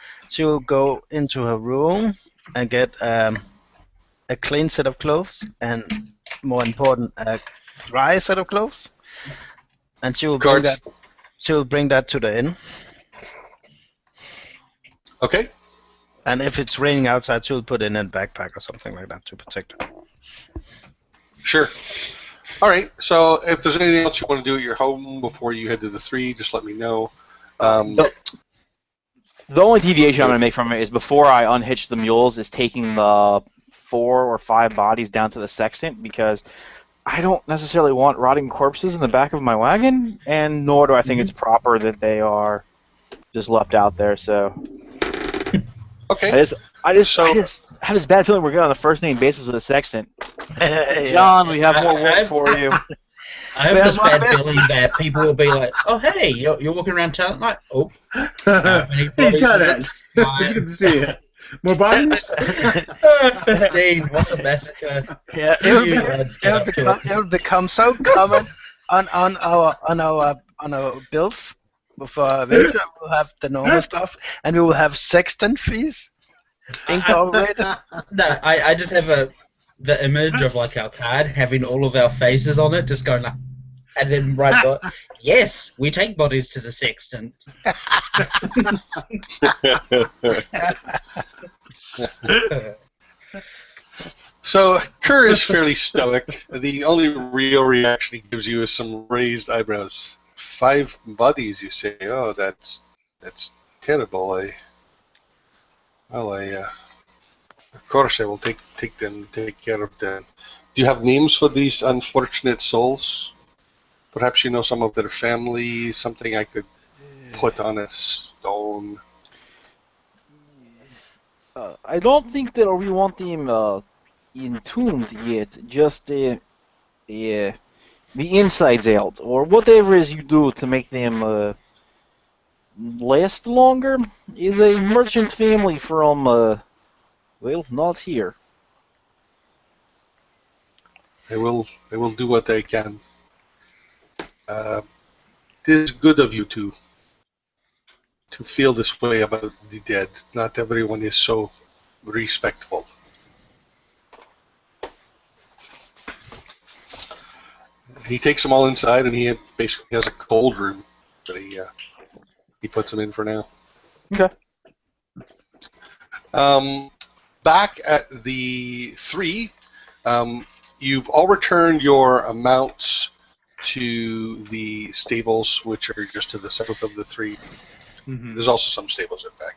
go into her room and get a clean set of clothes, and more important, a dry set of clothes, and she will bring Cards. that. She will bring that to the inn. Okay. And if it's raining outside, she will put it in a backpack or something like that to protect her. Sure. All right. So if there's anything else you want to do at your home before you head to the 3, just let me know. The only deviation I'm going to make from it is before I unhitch the mules is taking the 4 or 5 bodies down to the sextant, because I don't necessarily want rotting corpses in the back of my wagon, and nor do I think it's proper that they are just left out there. So Okay. I just have this bad feeling we're good on the first name basis with the sextant. John, we have more work for you. I have this bad feeling that people will be like, "Oh, hey, you're walking around town like, oh, Hey, Todd, it's good to see you. More bodies? 15. What's a massacre?" Yeah, it will become so common on our bills. For Venture, we'll have the normal stuff, and we will have sextant fees incorporated. No, I just have the image of like our card having all of our faces on it, just going like, and then right, yes, we take bodies to the sextant. So Kerr is fairly stoic. The only real reaction he gives you is some raised eyebrows. 5 bodies, you say? Oh, that's terrible. Of course I will take care of them. Do you have names for these unfortunate souls? Perhaps you know some of their family, something I could put on a stone. I don't think that we want them entombed yet. Just the insides out, or whatever it is you do to make them last longer. Is a merchant family from well, not here. I will do what I can. It is good of you to feel this way about the dead. Not everyone is so respectful. He takes them all inside, and he basically has a cold room that he puts them in for now. Okay. Back at the 3, you've all returned your mounts to the stables, which are just to the south of the 3. Mm-hmm. There's also some stables in back.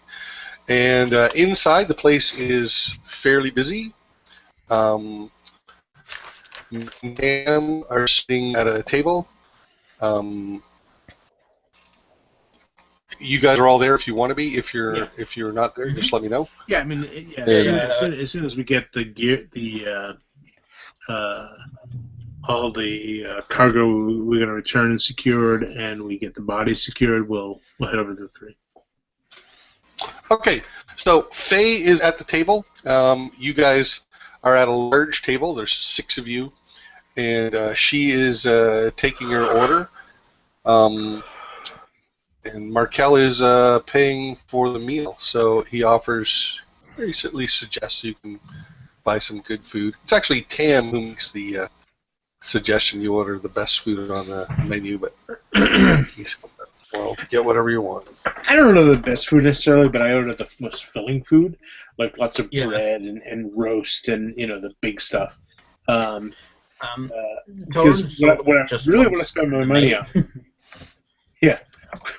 And inside, the place is fairly busy. Men are sitting at a table. You guys are all there if you want to be. If you're not there, just let me know. Yeah, I mean, as soon as we get the gear, all the cargo we're going to return and secured, and we get the bodies secured, we'll head over to the 3. Okay, so Faye is at the table. You guys are at a large table. There's 6 of you, and she is taking her order. And Markel is paying for the meal, so he recently suggests you can buy some good food. It's actually Tam who makes the suggestion you order the best food on the menu, but well, get whatever you want. I don't know the best food necessarily, but I order the most filling food, like lots of bread and roast and the big stuff. Because what I really want to spend my money on,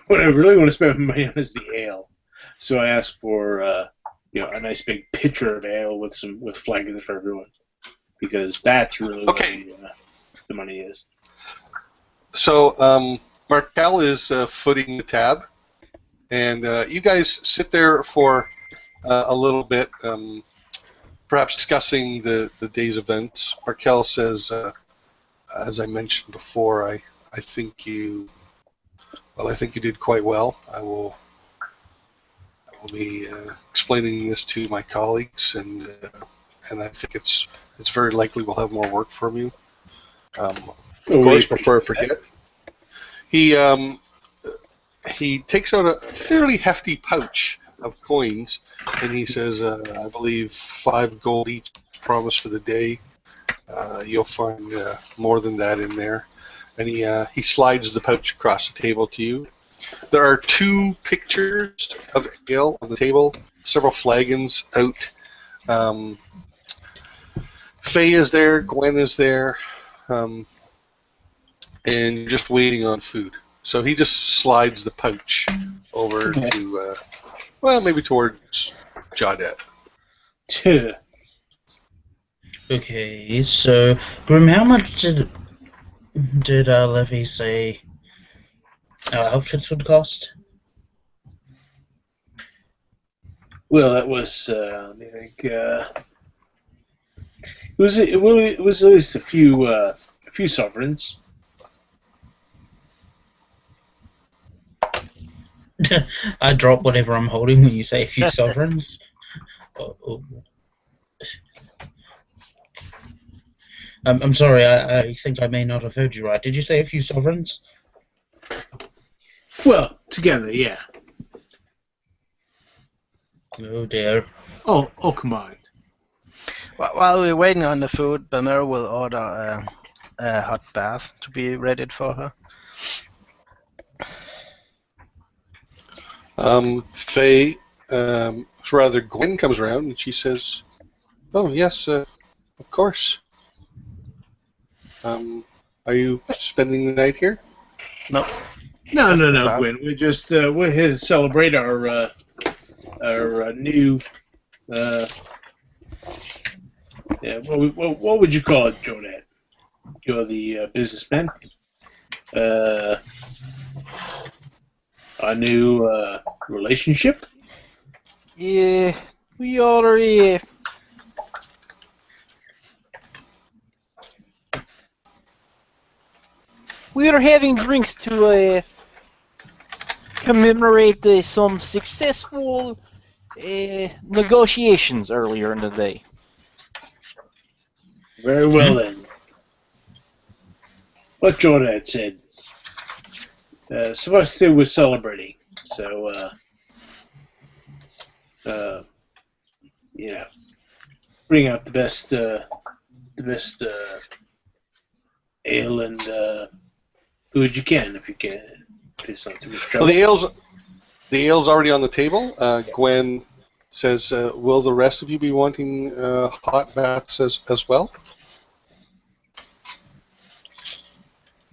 what I really want to spend my money on is the ale. So I asked for a nice big pitcher of ale with flagons for everyone, because that's really where the money is. So Markel is footing the tab, and you guys sit there for a little bit, perhaps discussing the day's events. Markel says, as I mentioned before, I think you did quite well. I will be explaining this to my colleagues, and I think it's very likely we'll have more work from you. Of course, before I forget, he takes out a fairly hefty pouch of coins, and he says, "I believe 5 gold each promised for the day. You'll find more than that in there." And he slides the pouch across the table to you. There are 2 pictures of ale on the table, several flagons out. Faye is there, Gwen is there, and you're just waiting on food. So he just slides the pouch over to, maybe towards Jawdet. Okay, so Grim, how much did Levy say our outfits would cost? Well, that was let me think. It was at least a few sovereigns. I drop whatever I'm holding when you say a few sovereigns. I'm sorry, I think I may not have heard you right. Did you say a few sovereigns? Well, together, yeah. Oh dear. All combined. While we're waiting on the food, Bamera will order a hot bath to be ready for her. Faye, rather, Gwen comes around and she says, "Oh yes, of course. Are you spending the night here?" No. No, Gwen. We're here to celebrate our new. What would you call it, Jonette? You're the businessman. Our new relationship. Yeah, we are. We are having drinks to commemorate some successful negotiations earlier in the day. Very well then. What Jordan had said. Supposed to we're celebrating, so bring out the best ale and food you can if it's not too much trouble. Well, the ale's already on the table. Gwen says, "Will the rest of you be wanting hot baths as well?"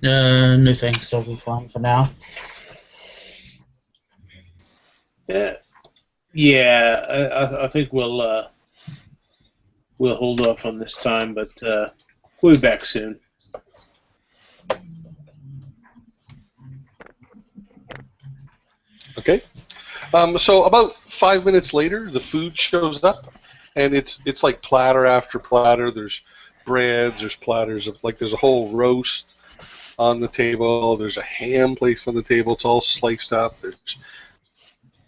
No thanks, I'll be fine for now. I think we'll hold off on this time, but we'll be back soon. Okay. So about 5 minutes later, the food shows up, and it's like platter after platter. There's breads, there's platters of there's a whole roast on the table. There's a ham placed on the table. It's all sliced up. There's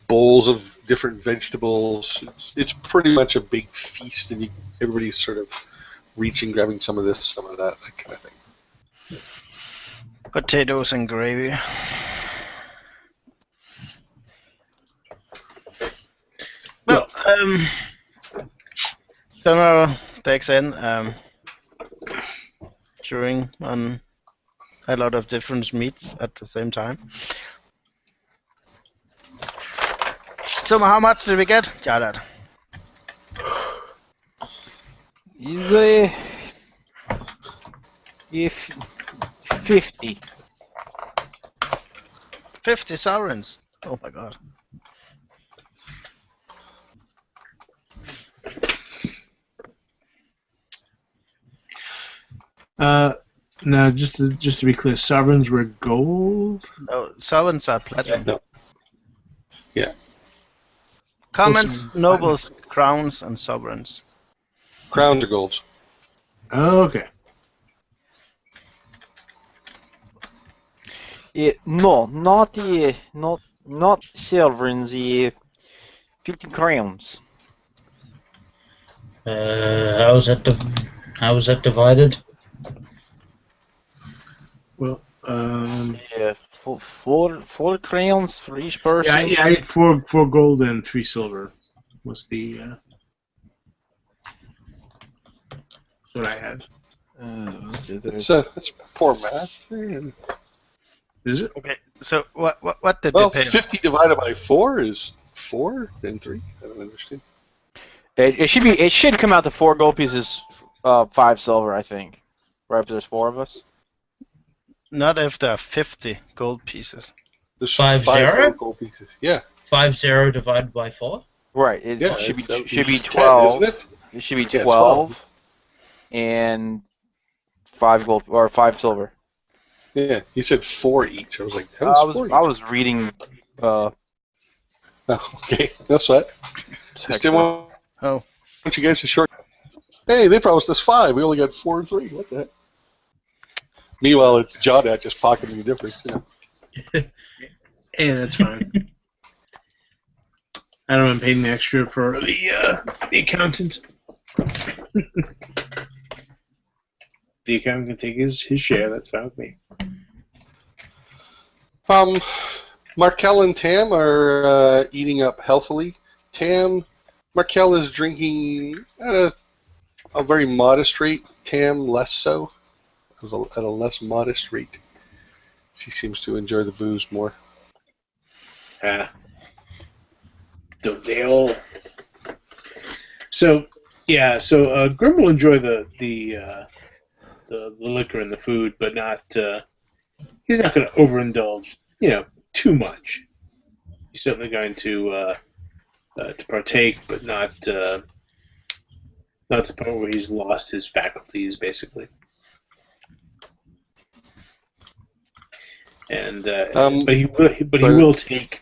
bowls of different vegetables. It's pretty much a big feast, and everybody's sort of reaching, grabbing some of this, some of that kind of thing. Potatoes and gravy. Well, Bamera takes in chewing on a lot of different meats at the same time. So how much did we get? Jawdet. Is 50. 50 sovereigns. Oh my god. Now, just to be clear, sovereigns were gold. Oh, sovereigns are platinum. No. Yeah. Commons, nobles, crowns, and sovereigns. Crowns are golds. Oh, okay. No, not sovereigns. 50 crowns. How was that divided? Well, Yeah, four crayons for each person. yeah, I had four gold and 3 silver. Was the that's what I had. That's poor math. Is it? Okay, so what did Well, they pay? 50 divided by 4 is 4 and 3. I don't understand. It should come out to 4 gold pieces, 5 silver, I think. Right, if there's 4 of us. Not if there are 50 gold pieces. There's 5-0? gold pieces. Yeah. 5-0 divided by 4? Right. It Yeah, should be that would should be be 10, 12. isn't it? It should be Yeah, 12 and 5 gold or 5 silver. Yeah, you said 4 each. I was like, I how's 4 each? was reading. Oh, okay. No sweat. Just didn't want Oh, you guys to short. Hey, they promised us 5. We only got 4 and 3. What the heck? Meanwhile, it's Jodat just pocketing the difference. Yeah. Yeah, that's fine. I don't mind paying the extra for the accountant. The accountant can take his share. That's fine with me. Markel and Tam are eating up healthily. Markel is drinking at a very modest rate. Tam less so, at a less modest rate. She seems to enjoy the booze more. Don't they all? So Grim will enjoy the liquor and the food, but not. He's not going to overindulge, too much. He's certainly going to partake, but not to the point where he's lost his faculties, basically. And but he will take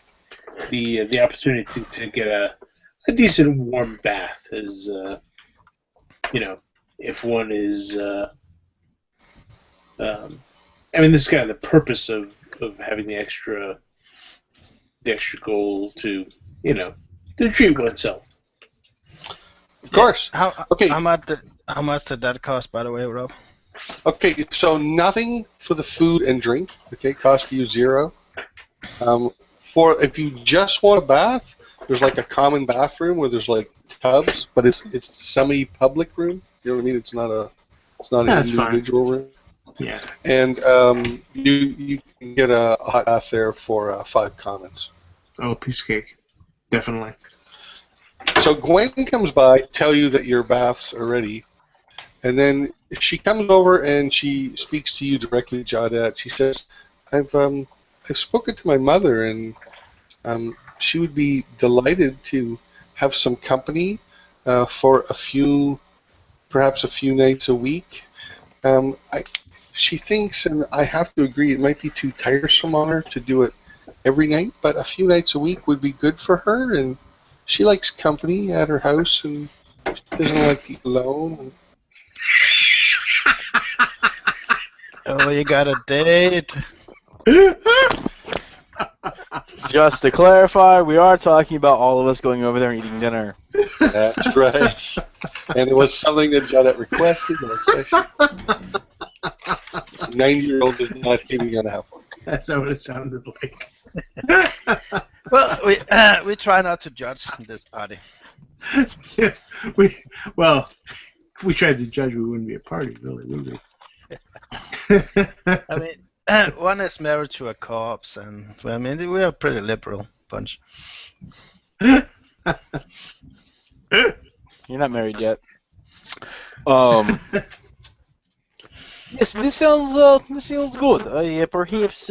the opportunity to get a decent warm bath, as if one is. I mean, this is kind of the purpose of having the extra goal to to treat oneself. Of course. Okay. How much did that cost, by the way, Rob? Okay, so nothing for the food and drink. Okay, cost you 0. For if you just want a bath, there's like a common bathroom where there's like tubs, but it's a semi-public room. You know what I mean? It's not an individual room. Yeah. And you can get a hot bath there for 5 commons. Oh, piece of cake. Definitely. So Gwen comes by, tell you that your baths are ready, and then she comes over and she speaks to you directly, Jodat. She says, I've spoken to my mother, and she would be delighted to have some company for perhaps a few nights a week. She thinks, and I have to agree, it might be too tiresome on her to do it every night, but a few nights a week would be good for her, and she likes company at her house, and she doesn't like to eat alone. Oh, you got a date. Just to clarify, we are talking about all of us going over there and eating dinner. That's right. And it was something that Jodat requested in a session. 90-year-old is not hitting on a half one. That's what it sounded like. Well, we try not to judge this party. Yeah, if we tried to judge, we wouldn't be a party, really, would we? I mean, one is married to a corpse, and I mean, we are a pretty liberal bunch. You're not married yet. Yes, this sounds good. Perhaps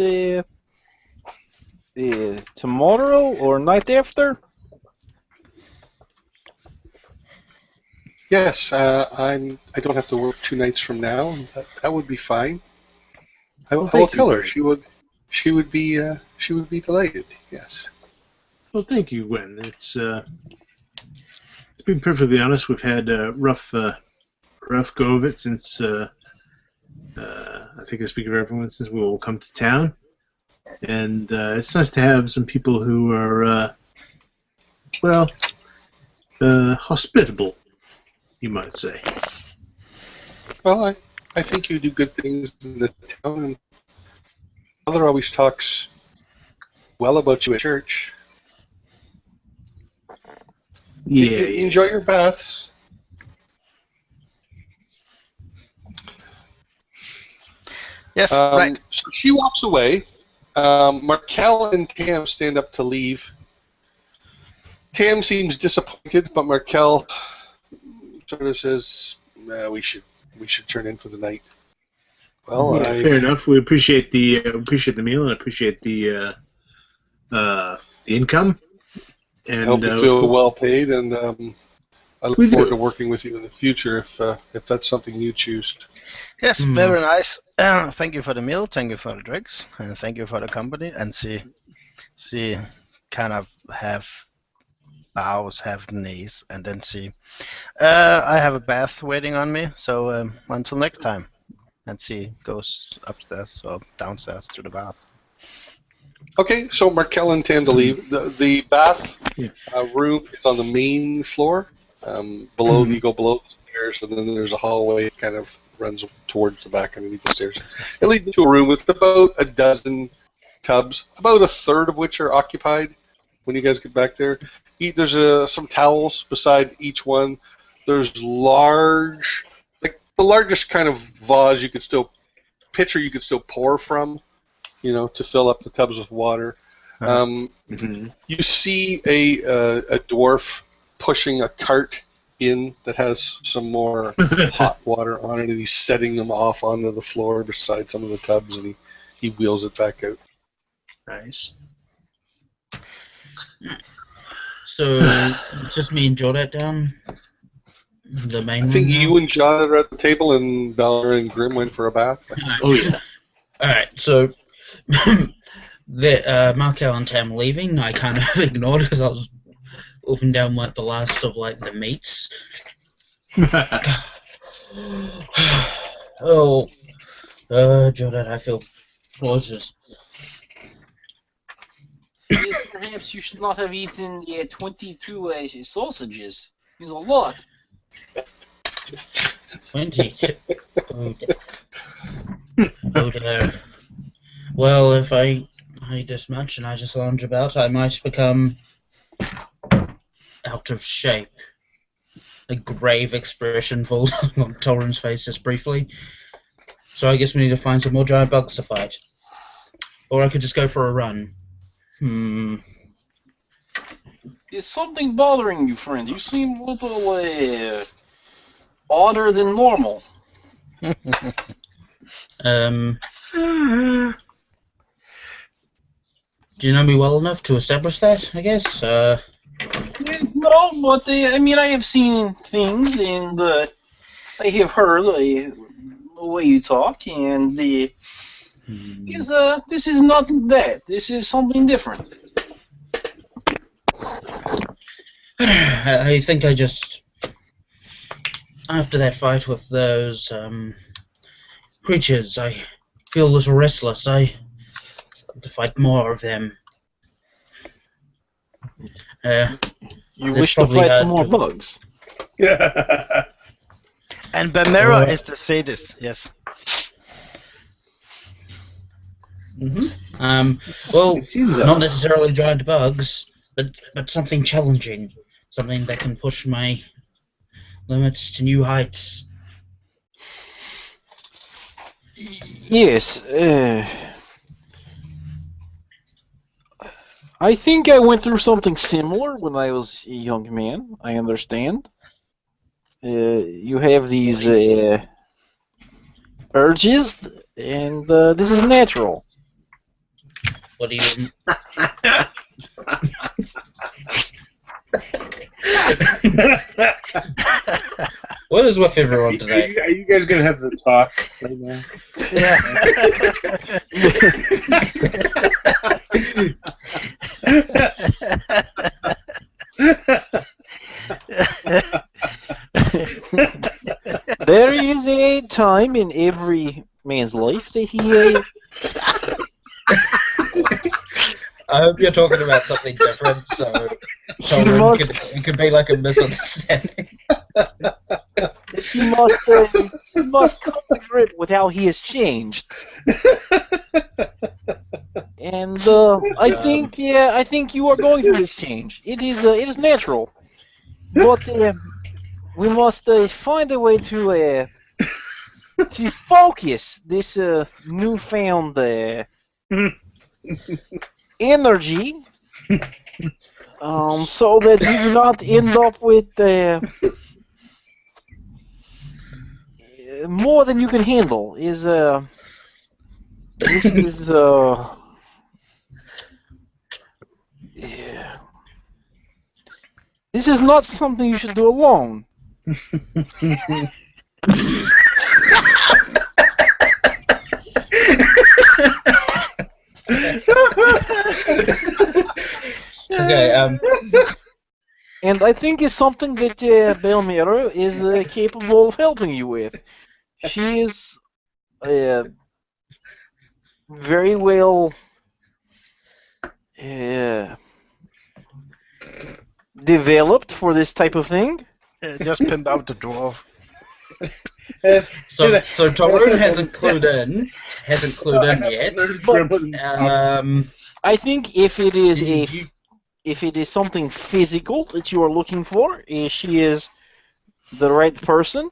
tomorrow or night after. Yes, I don't have to work 2 nights from now. That would be fine. I will tell her. She would be delighted. Yes. Well, thank you, Gwen. It's to be perfectly honest, we've had a rough go of it since I think I speak for everyone since we all come to town, and it's nice to have some people who are hospitable, you might say. Well, I think you do good things in the town, and always talks well about you at church. Yeah. Enjoy your baths. Yes, right. So she walks away. Markel and Tam stand up to leave. Tam seems disappointed, but Markel sort of says, "We should turn in for the night." Well, Yeah, fair enough. We appreciate the meal and appreciate the income. I And hope you feel well paid, and I look We forward do. to working with you in the future if that's something you choose. Yes, very nice. Thank you for the meal, thank you for the drinks, and thank you for the company. And she kind of have bows, have knees, and then I have a bath waiting on me, so until next time. And she goes upstairs or downstairs to the bath. Okay, so Markel and Tam to leave. The bath room is on the main floor. Below, you go below the stairs, and then there's a hallway that kind of runs towards the back underneath the stairs. It leads into a room with about a dozen tubs, about a third of which are occupied when you guys get back there. There's some towels beside each one. There's large, like the largest kind of vase you could still pour from, to fill up the tubs with water. You see a dwarf pushing a cart in that has some more hot water on it, and he's setting them off onto the floor beside some of the tubs, and he wheels it back out. Nice. So it's just me and Jordat down the main I think room now? you and John are at the table, and Valor and Grim went for a bath. Oh, yeah. Alright, so Markel and Tam leaving, I kind of ignored because I was wolfing down like the last of like the meats. Jordan, I feel nauseous. Yes, perhaps you should not have eaten 22 sausages. It's a lot. 22. Oh dear. Well, if I eat this much and I just lounge about, I might become out of shape. A grave expression falls on Torin's face just briefly. So I guess we need to find some more giant bugs to fight. Or I could just go for a run. Is something bothering you, friend? You seem a little odder than normal. Do you know me well enough to establish that, I guess? No, but I have seen things, and I have heard the way you talk, and this is not that. This is something different. I think I just, after that fight with those creatures, I feel a little restless. I to fight more of them. You wish to fight some more bugs. And Bamera is the sadist, yes. Well, not necessarily giant bugs, but something challenging, something that can push my limits to new heights. Yes. I think I went through something similar when I was a young man. I understand. You have these urges, and this is natural. What do you... What is with everyone today? Are you guys gonna have the talk right now? Yeah. There is a time in every man's life that he I hope you're talking about something different, so it could be like a misunderstanding. he must come to grip with how he has changed. And I think you are going through this change. It is natural, but we must find a way to focus this newfound energy, so that you do not end up with more than you can handle. This is yeah. This is not something you should do alone. Okay. And I think it's something that Belmiro is capable of helping you with. She is very well developed for this type of thing. Just pimp out the dwarf. So Torun hasn't clued in yet. I think if it is something physical that you are looking for, she is the right person.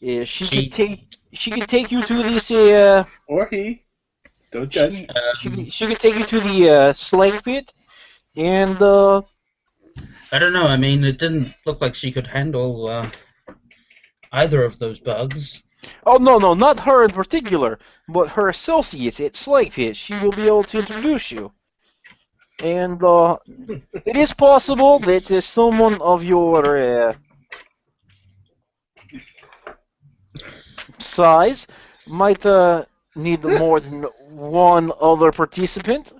She could take you to this. Or he. Don't judge. She could take you to the slag pit, and I don't know. I mean, it didn't look like she could handle either of those bugs. oh no, not her in particular, but her associates at slag pit. She will be able to introduce you. And it is possible that someone of your size might need more than one other participant.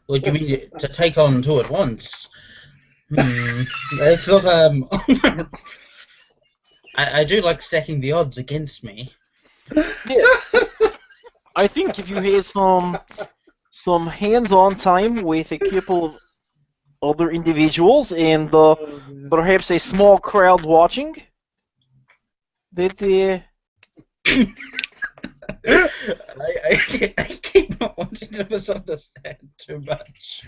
What do you mean to take on two at once? It's not. I do like stacking the odds against me. Yes. I think if you had some hands-on time with a couple of other individuals and perhaps a small crowd watching, that I keep not wanting to misunderstand too much.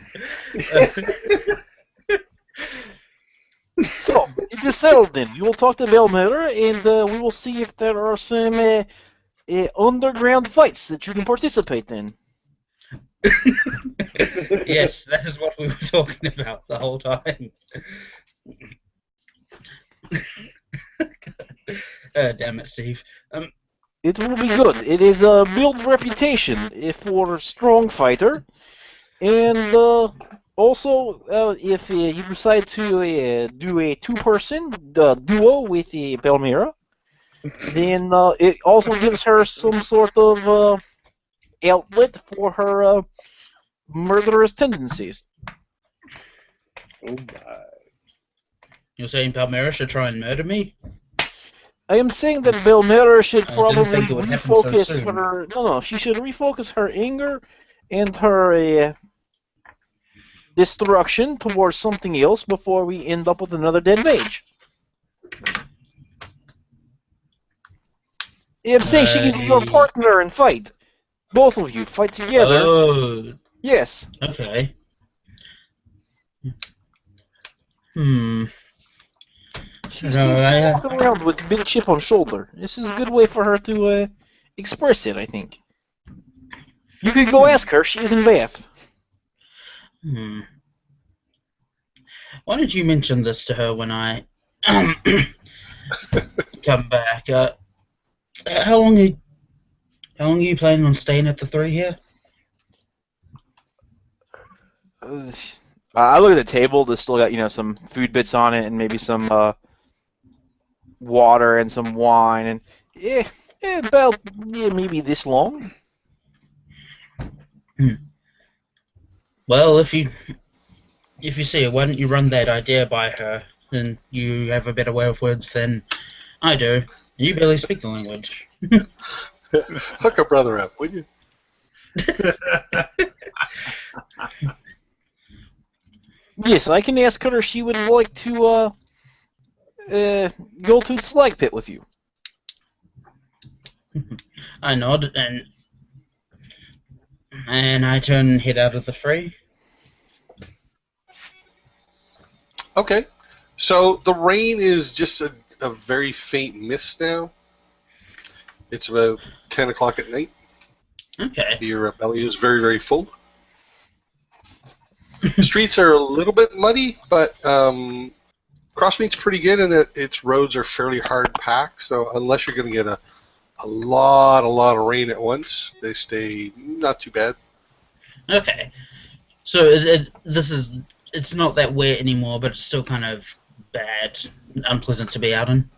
So it is settled then. You will talk to Belmiller, and we will see if there are some underground fights that you can participate in. Yes, that is what we were talking about the whole time. Damn it, Steve. It will be good. It is a build reputation for a strong fighter, and also if you decide to do a two-person duo with Belmira, then it also gives her some sort of outlet for her murderous tendencies. Oh my. You're saying Palmera should try and murder me? I am saying that Belmira should I didn't probably think it would happen so refocus soon. her. No, she should refocus her anger and her destruction towards something else before we end up with another dead mage. I'm saying she can be your partner and fight. Both of you fight together. Oh, Yes. okay. She No, seems to I, be walking around with a big chip on shoulder. This is a good way for her to express it, I think. You could go ask her. She's in Bath. Why did you mention this to her when I come back? How long are you planning on staying at the 3 here? I look at the table. There's still got some food bits on it, and maybe some water and some wine, and about maybe this long. Well, if you see her, why don't you run that idea by her? Then you have a better way of words than I do, and you barely speak the language. Hook a brother up, will you? Yes, I can ask her if she would like to go to the slag pit with you. I nod and I turn and head out of the fray. Okay. So the rain is just a very faint mist now. It's about 10 o'clock at night. Okay. Your belly is very, very full. The streets are a little bit muddy, but Crossmeet's pretty good in that its roads are fairly hard packed, so unless you're going to get a lot of rain at once, they stay not too bad. Okay. So it's not that wet anymore, but it's still kind of bad, unpleasant to be out in.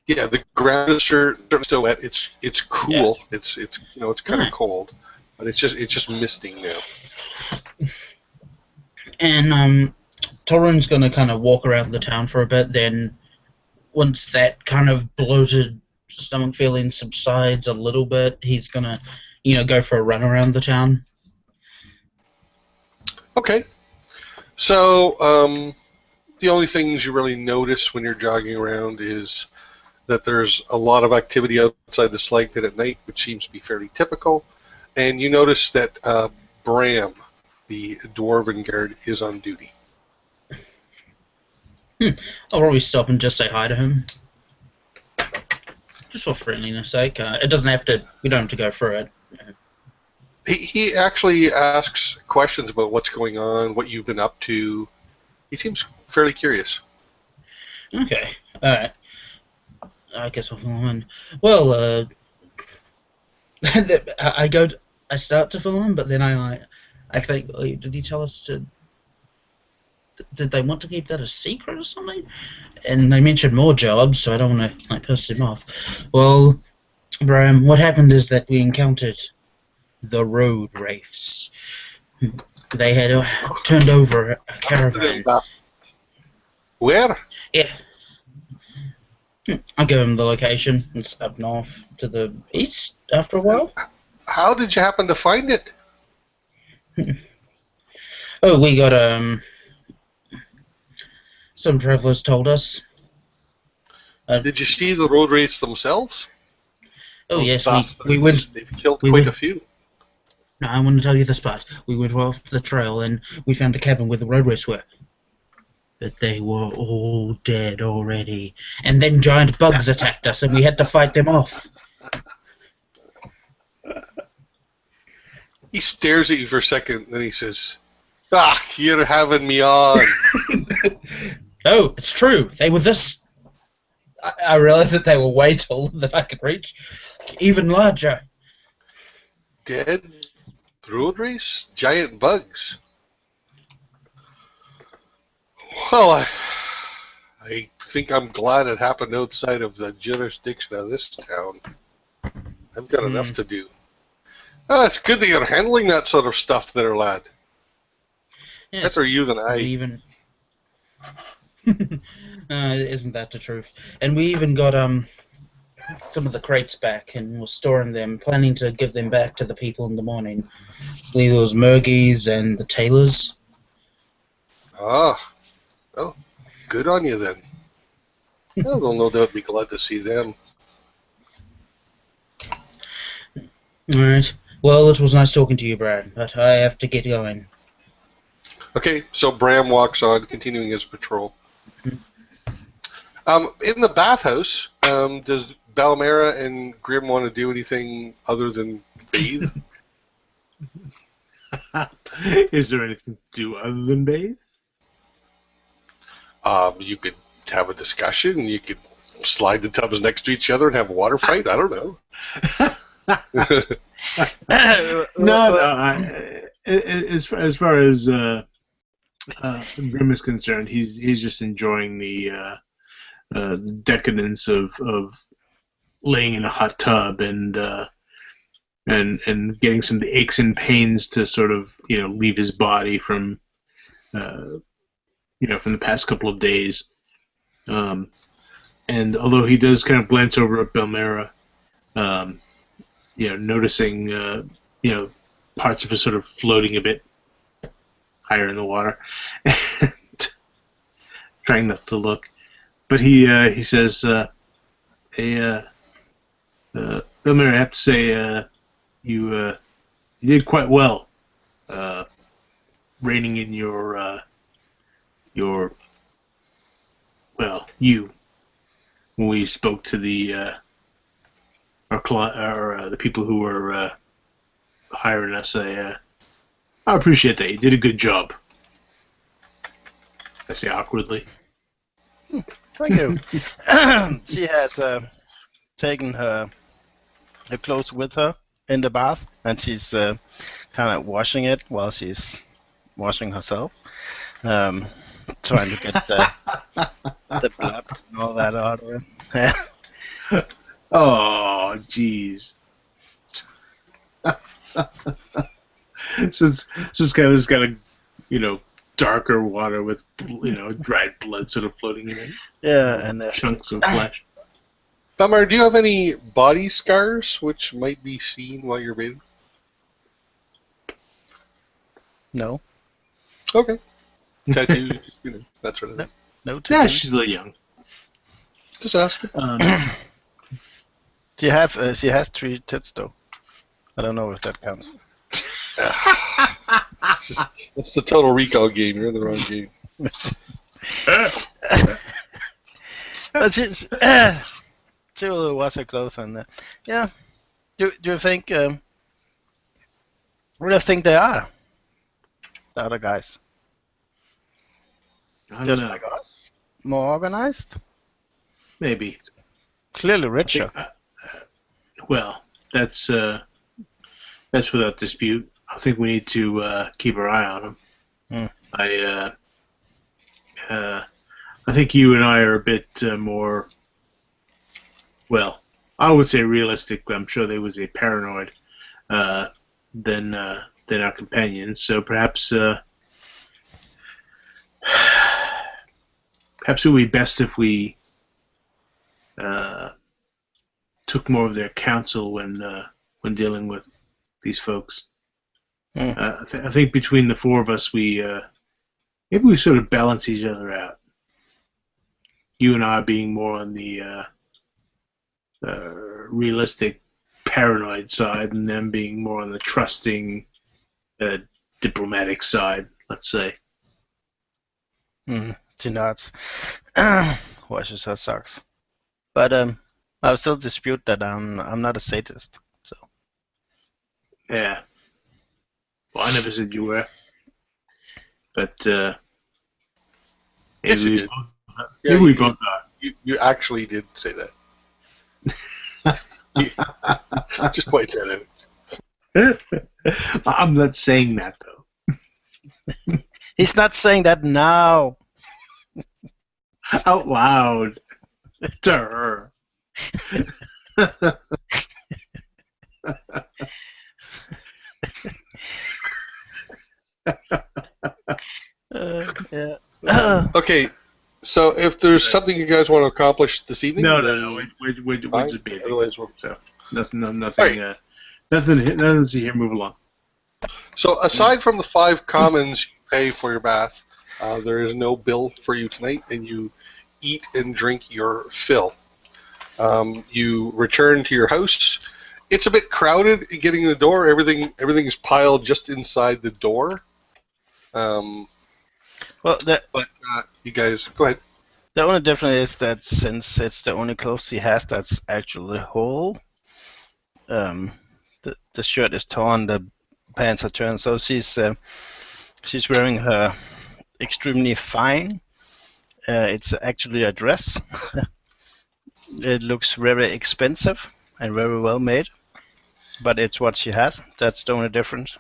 Yeah, the ground is certainly still wet. It's cool. Yeah. It's kind of cold, but it's just misting now. And Torun's gonna kind of walk around the town for a bit. Then, once that kind of bloated stomach feeling subsides a little bit, he's gonna, go for a run around the town. Okay. So the only things you really notice when you're jogging around is that there's a lot of activity outside the slag pit at night, which seems to be fairly typical. And you notice that Bram, the dwarven guard, is on duty. I'll probably stop and just say hi to him. Just for friendliness sake. It doesn't have to, we don't have to go through it. He actually asks questions about what's going on, what you've been up to. He seems fairly curious. Okay, alright. I guess I'll fill him in. Well, I start to fill him, but then I think, did he tell us to... Did they want to keep that a secret or something? And they mentioned more jobs, so I don't want to piss him off. Well, Bram, what happened is that we encountered the road wraiths. They had turned over a caravan. Where? Yeah. I'll give him the location. It's up north to the east after a while. How did you happen to find it? Oh, we got some travelers told us. Did you see the road wraiths themselves? Oh, yes, we went... They've killed quite a few. No, I want to tell you this part. We went off the trail and we found a cabin where the road wraiths were. But they were all dead already. And then giant bugs attacked us and we had to fight them off. He stares at you for a second, then he says, you're having me on. No, it's true. They were this... I realized that they were way taller than I could reach. Even larger. Dead road wraiths? Giant bugs? Well, I think I'm glad it happened outside of the jurisdiction of this town. I've got enough to do. It's good that you're handling that sort of stuff there, lad. Yes, better you than I. Even... isn't that the truth? And we even got some of the crates back and we're storing them, planning to give them back to the people in the morning. I believe it was Murgies and the Taylors. Ah. Oh, good on you then. Well, they'll no doubt be glad to see them. Alright. Well, it was nice talking to you, Brad, but I have to get going. Okay, so Bram walks on, continuing his patrol. In the bathhouse, does Balmera and Grim want to do anything other than bathe? Is there anything to do other than bathe? You could have a discussion. You could slide the tubs next to each other and have a water fight. I don't know. No. As far as Grim is concerned, he's just enjoying the decadence of laying in a hot tub and getting some of the aches and pains to sort of leave his body from from the past couple of days. And although he does kind of glance over at Belmera, noticing parts of it sort of floating a bit higher in the water, and trying not to look. But he says, "Hey, Ilmir, I have to say, you did quite well, reining in your you when we spoke to the the people who were hiring us. I appreciate that. You did a good job. I say awkwardly. Thank you. She has taken her clothes with her in the bath, and she's kind of washing it while she's washing herself, trying to get the blood and all that out of it. Oh, jeez. so it's kind of darker water with dried blood sort of floating in it. Yeah, and Chunks of flesh. Belmar, do you have any body scars which might be seen while you're bathing? no, Okay. Tattoos, that sort of thing. no. Yeah, tattoos. she's a little young. Just asking. She has 3 tits though. I don't know if that counts. That's the Total Recall game. You're in the wrong game. But she will wash her clothes and yeah. Do you think? What do you think they are? The other guys, I don't just know. like us, more organized, Maybe. clearly I richer. think, well, that's without dispute. I think we need to keep our eye on them. I think you and I are a bit more. Well, I would say realistic, but I'm sure they was a paranoid than our companions. So perhaps perhaps it would be best if we took more of their counsel when dealing with these folks. I think between the 4 of us, maybe we sort of balance each other out. You and I being more on the realistic, paranoid side, and them being more on the trusting, diplomatic side, let's say. She nods. Washes her socks. But I'll still dispute that I'm not a sadist. So Yeah. Well, I never said you were. But Yes, you did. Maybe we both are. You actually did say that. Just point that out. I'm not saying that, though. he's not saying that now. Out loud. To her. Yeah. Okay, so if there's something you guys want to accomplish this evening, No. We're fine. just bathing. Otherwise, we'll... So nothing. Right. Nothing to see here. Move along. So aside from the 5 commons you pay for your bath, there is no bill for you tonight, and you eat and drink your fill. You return to your house. It's a bit crowded getting in the door. Everything is piled just inside the door. Well, But you guys, go ahead. the only difference is that since it's the only clothes she has that's actually whole, the shirt is torn, the pants are torn, so she's wearing her extremely fine. It's actually a dress. It looks very expensive and very well made, but it's what she has. That's the only difference.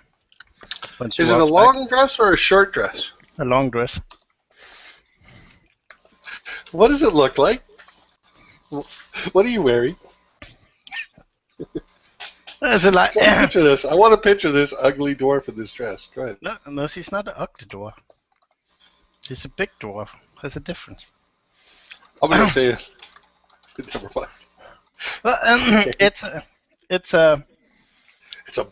When she Is it a walks long dress or a short dress? back, a long dress? What does it look like? What are you wearing? Is it like? Picture this. I want to picture this ugly dwarf in this dress. Go ahead. No, she's not an ugly dwarf. She's a big dwarf. There's a difference. I'm gonna say it. Never mind. Well, it's a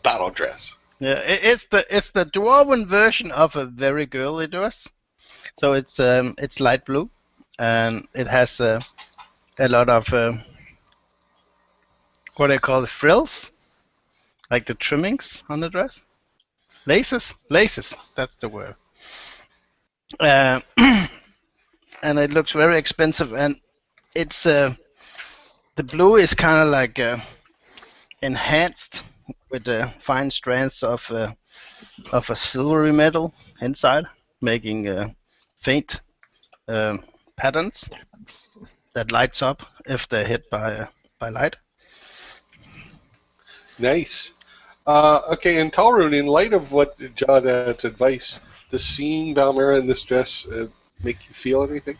battle dress. Yeah, it's the dwarven version of a very girly dress. So it's light blue, and it has a lot of what do you call it? Frills, like the trimmings on the dress. Laces. That's the word. And it looks very expensive, and it's the blue is kind of like enhanced with the fine strands of a silvery metal inside, making faint patterns that lights up if they're hit by light. Nice. Okay, and Talrun, in light of what Jodad's advice, does seeing Balmera in this dress make you feel anything?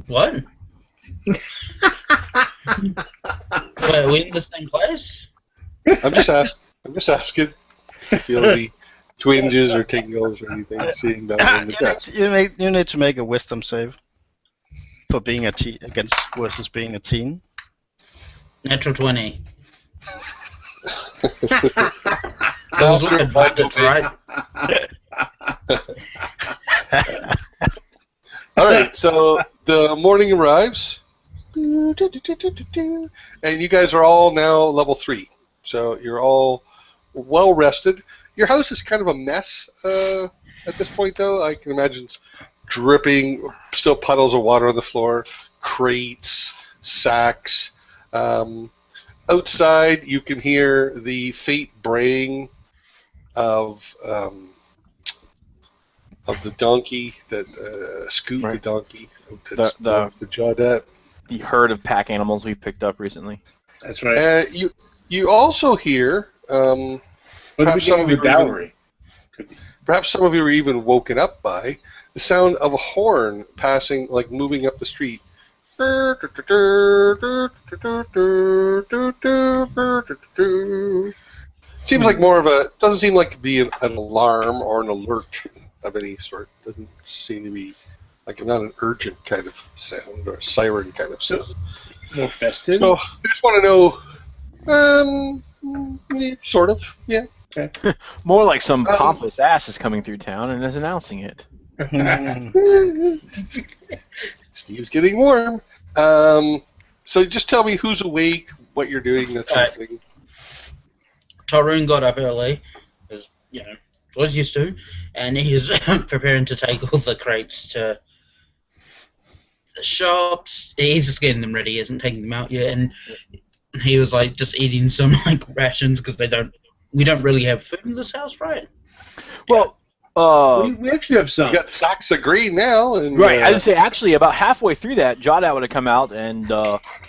What? Wait, are we in the same place? I'm just asking. Feel any twinges or tingles or anything seeing Balmera in the dress? You need to make a wisdom save for being a teen versus being a teen. Natural 20. That's your Advantage, right? Alright, so the morning arrives, and you guys are all now level 3. So you're all well rested. Your house is kind of a mess at this point, though. I can imagine it's dripping, still puddles of water on the floor, crates, sacks. Outside, you can hear the faint braying of the donkey that Scoot the donkey. That's the Jawdat. The herd of pack animals we've picked up recently. That's right. You also hear. Perhaps some of the dowry. Perhaps some of you were even woken up by the sound of a horn passing, like moving up the street. Seems like more of a. Doesn't seem like to be an alarm or an alert of any sort. Doesn't seem to be like not an urgent kind of sound or a siren kind of sound. More festive. So I just want to know, sort of, yeah. Okay. More like some pompous ass is coming through town and is announcing it. Steve's getting warm. So just tell me who's awake, what you're doing, that sort of thing. Torun got up early, as was used to, and he's preparing to take all the crates to the shops. He's just getting them ready. He hasn't taken them out yet, and he was like just eating some like rations because we don't really have food in this house, right? Well, we actually have some. You got sacks of green now, and right. I would say actually about halfway through that, Jawdat would have come out and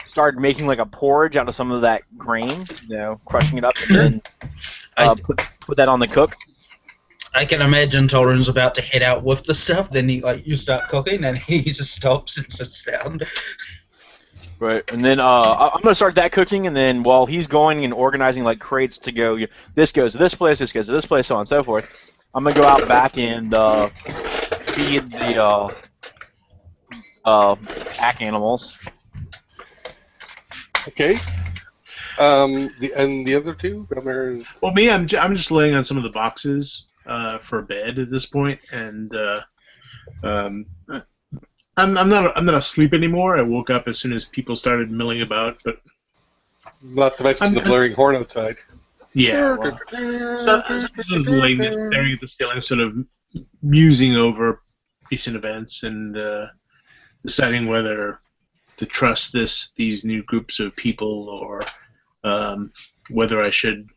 started making like a porridge out of some of that grain, crushing it up and then put that on the cook. I can imagine Torun's about to head out with the stuff. Then you start cooking, and he just stops and sits down. Right, and then I'm gonna start that cooking, and then while he's going and organizing like crates to go, this goes to this place, this goes to this place, so on and so forth. I'm gonna go out back and feed the pack animals. Okay. The other two? Well, me, I'm just laying on some of the boxes for bed at this point, and I'm not asleep anymore. I woke up as soon as people started milling about, but not to mention the blaring horn outside. Yeah. Well, so I was just laying there, staring at the ceiling, sort of musing over recent events and deciding whether to trust these new groups of people or whether I should,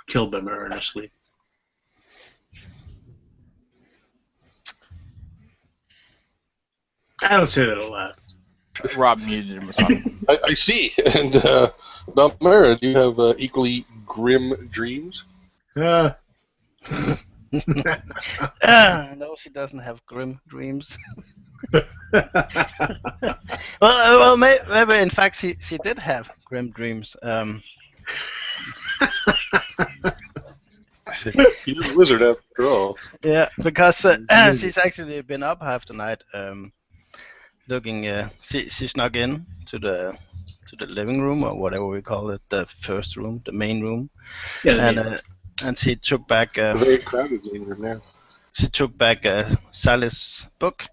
kill them earnestly. I don't say that a lot. Rob muted him. I see. And Balmera, do you have equally grim dreams? No, she doesn't have grim dreams. well, maybe in fact she did have grim dreams. He's a wizard after all. Yeah, because she's actually been up half the night. Looking, she snuck in to the living room or whatever we call it, the first room, the main room, and she took back a very crowded main room now. She took back Sally's book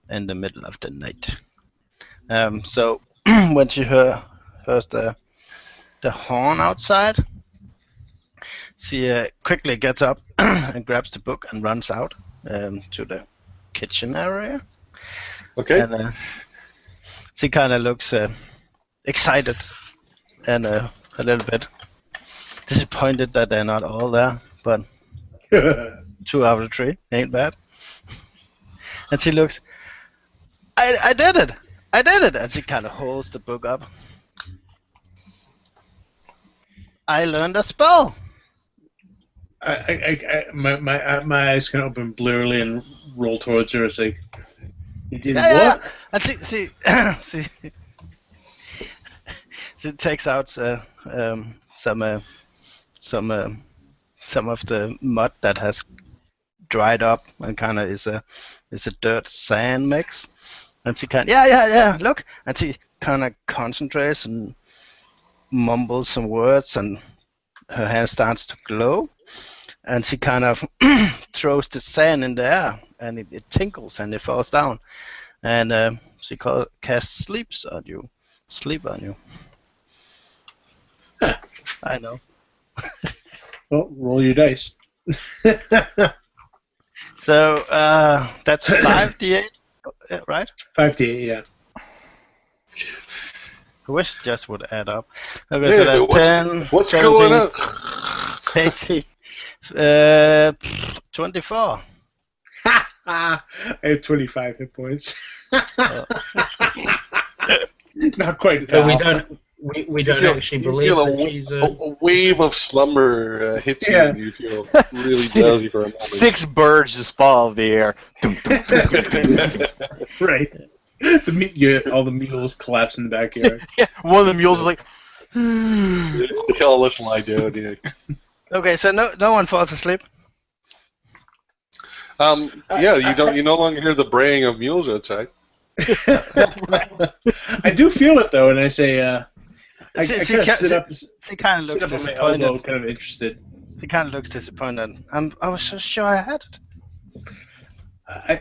in the middle of the night. So when she heard hears the horn outside. She quickly gets up and grabs the book and runs out to the kitchen area. Okay. And she kind of looks excited and a little bit disappointed that they're not all there, but 2 out of 3 ain't bad. And she looks, I did it! I did it! And she kind of holds the book up. I learned a spell! My eyes can open blurrily and roll towards her. It's like, you did what? Yeah. And she takes out some of the mud that has dried up and kind of is a dirt sand mix, and she kind look, and she kind of concentrates and mumbles some words, and her hand starts to glow, and she kind of throws the sand in the air, and it tinkles and it falls down, and she casts sleep on you. Huh. I know. Well, roll your dice. So that's 5d8, right? 5d8, yeah. I wish just would add up. Okay, Yeah, so that's what's- 10, What's 17, going on? 18, 24. I have 25 hit points. Not quite So that. we don't actually believe feel that she's a... a wave of slumber hits you, Yeah. and you feel really drowsy for a moment. 6 birds just fall out of the air. Right. All the mules collapse in the backyard. Yeah, one of the mules is like, Hell, let's lie down. Yeah. Okay, so no one falls asleep. You no longer hear the braying of mules outside. I do feel it though, and I say, I She kind of sit up kind of sit looks up on my elbow, disappointed. kind of interested. She kind of looks disappointed. I was so sure I had it.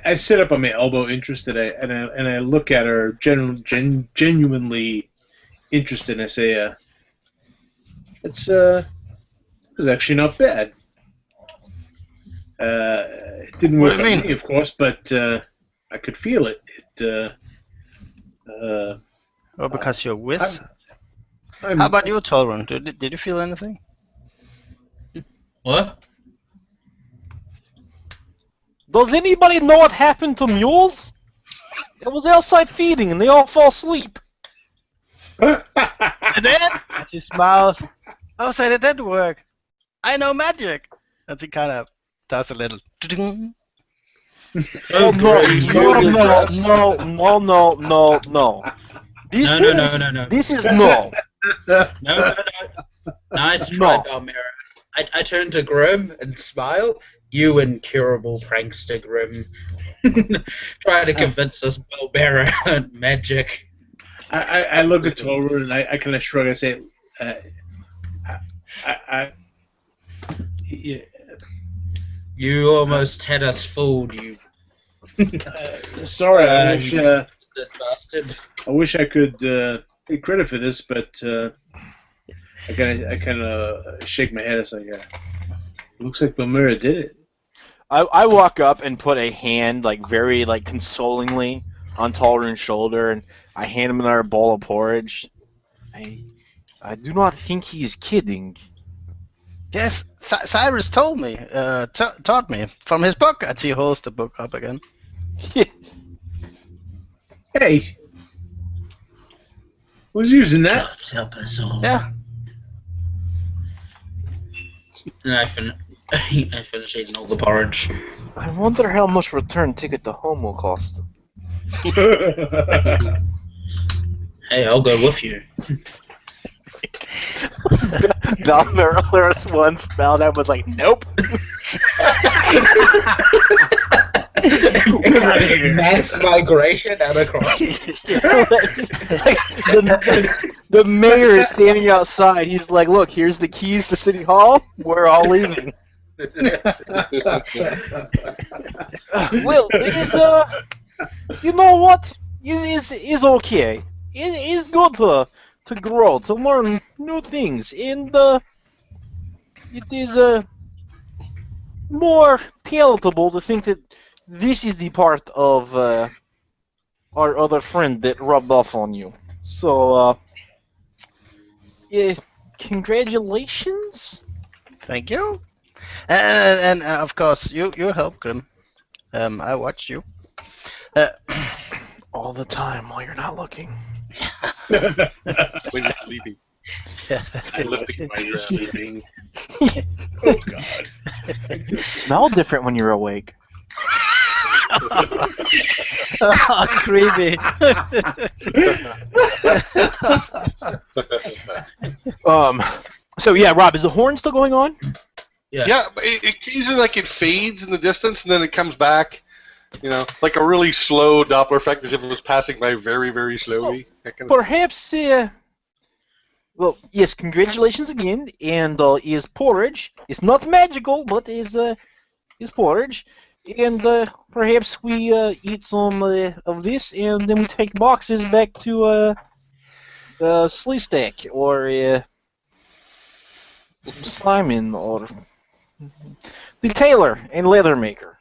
I sit up on my elbow, interested, and I look at her, genuinely interested, and I say, it was actually not bad. It didn't What work do you on mean? me, of course, but I could feel it. Oh, because you're whiz. I'm, How about you, Torun? Did you feel anything? What? does anybody know what happened to mules? It was outside feeding and they all fall asleep. It did? And she smiles. Oh, so it did work. I know magic. And she kind of does a little. Oh, no, He's doing your dress. no. No. This is no. No. Nice try, No. Balmera. I turn to Grim and smile. You incurable prankster, Grim. Try to convince us Balmera and magic. I look at Toru and I kind of shrug. I say, yeah, You almost had us fooled, you sorry. I bastard. wish I could take credit for this, but I kind of shake my head. It's like, looks like Balmera did it. I walk up and put a hand, very consolingly on Talrin's shoulder, and I hand him another bowl of porridge. I do not think he's kidding. Yes, Cyrus told me, taught me from his book. And she holds the book up again. Hey, who's using that? God help us all. Yeah. And I finish eating all the porridge. I wonder how much return ticket to home will cost. Hey, I'll go with you. Valmera's one smelled at was like, nope. Mass migration out of Crossmeet. The mayor is standing outside. He's like, look, here's the keys to City Hall. We're all leaving. Well, it is, you know what? It is okay. It is good to grow, to learn new things, and it is more palatable to think that this is the part of our other friend that rubbed off on you. So, yeah, congratulations. Thank you. And of course, you help, Grim. I watched you. Uh, All the time while you're not looking. When you're sleeping. Lifting my You're dress. sleeping. Oh God. Smell different when you're awake. Oh, creepy. So yeah, Rob, is the horn still going on? Yeah, but it usually it fades in the distance and then it comes back. Like a really slow Doppler effect, as if it was passing by very, very slowly. Perhaps, well, yes, congratulations again, and is porridge. It's not magical, but is porridge. And perhaps we eat some of this, and then we take boxes back to Sleestack, or Simon, or the tailor and leather maker.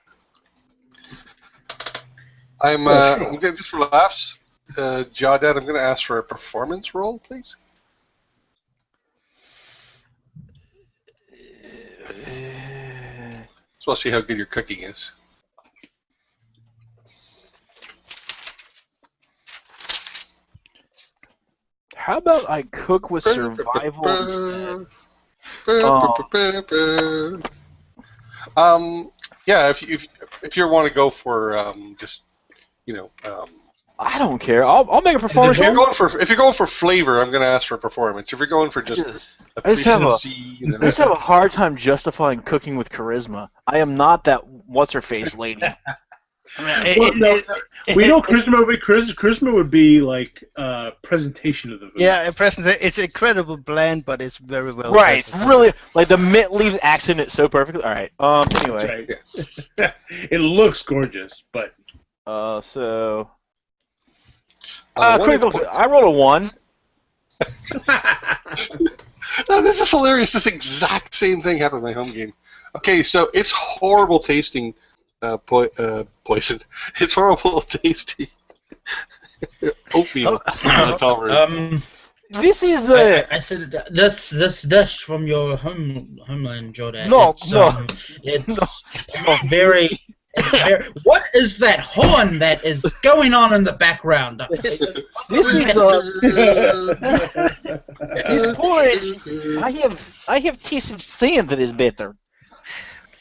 I'm going to just for laughs, Jawdad, I'm going to ask for a performance roll, please. So I'll see how good your cooking is. How about I cook with survival instead? Yeah, if you want to go for I don't care. I'll make a performance. if you're going for flavor, I'm going to ask for performance. If you're going for just I just have a hard time justifying cooking with charisma. I am not that what's her face lady. We know charisma would be like presentation of the food. Yeah, it's incredible bland, but it's very well. Right, it's presented. really like the mint leaves accent it so perfectly. All right. Anyway. Right. It looks gorgeous, but. So. I rolled a 1. No, this is hilarious. This exact same thing happened in my home game. Okay, so it's horrible tasting poison. It's horrible tasting oatmeal. This is I said this dish from your homeland, Jordan. No. It's very. What is that horn that is going on in the background? This porridge. I have tasted sand that is better.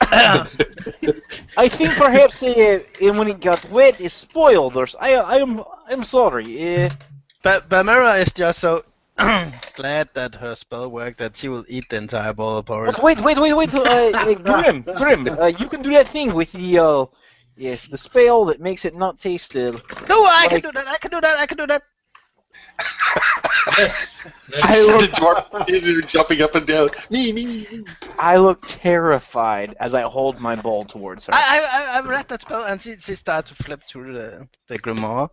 I think perhaps when it got wet, it spoiled. Or I'm sorry. But Mira is just so glad that her spell worked that she will eat the entire bowl of porridge. Wait, Grim, you can do that thing with the spell that makes it not taste. No, I can do that. They're jumping up and down. Me. I look terrified as I hold my bowl towards her. I read that spell and she starts to flip through the grimoire.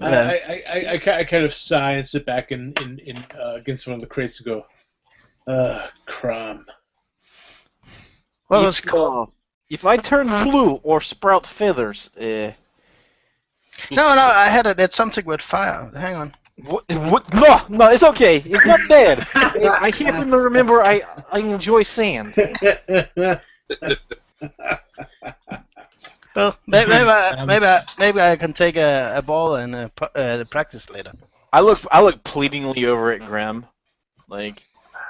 I kind of sigh and sit back in against one of the crates and go, crumb. Well, it's cool. If I turn blue or sprout feathers, No, I had it. It's something with fire. Hang on. What? No, it's okay. It's not bad. I happen to remember I enjoy sand. Well, maybe I can take a ball and practice later. I look pleadingly over at Graham, like,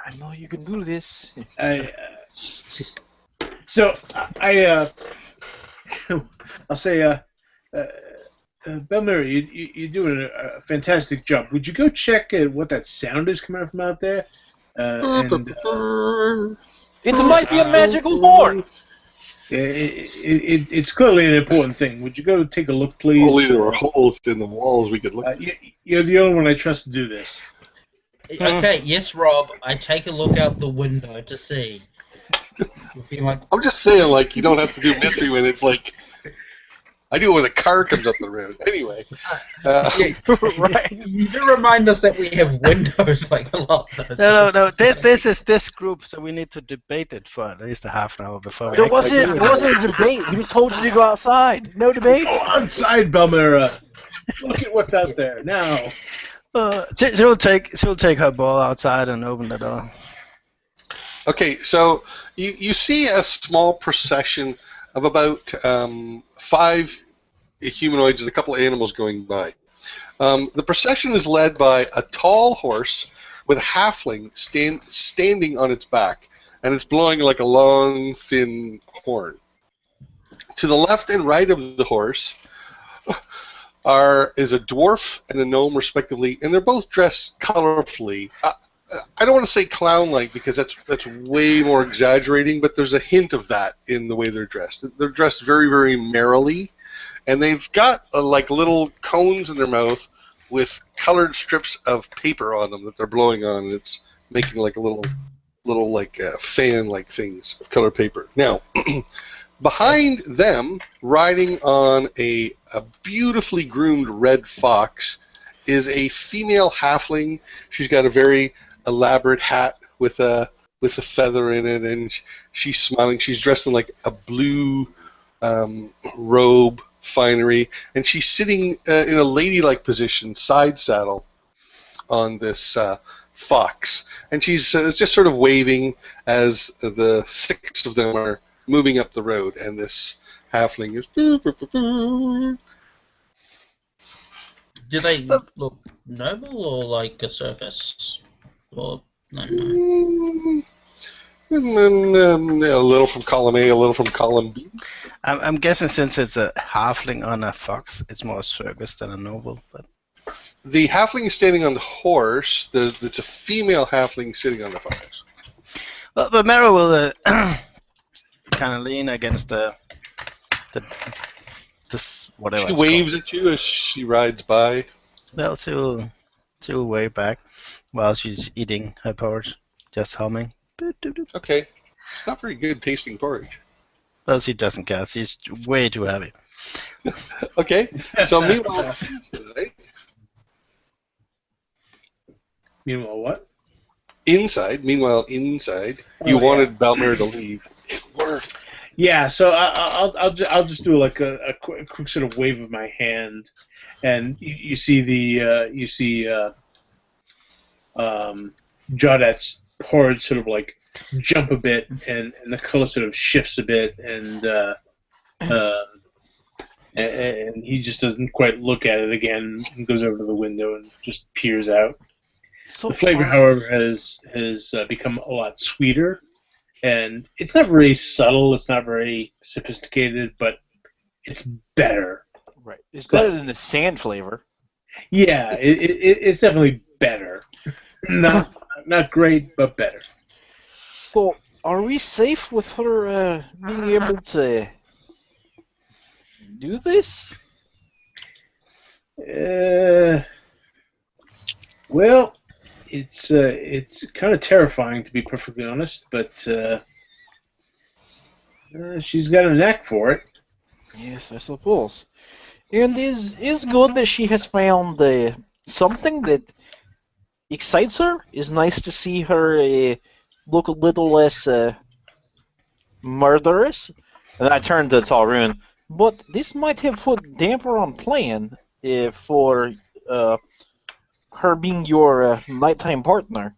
I know you can do this. I'll say, Belmira, you're doing a fantastic job. Would you go check what that sound is coming from out there? It might be a magical horn. It's clearly an important thing. Would you go take a look, please? Only there were holes in the walls we could look. You're the only one I trust to do this. Okay, yes, Rob. I take a look out the window to see. I'm just saying, you don't have to do mystery when it's I do it when a car comes up the road. Anyway. Right. You do remind us that we have windows like a lot. No. This is this group, so we need to debate it for at least a half an hour before we There actually do it. wasn't a debate. We just told you to go outside. No debate. Go outside, Belmira. Look at what's out there now. She'll take her ball outside and open the door. Okay, so you see a small procession of about 5 humanoids and a couple of animals going by. The procession is led by a tall horse with a halfling standing on its back, and it's blowing like a long, thin horn. To the left and right of the horse is a dwarf and a gnome, respectively, and they're both dressed colorfully. I don't want to say clown-like because that's way more exaggerating, but there's a hint of that in the way they're dressed. They're dressed very, very merrily, and they've got like little cones in their mouth with colored strips of paper on them that they're blowing on, and it's making like a little like fan-like things of colored paper. Now, behind them, riding on a beautifully groomed red fox, is a female halfling. She's got a very elaborate hat with a feather in it, and she's smiling. She's dressed in like a blue robe finery, and she's sitting in a ladylike position, side saddle, on this fox, and she's just sort of waving as the 6 of them are moving up the road, and this halfling is. Do they look noble or like a circus? Or no. And then a little from column A, a little from column B. I'm guessing since it's a halfling on a fox, it's more a circus than a noble. But The halfling is standing on the horse. It's a female halfling sitting on the fox. well, but Mara will kind of lean against this whatever. She it's waves at you as she rides by. called. Well, she'll wave back while she's eating her porridge, just humming. Okay. It's not very good tasting porridge. Well, she doesn't care. She's way too heavy. Okay. So meanwhile, Meanwhile, what? inside, you wanted Balmer to leave. It worked. Yeah, so I'll just do like a quick sort of wave of my hand, and you see Jodette's porridge sort of like jump a bit, and the color sort of shifts a bit, and he just doesn't quite look at it again, and goes over to the window and just peers out. So The flavor, however, has become a lot sweeter, and it's not very subtle. It's not very sophisticated, but it's better. right. It's better than the sand flavor. Yeah, it's definitely better. Not great, but better. So, are we safe with her being able to do this? Well, it's kind of terrifying, to be perfectly honest, but she's got a knack for it. Yes, I suppose. And is good that she has found something that excites her. It's nice to see her look a little less murderous. And I turned to Talrun. But this might have put damper on plan for her being your nighttime partner.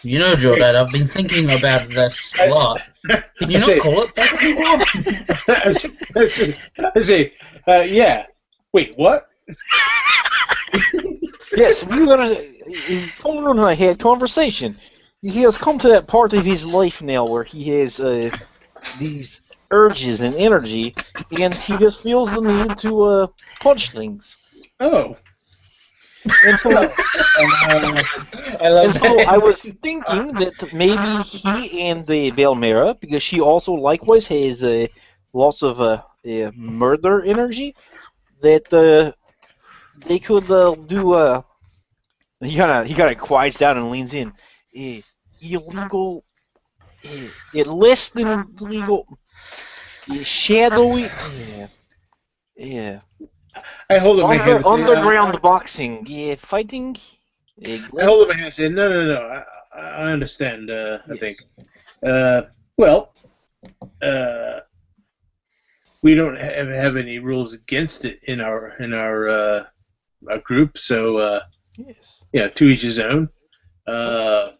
You know, Jordan, I've been thinking about this a lot. Can you not call it that anymore? I say, yeah. Wait, what? Yes, we were Talrun and I had conversation. He has come to that part of his life now where he has these urges and energy, and he just feels the need to punch things. Oh. And so, I was thinking that maybe he and the Belmera, because she also likewise has lots of murder energy, that they could do. He kind of quiets down and leans in. illegal, less than illegal, shadowy, yeah. I hold up my hand and say, Underground boxing, fighting. I hold up my hand and say, no. I understand. I Yes. think. Well, we don't have any rules against it in our group, so Yes. yeah, to each his own. A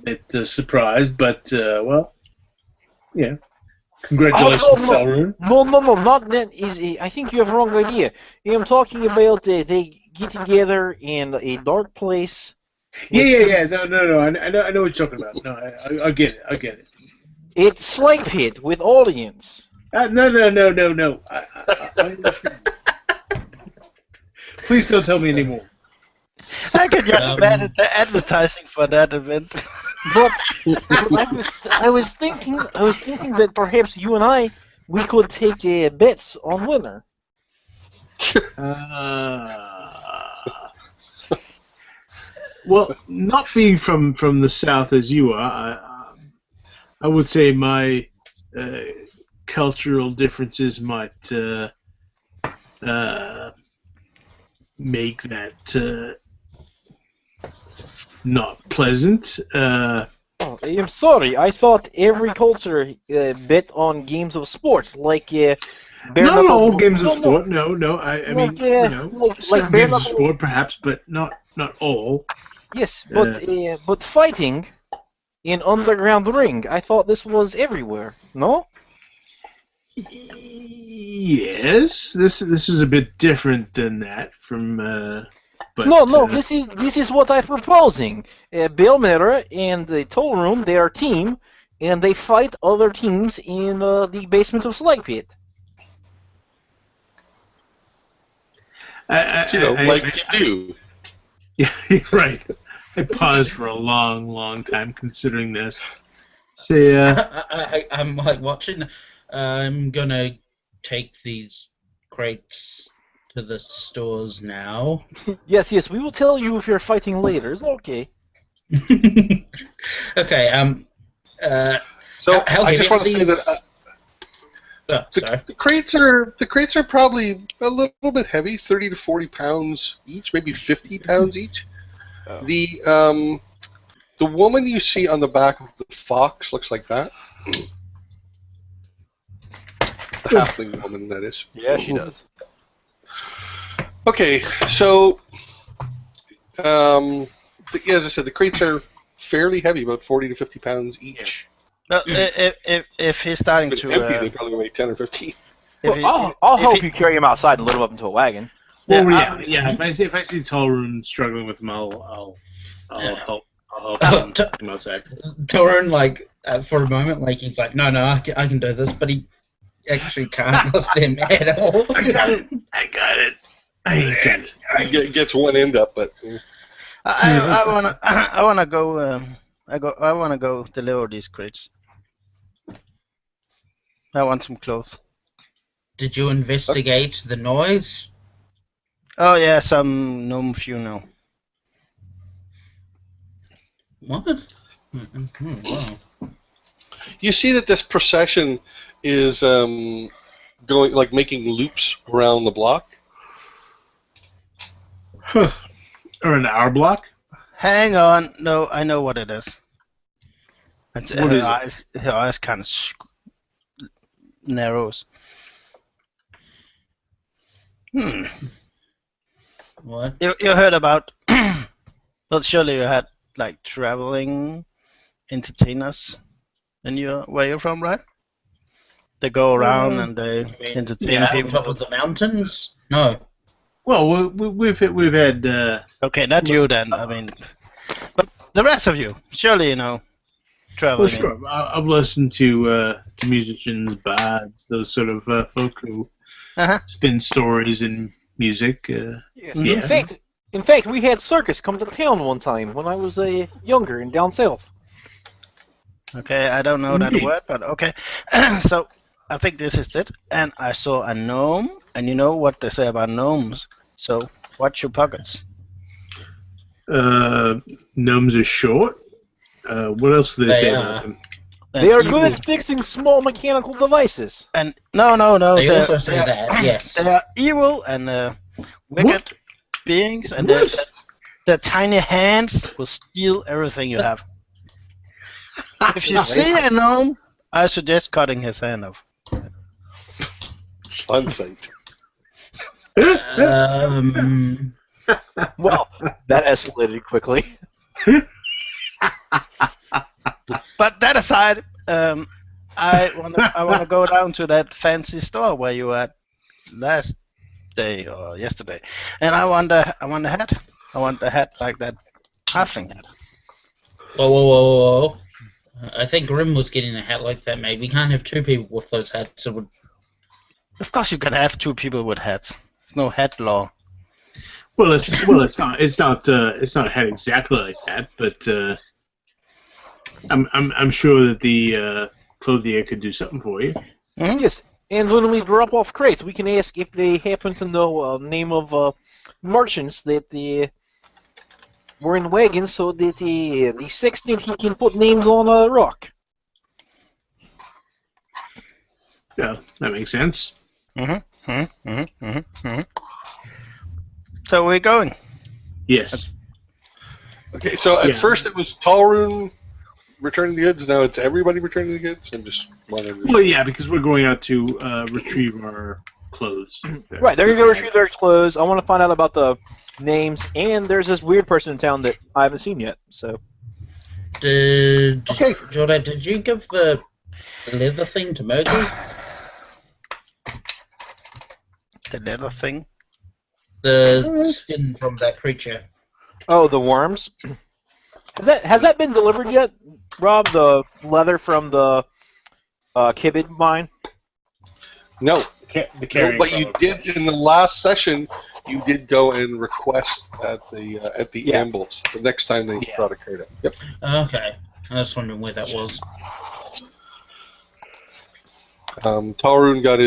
bit surprised, but well, yeah. Congratulations, Salrun. No, not that is. I think you have the wrong idea. I'm talking about they get together in a dark place. Yeah. No. I know what you're talking about. No, I get it. It's Slime Pit with audience. No. Please don't tell me anymore. I can just imagine the advertising for that event. But I was thinking that perhaps you and we could take bets on winner. Well, not being from the south as you are, I would say my cultural differences might make that not pleasant. Oh, I'm sorry. I thought every culture bet on games of sport, like Not all games of sport. No. I mean, like bare games of knuckle. sport, perhaps, but not all. Yes, but fighting in underground ring. I thought this was everywhere. No? Yes, this is a bit different than that from. But, No. This is what I'm proposing. Bill Miller and the Toll Room, they are a team, and they fight other teams in the basement of Slag Pit. Like you do. Yeah, right. I paused for a long time considering this. Say, I'm like watching. I'm gonna take these crates to the stores now. Yes, we will tell you if you're fighting later. It's okay. Okay. So how I just heavy want to are say these? that Sorry. the crates are probably a little bit heavy, 30 to 40 pounds each, maybe 50 pounds each. Oh. The woman you see on the back of the fox looks like that. The halfling woman, that is. Yeah, she does. Okay, so as I said, the crates are fairly heavy, about 40 to 50 pounds each. Well, if he's starting But to empty, they probably weigh 10 or 15. I'll help you carry him outside and load him up into a wagon. well, yeah. If I see Tallrun struggling with him, I'll help. I'll help him outside. Torun, like, for a moment, like, he's like, no, I can do this, but he actually can't lift them at all. I got it. I ain't got it. He gets one end up, but I wanna go. I wanna go deliver these crates. I want some clothes. Did you investigate the noise? Oh yeah, some gnome funeral. What? Wow. you see that this procession is going, like, making loops around the block. Huh. Or an hour block? Hang on, no, I know what it is. It's, What is it? Her eyes kind of narrows. What? You heard about? Well, surely you had like traveling entertainers in where you're from, right? They go around and they entertain On people. top of the mountains? No. Well, we've had. Okay, not you then. I mean, but the rest of you, surely you know traveling. Well, sure. I've listened to musicians, bards, those sort of folk who spin stories and music. Yes. Yeah. In fact, we had circus come to town one time when I was younger and down south. Okay, I don't know that word, but okay. So I think this is it. And I saw a gnome, and you know what they say about gnomes. So watch your pockets. Gnomes are short. What else do they say about them? They are evil. good at fixing small mechanical devices. And no. They they're- also say they're- that, yes. They are evil and wicked beings, and their tiny hands will steal everything you have. If you see a gnome, I suggest cutting his hand off. On sight. Well, that escalated quickly. But that aside, I wanna go down to that fancy store where you were at last day or yesterday, and I want a hat. I want a hat like that halfling hat. Whoa. I think Grim was getting a hat like that, mate. We can't have two people with those hats. It would... Of course, you can have two people with hats. There's no hat law. Well, it's not a hat exactly like that, but I'm sure that the Kulthania could do something for you. Hmm? Yes, and when we drop off crates, we can ask if they happen to know name of merchants that were in wagons, so that the sexton he can put names on a rock. Yeah, that makes sense. So we're going. Yes. Okay, so at first it was Talrun returning the goods. Now it's everybody returning the goods. I'm just wondering. Well, yeah, because we're going out to retrieve our clothes. Right, they're gonna go retrieve their clothes. I want to find out about the names, and there's this weird person in town that I haven't seen yet. So. Okay. Jordan, did you give the leather thing to Murgy? The leather thing. The skin from that creature. Oh, the worms. Has that been delivered yet, Rob? The leather from the Kibid mine. No. The No, carrying but you did in the last session. You did go and request at the ambles the next time they brought a card up. Yep. Okay. I was wondering where that was. Talrun got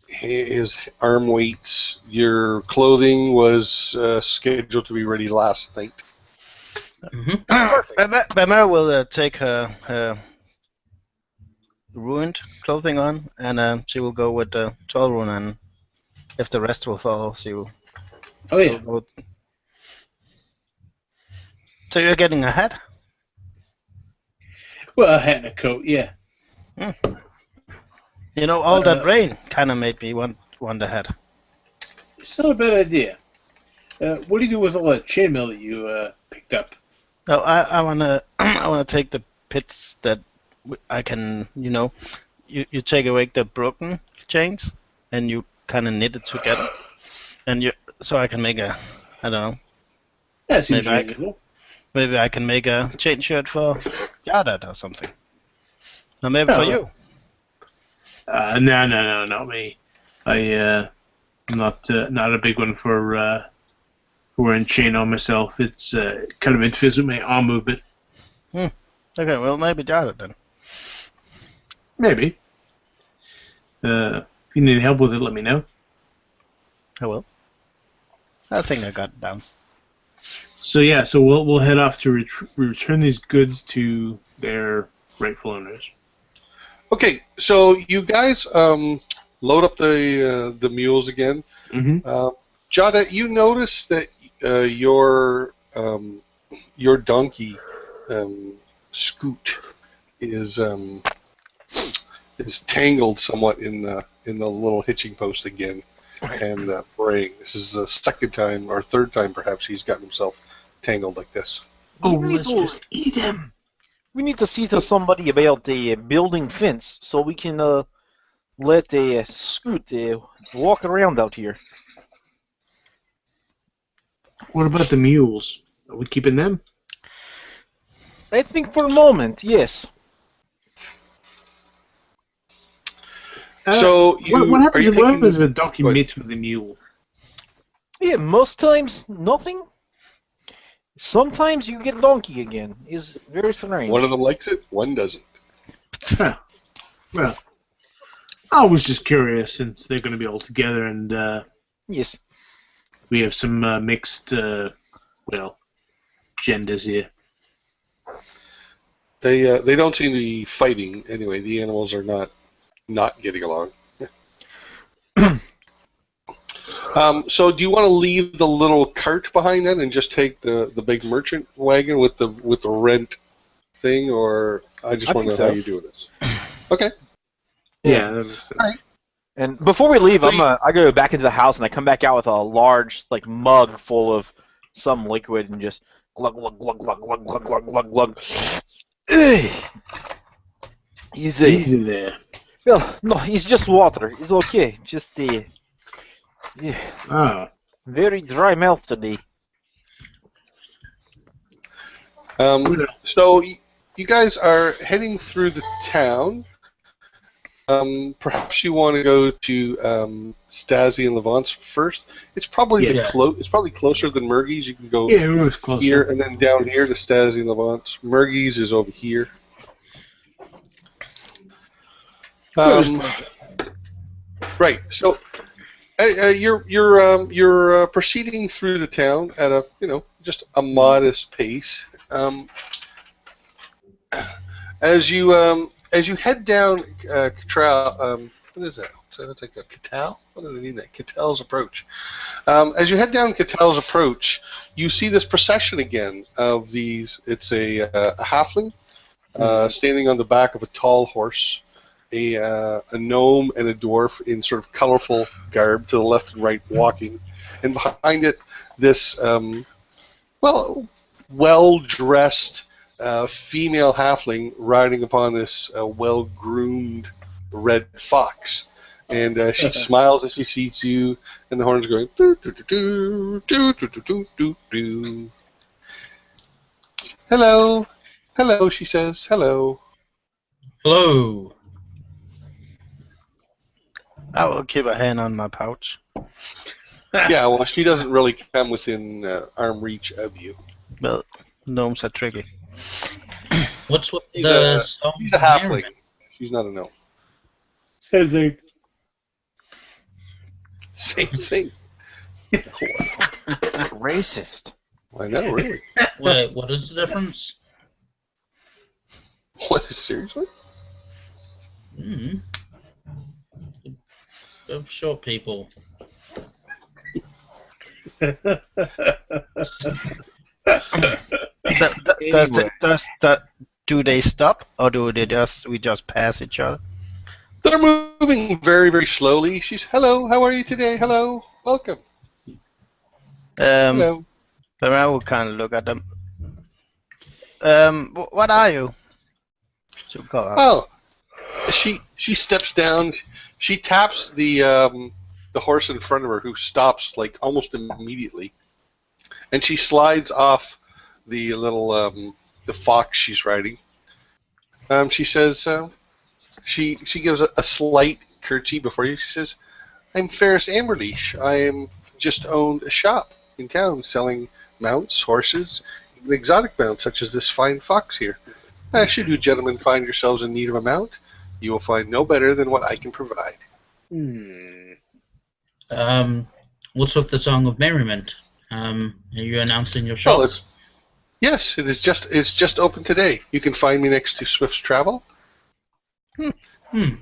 his arm weights. Your clothing was scheduled to be ready last night. Bama will take her ruined clothing on, and she will go with Talrun, and if the rest will follow, she will. Oh yeah. Go. So you're getting a hat? Well, a hat and a coat, yeah. You know, all that rain kind of made me want a hat. It's not a bad idea. What do you do with all that chainmail that you picked up? No, I wanna take the pits that I can, you take away the broken chains and you kind of knit it together, and so I can make a, I don't know. That seems Maybe I reasonable. Maybe I can make a chain shirt for Yardat or something. Or maybe for you. No, not me. I'm not a big one for wearing chain on myself. It's kind of interferes with my arm movement. Okay, well maybe Yardat then. Maybe. If you need help with it, let me know. I will. I think I got it down. So yeah, we'll head off to return these goods to their rightful owners. Okay, so you guys load up the mules again. Mm-hmm. Jada, you notice that your donkey Scoot is tangled somewhat in the little hitching post again, and braying. This is the second time or third time perhaps he's gotten himself tangled like this. Oh, let's just eat him. We need to see to somebody about the building fence so we can let Scoot walk around out here. What about the mules? Are we keeping them? I think for the moment, yes. So what happens if the donkey Go ahead. mates with the mule? Yeah, most times nothing. Sometimes you get donkey again. It's very strange. One of them likes it, one doesn't. Huh. Well, I was just curious since they're going to be all together and Yes. we have some mixed well, genders here. They don't seem to be fighting anyway. The animals are not getting along. So do you want to leave the little cart behind then and just take the big merchant wagon with the rent thing, or I just want to know how you do this? Okay. Yeah, that makes sense. All right. And before we leave, So I go back into the house and I come back out with a large mug full of some liquid and just glug glug glug glug glug glug glug glug glug. Easy there. Well, no, it's just water. It's okay. Just Ah. very dry mouth today. So you guys are heading through the town. Perhaps you want to go to Stasi and Levant's first. It's probably it's probably closer than Murgy's. You can go here and then down here to Stasi and Levant's. Murgy's is over here. Right. So you're proceeding through the town at a just a modest pace. As you head down Cattrall, what is that? So it's like a Cattal? What do they mean that? Cattal's Approach. As you head down Cattal's Approach, you see this procession again of these. It's a halfling standing on the back of a tall horse, a gnome and a dwarf in sort of colorful garb to the left and right walking, and behind it this well-dressed female halfling riding upon this well-groomed red fox. And she smiles as she sees you, and the horn's going doo doo doo doo doo doo doo doo doo. Hello, hello, she says. Hello. Hello. I will keep a hand on my pouch. Yeah, well, she doesn't really come within arm reach of you. Well, gnomes are tricky. What's with She's the song? She's a halfling. She's not a gnome. Same thing. Same thing. Racist. I know, really. Wait, what is the difference? What, seriously? Of short people. Do they stop, or do they we just pass each other? They're moving very, very slowly. She's, hello, how are you today? Hello, welcome. Hello. But I will kind of look at them. What are you? Oh, she steps down. She taps the horse in front of her, who stops like almost immediately, and she slides off the little the fox she's riding. She says, she gives a slight curtsy before you. She says, "I'm Ferris Amberleash. I am just owned a shop in town selling mounts, horses, and exotic mounts such as this fine fox here. Should you gentlemen find yourselves in need of a mount, you will find no better than what I can provide." What's with the Song of Merriment? Are you announcing your shop? Well, yes, it's just open today. You can find me next to Swift's Travel.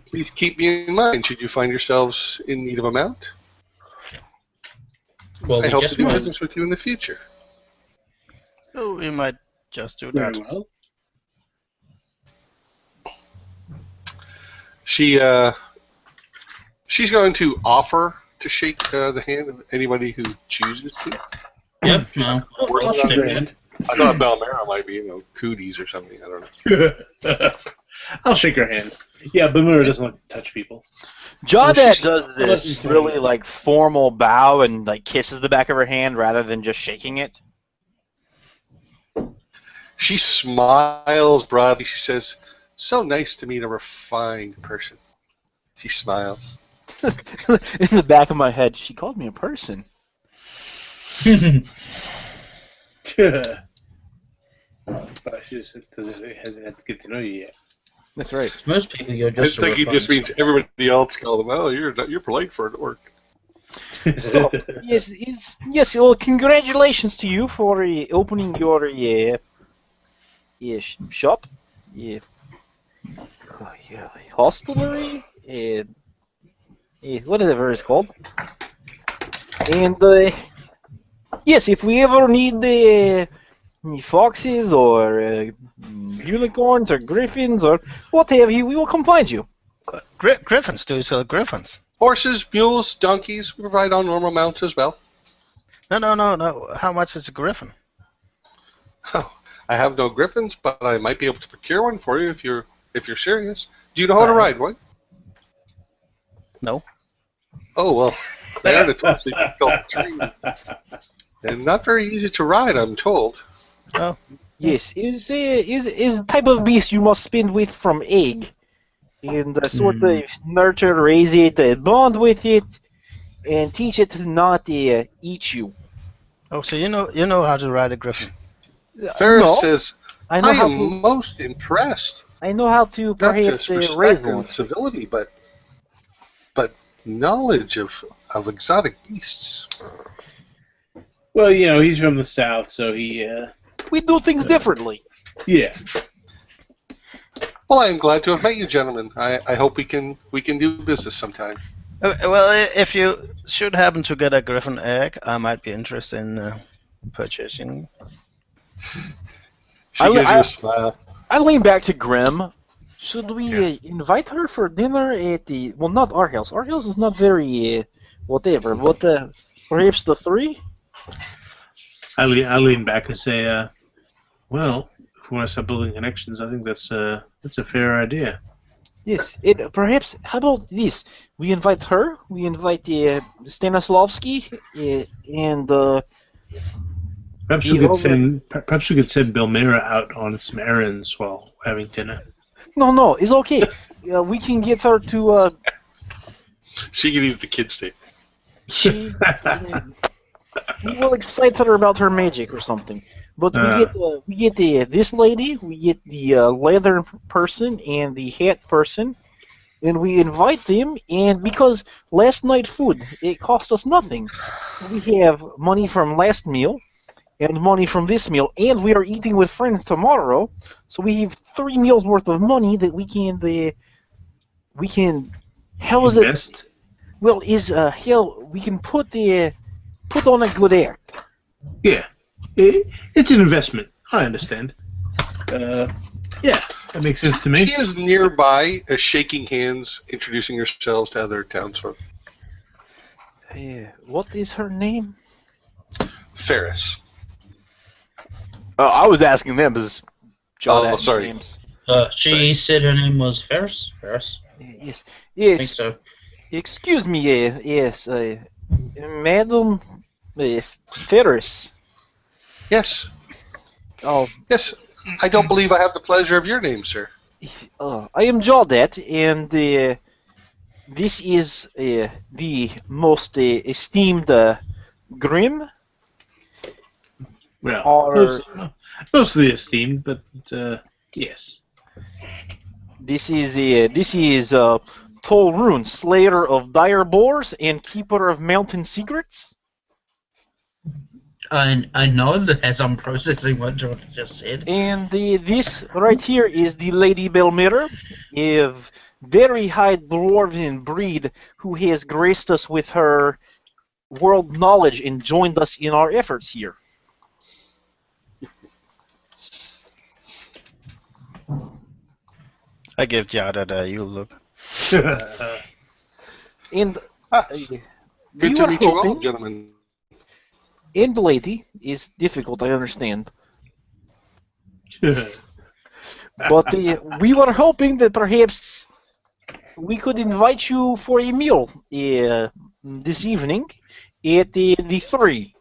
Please keep me in mind should you find yourselves in need of a mount. Well, I hope to do business with you in the future. Oh, we might just do that. Very well. She's going to offer to shake the hand of anybody who chooses to. Yep. No. I'll shake your hand. I thought Balmera might be, cooties or something. I don't know. I'll shake her hand. Yeah, Balmera doesn't like to touch people. Jawdad does this really formal bow and kisses the back of her hand rather than just shaking it. She smiles broadly. She says, "So nice to meet a refined person." She smiles. In the back of my head, she called me a person. But she just hasn't had to get to know you yet. That's right. Most people, you're just. I think he just means everybody else call them. Oh, you're polite for an orc. So yes. Well, congratulations to you for opening your shop, hostelry, whatever it's called. And yes, if we ever need foxes or unicorns or griffins or what have you, we will come find you. Griffins? Do you sell griffins? Horses, mules, donkeys. We provide on normal mounts as well. No. How much is a griffin? Oh, I have no griffins, but I might be able to procure one for you if you're serious. Do you know how to ride one? No. Oh well, they are notoriously difficult to train, and not very easy to ride, I'm told. Oh. Yes, is the type of beast you must spend with from egg, and sort of nurture, raise it, bond with it, and teach it to not eat you. Oh, so you know how to ride a griffin? Ferris No, says, I know I how am to. most impressed. I know how to Not perhaps just raise respect one. and civility, but knowledge of exotic beasts. Well, he's from the south, so he. We do things differently. Yeah. Well, I am glad to have met you, gentlemen. I hope we can do business sometime. Well, if you should happen to get a griffin egg, I might be interested in purchasing. She gives you a smile. I lean back to Grim. Should we invite her for dinner at the... Well, not our house. Our house is not very... whatever. But perhaps the three? I lean back and say, well, if we want to start building connections, I think that's a fair idea. Yes. Perhaps... How about this? We invite her. We invite Stanislavski. And... Perhaps we could send Belmira out on some errands while having dinner. No, it's okay. We can get her to... She can use the kids' stick. We will excite her about her magic or something. But we get this lady, we get the leather person and the hat person, and we invite them. And because last night food, it cost us nothing. We have money from last meal and money from this meal, and we are eating with friends tomorrow. So we have 3 meals worth of money that we can. How is invest? it? Well, we can put on a good act. Yeah, it's an investment. I understand. Yeah, that makes sense to me. She is nearby, shaking hands, introducing yourselves to other townsfolk. What is her name? Ferris. Oh, I was asking them because John had sorry. names. She said her name was Ferris. Ferris. Yes. I think so. Excuse me. Yes. Madam Ferris. Yes. Oh. Yes. I don't believe I have the pleasure of your name, sir. I am Jawdet, and this is the most esteemed Grim. Well, mostly esteemed, but yes. This is Tolrun, slayer of dire boars and keeper of mountain secrets. I nod as I'm processing what George just said. And this right here is the Lady Belmira, a very high dwarven breed who has graced us with her world knowledge and joined us in our efforts here. I give Jada a you look. And Good to meet you all, gentlemen. And the lady is difficult, I understand. But we were hoping that perhaps we could invite you for a meal this evening at the 3.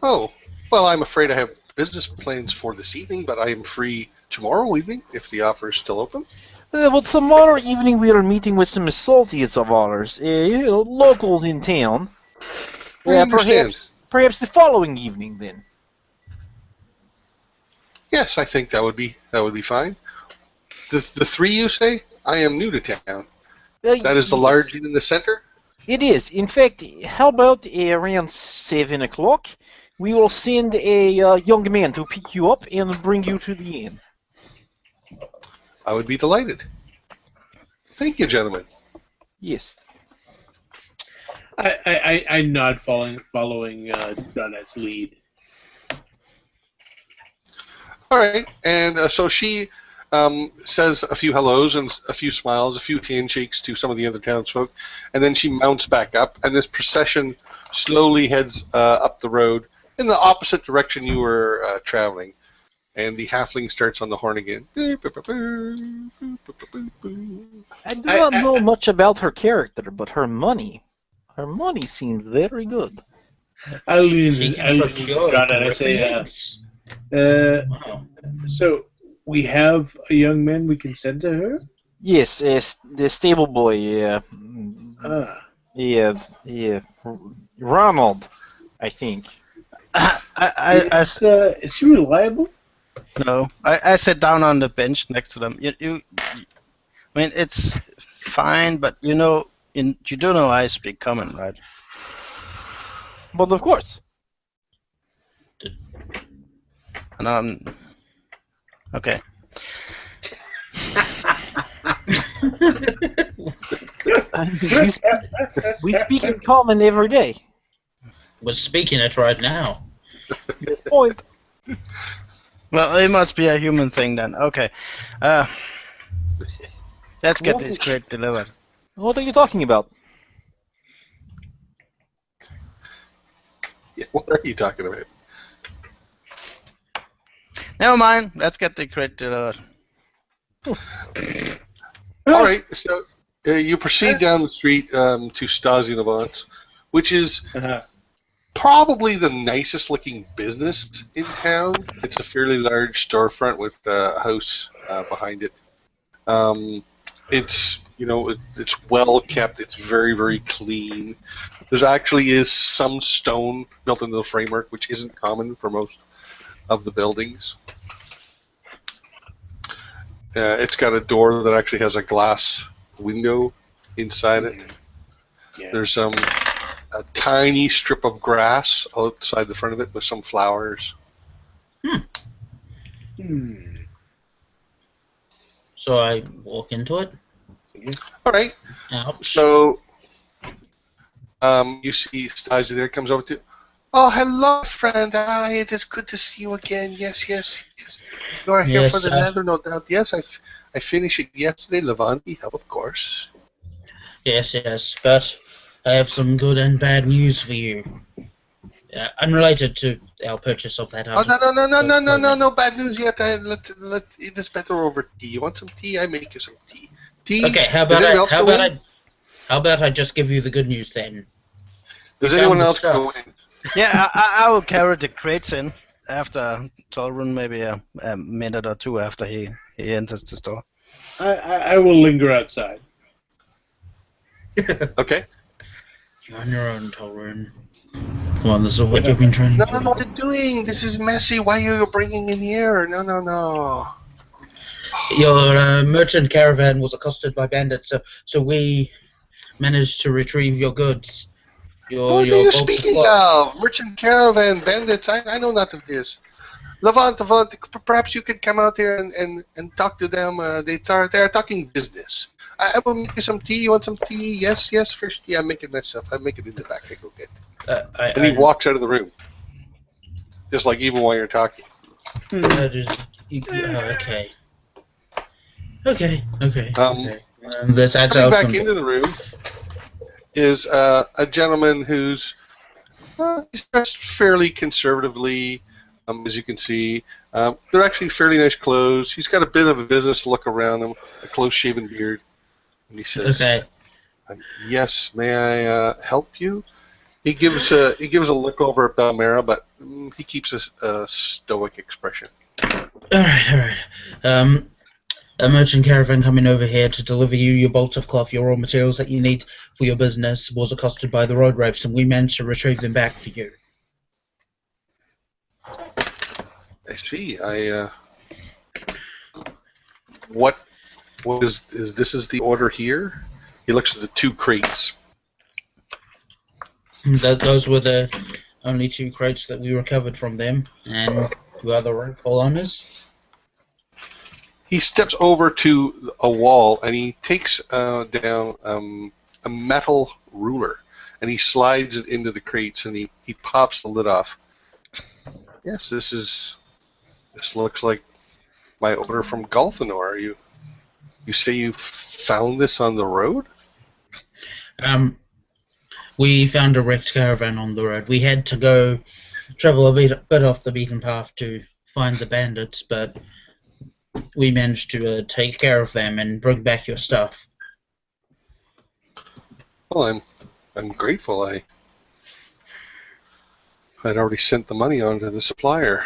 Oh, well, I'm afraid I have business plans for this evening, but I am free tomorrow evening if the offer is still open. Well, tomorrow evening we are meeting with some associates of ours, locals in town. I understand. Perhaps the following evening, then. Yes, I think that would be fine. The 3 you say? I am new to town. That is the large inn in the center? It is. In fact, how about around 7 o'clock? We will send a young man to pick you up and bring you to the inn. I would be delighted. Thank you, gentlemen. Yes. I nod, following Jonette's lead. All right, and so she says a few hellos and a few smiles, a few handshakes to some of the other townsfolk, and then she mounts back up, and this procession slowly heads up the road in the opposite direction you were traveling. And the halfling starts on the horn again. I do not know much about her character, but her money seems very good. I lean She to can procure Jonette and I say, eggs. wow. So we have a young man we can send to her? Yes, the stable boy, Ronald, I think. Is he reliable? No, I sat down on the bench next to them. I mean, it's fine, but you do know I speak common, right? But of course. And okay. We speak in common every day. We're speaking it right now. Good point. Well, it must be a human thing then. Okay. Let's get this crate delivered. What are you talking about? Yeah, what are you talking about? Never mind. Let's get the crate delivered. All right, so you proceed down the street to Stasi Levant, which is probably the nicest looking business in town. It's a fairly large storefront with a house behind it. It's it's well kept. It's very, very clean. There actually is some stone built into the framework, which isn't common for most of the buildings. It's got a door that actually has a glass window inside it. Yeah. There's a tiny strip of grass outside the front of it with some flowers. So I walk into it. All right. Ouch. So you see Stasi there, comes over to. Oh, hello, friend. It is good to see you again. Yes. You are here for the leather, no doubt. Yes, I finished it yesterday. Levanti, of course. Yes, but I have some good and bad news for you. Unrelated to our purchase of that article. Oh, no bad news yet. Let it is better over tea. You want some tea? I make you some tea. Tea? Okay, how about I just give you the good news then? Does anyone else go in? Yeah, I will carry the crates in after Torun, maybe a minute or two after he enters the store. I will linger outside. Okay. You're on your own, Torun. Come on, this is what you've been training for. No, what are you doing? This is messy. Why are you bringing in here? No. Your merchant caravan was accosted by bandits, so we managed to retrieve your goods. What are you speaking of? Merchant caravan, bandits, I know nothing of this. Levant, perhaps you could come out here and talk to them. They are talking business. I will make you some tea. You want some tea? Yes, first tea. I make it myself. I make it in the back. I go get it. And he walks out of the room. Just like even while you're talking. Okay. Coming back into the room is a gentleman who's he's dressed fairly conservatively, as you can see. They're actually fairly nice clothes. He's got a bit of a business look around him, a close-shaven beard. And he says, yes, may I help you? He gives a look over at Balmera, but he keeps a stoic expression. All right. A merchant caravan coming over here to deliver you your bolts of cloth, your raw materials that you need for your business, was accosted by the road wraiths, and we managed to retrieve them back for you. I see. What is this? Is the order here? He looks at the two crates. Those were the only 2 crates that we recovered from them, and 2 other rightful owners. He steps over to a wall and he takes down a metal ruler and he slides it into the crates and he pops the lid off. Yes, this looks like my order from Gulthanor. You say you found this on the road? We found a wrecked caravan on the road. We had to go travel a bit off the beaten path to find the bandits, but we managed to take care of them and bring back your stuff. Well, I'm grateful. I'd already sent the money on to the supplier.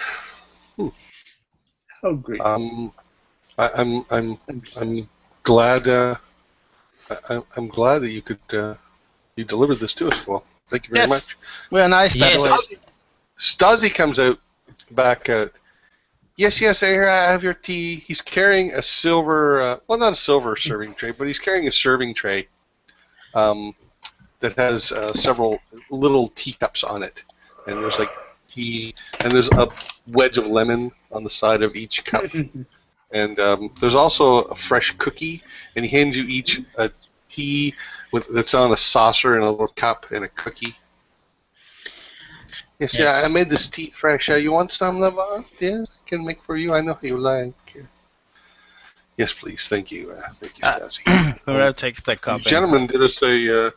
How great. I'm glad. I'm glad that you could you delivered this to us. Well, thank you very much. We're nice that way. Stasi comes back out. Yes, here I have your tea. He's carrying a silver, well, not a silver serving tray, but he's carrying a serving tray that has several little teacups on it, and there's like tea, and there's a wedge of lemon on the side of each cup, and there's also a fresh cookie, and he hands you each a tea that's on a saucer and a little cup and a cookie. Yes, yeah, I made this tea fresh. You want some, Levant? Yeah, I can make for you. I know you like. Yes, please. Thank you. Thank you, Stasi. Whoever takes the cup. These gentlemen did us a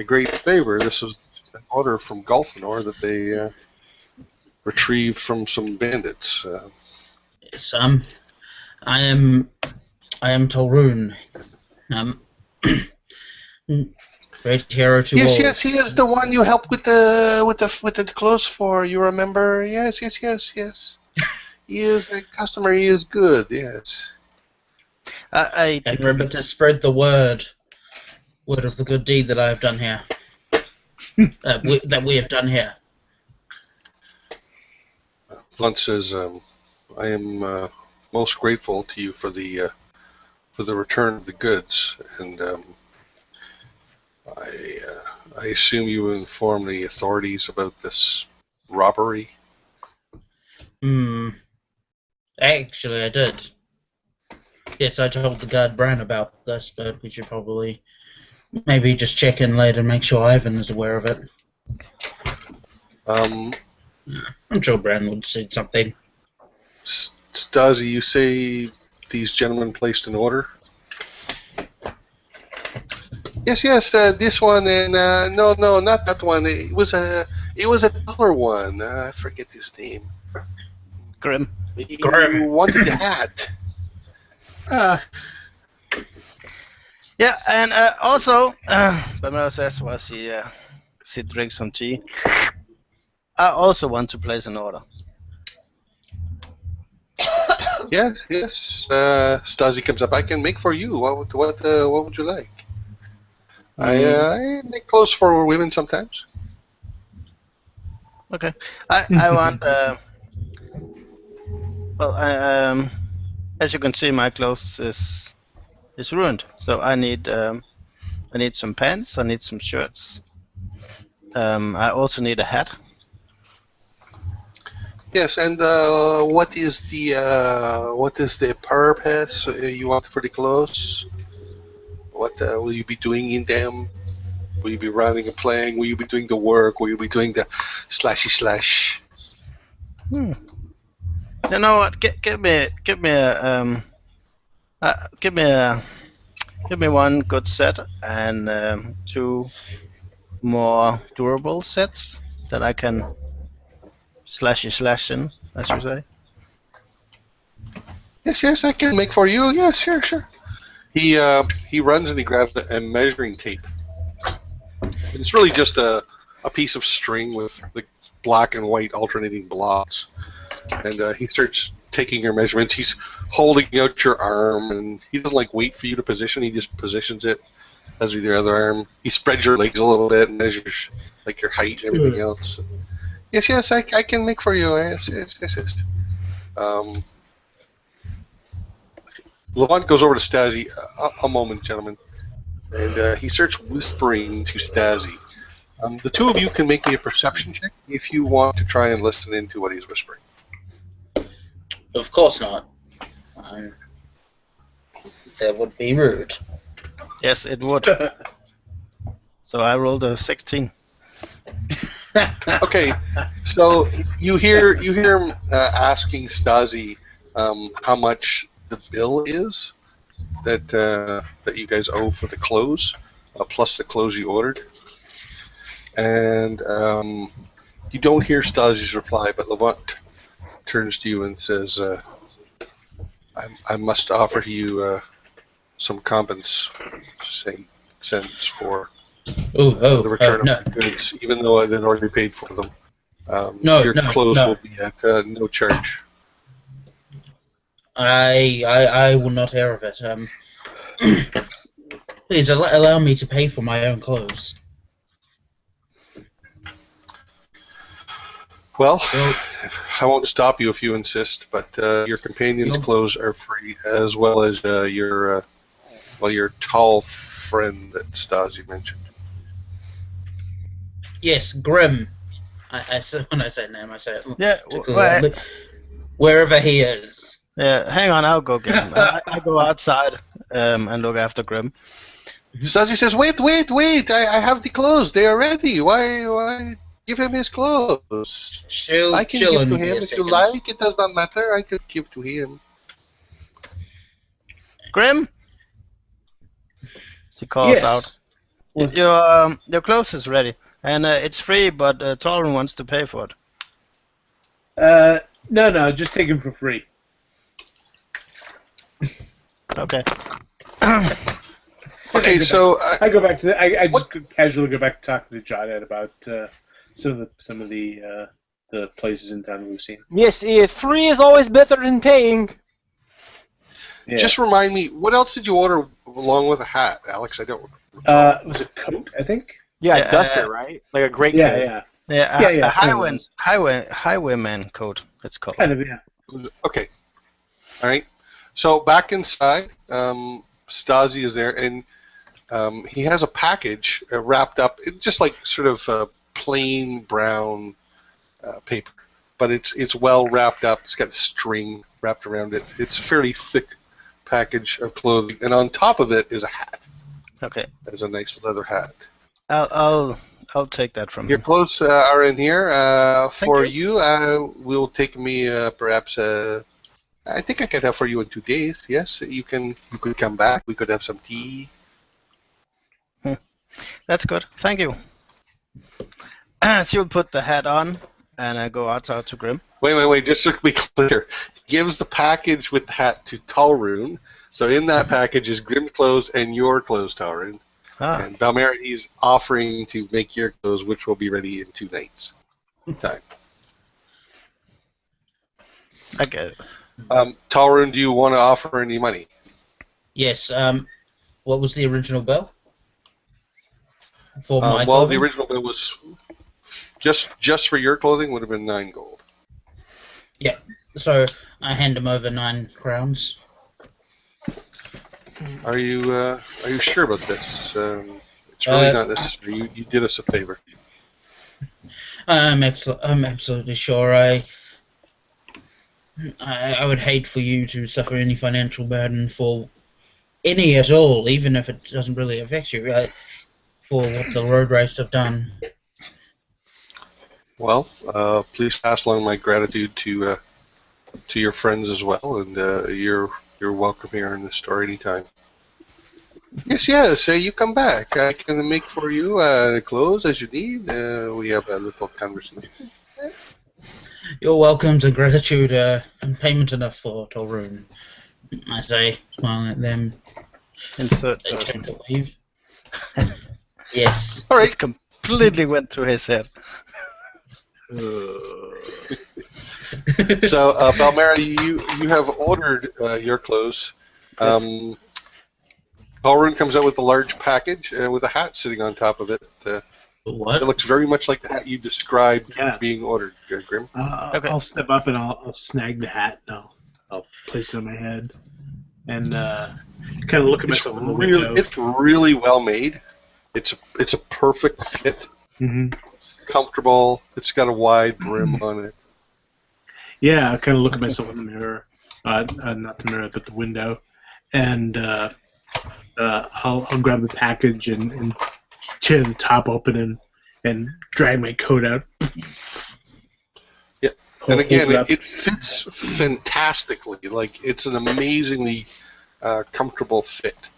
great favor. This was an order from Gulthanor that they retrieved from some bandits. Yes, I am Torun. Great hero to all. Yes, he is the one you helped with the clothes for. You remember? Yes. He is a customer. He is good. Yes. And remember to spread the word of the good deed that I have done here. that we have done here. Blunt says, "I am most grateful to you for the return of the goods, and I assume you will inform the authorities about this robbery." Actually, I did. Yes, I told the guard Bran about this, but we should probably maybe just check in later and make sure Ivan is aware of it. I'm sure Bran would say something. Stasi, you say these gentlemen placed an order? Yes. This one and no, not that one. It was a dollar one. I forget his name. Grim. He wanted the hat. Yeah, and also, Bamela says while she drinks some tea, I also want to place an order. Yes. Stasi comes up. I can make for you. What would you like? I make clothes for women sometimes. Okay. I want. As you can see, my clothes is ruined. So I need some pants. I need some shirts. I also need a hat. Yes, and what is the purpose you want for the clothes? What will you be doing in them? Will you be running and playing? Will you be doing the work? Will you be doing the slashy? You know what? Give me one good set and 2 more durable sets that I can slash in, as you say. Yes, I can make for you. Yes, sure. He runs and he grabs a measuring tape. It's really just a piece of string with the black and white alternating blocks. And he starts taking your measurements. He's holding out your arm, and he doesn't wait for you to position. He just positions it as with your other arm. He spreads your legs a little bit and measures your height and everything else. Yes, I can make for you. Yes. Levant goes over to Stasi. A moment, gentlemen. And he starts whispering to Stasi. The two of you can make me a perception check if you want to try and listen into what he's whispering. Of course not. That would be rude. Yes, it would. So I rolled a 16. Okay, so you hear him asking Stasi how much the bill is that you guys owe for the clothes, plus the clothes you ordered, and you don't hear Stasi's reply, but Levant turns to you and says, "I must offer you some compensation for." The return of the goods, even though I had already paid for them. Your clothes will be at no charge. I will not hear of it. Please allow me to pay for my own clothes. Well, I won't stop you if you insist, but your companion's clothes are free, as well as your tall friend that Stasi mentioned. Yes, Grim. I say when I say name, I say it. Yeah, wherever he is. Yeah, hang on, I'll go get him. I go outside and look after Grim. Stasi says, "Wait! I have the clothes. They are ready. Why give him his clothes? I can give to him if you like. It does not matter. I could give to him." Grim? She calls out. Your clothes is ready. And it's free, but Torun wants to pay for it. No, just take him for free. Okay. Okay, so I go back to I just casually go back to talk to John Ed about some of the places in town we've seen. Yes, free is always better than paying. Yeah. Just remind me, what else did you order along with a hat, Alex? I don't. It was a coat, I think. Yeah, a duster, right? Like a great coat. A highwayman coat, it's called. Kind of, yeah. Okay. All right. So back inside, Stasi is there, and he has a package wrapped up, just like sort of plain brown paper, but it's well wrapped up. It's got a string wrapped around it. It's a fairly thick package of clothing, and on top of it is a hat. Okay. It's a nice leather hat. I'll take that from Your him. clothes are in here. For you, will take me perhaps. I think I could have for you in 2 days. Yes, you could come back. We could have some tea. That's good. Thank you. She'll put the hat on and I go outside to Grim. Wait. Just to be clear, he gives the package with the hat to Talrun. So in that package is Grim's clothes and your clothes, Talrun. And Balmera, he's offering to make your clothes, which will be ready in 2 nights. Time. I get it. Talrun, do you want to offer any money? Yes. What was the original bill? For my well, clothing? the original bill was just for your clothing would have been 9 gold. Yeah. So I hand him over 9 crowns. Are you sure about this? It's really not necessary. You did us a favor. I'm absolutely sure. I would hate for you to suffer any financial burden for any at all, even if it doesn't really affect you, right? For what the road race have done. Well, please pass along my gratitude to your friends as well, and you're welcome here in the store anytime. Yes. You come back. I can make for you clothes as you need. We have a little conversation. You're welcome to gratitude and payment enough for Torun. I say, smiling at them. In third They person. tend to leave. Yes. All right. It completely went through his head. So, Balmera, you have ordered your clothes. Talrun comes out with a large package with a hat sitting on top of it. What? It looks very much like the hat you described being ordered, Grim. Okay. I'll step up and I'll snag the hat and I'll place it on my head and kind of look at myself in the window. It's really well made. It's a perfect fit It's comfortable. It's got a wide brim on it. Yeah, I kind of look at myself in the mirror, not the mirror, but the window, and I'll grab the package and tear the top open and drag my coat out. Yeah, and again, it fits fantastically. Like, it's an amazingly comfortable fit.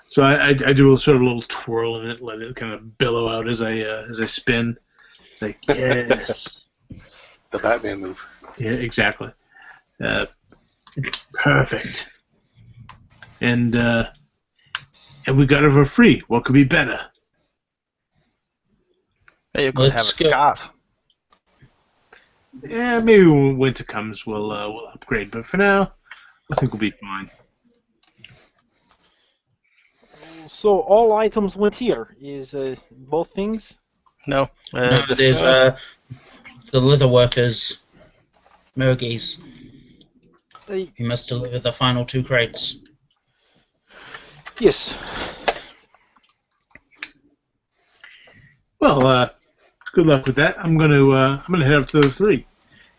So I do a sort of little twirl in it, let it kind of billow out as I spin. Like, yes. The Batman move. Yeah, exactly. Perfect. And we got it for free. What could be better? You could have a scarf. Yeah, maybe when winter comes, we'll upgrade. But for now, I think we'll be fine. So all items went here. Is both things? No, there's the leather workers, Murgies. He must deliver the final 2 crates. Yes. Well, good luck with that. I'm gonna head up to the 3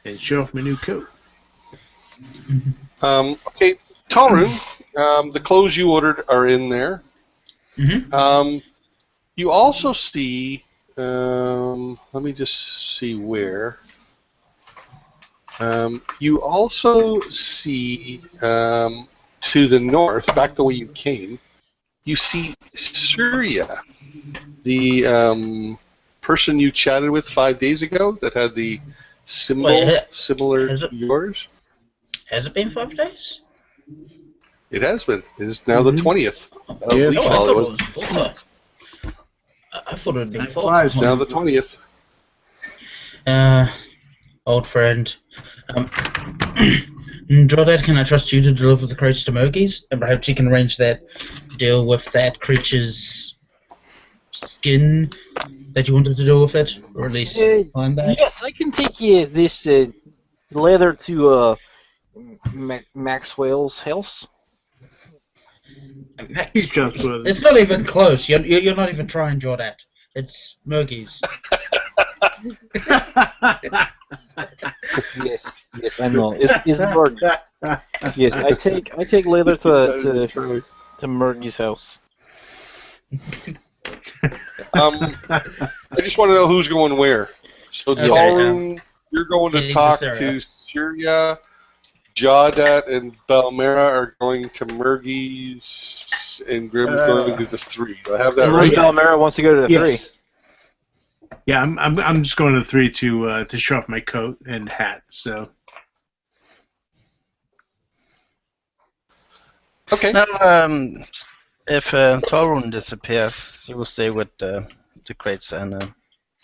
and show off my new coat. Okay, Talrun, the clothes you ordered are in there. Mm-hmm. You also see, let me just see where. You also see to the north, back the way you came, you see Surya, the person you chatted with 5 days ago that had the symbol similar to yours. Has it been 5 days? It has been. It is now the 20th. Yeah. I thought it was 4. I thought it had been 4. It's now the 20th. Old friend. Drawdad, can I trust you to deliver the crates to Murgies? And perhaps you can arrange that deal with that creature's skin that you wanted to do with it? Or at least find that? Yes, I can take this leather to Maxwell's house. It's not even close. You're not even trying, Jordan. It's Murgies. Yes, I know. It's Murgy. Yes, I take leather to Murgy's house. I just want to know who's going where. So, Talrun, you're going to talk to Syria. Jawdat and Balmera are going to Murgy's, and Grim's going to the 3. Do I have that right? Balmera wants to go to the 3. Yeah, I'm just going to the 3 to show off my coat and hat. So. Okay. Now, if Torun disappears, you will stay with the crates and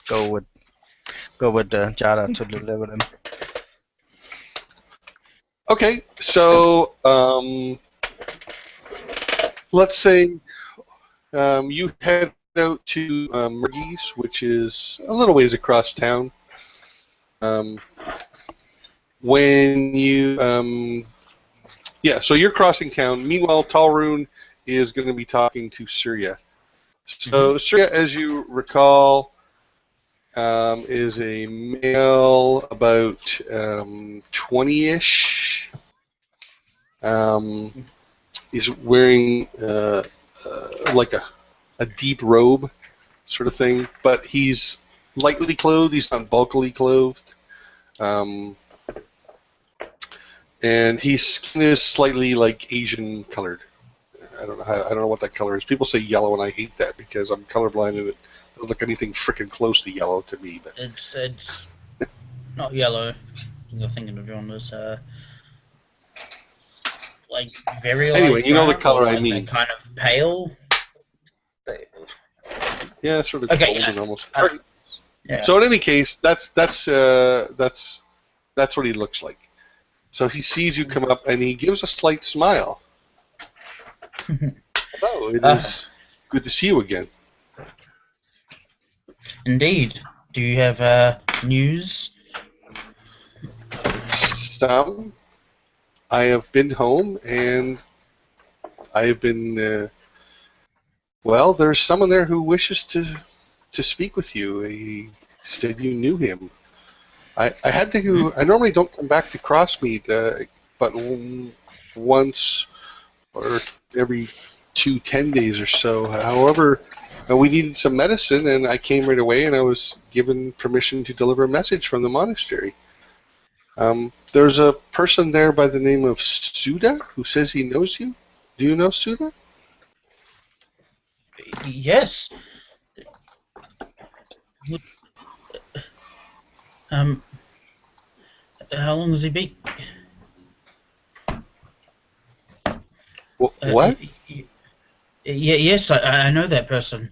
go with Jada to deliver them. Okay, so let's say you head out to Murgy's, which is a little ways across town. When you, so you're crossing town. Meanwhile, Talrun is going to be talking to Surya. So Surya, as you recall, is a male about 20-ish. He's wearing like a deep robe sort of thing, but he's lightly clothed. He's not bulkily clothed. And his skin is slightly like Asian colored. I don't know what that color is. People say yellow, and I hate that because I'm colorblind and it doesn't look anything freaking close to yellow to me. But it's not yellow. You're thinking of genres. Like very light. Anyway, you know the color like I mean. Kind of pale. Yeah, sort of golden almost. Yeah. So in any case, that's what he looks like. So he sees you come up and he gives a slight smile. Hello, it is good to see you again. Indeed. Do you have news? Some. I have been home and I have been. Well, there's someone there who wishes to to speak with you. He said you knew him. I had to. I normally don't come back to Crossmeet, but once or every 10 days or so. However, we needed some medicine, and I came right away, and I was given permission to deliver a message from the monastery. There's a person there by the name of Suda who says he knows you. Do you know Suda? Yes. How long has he been? What? Yes, I know that person.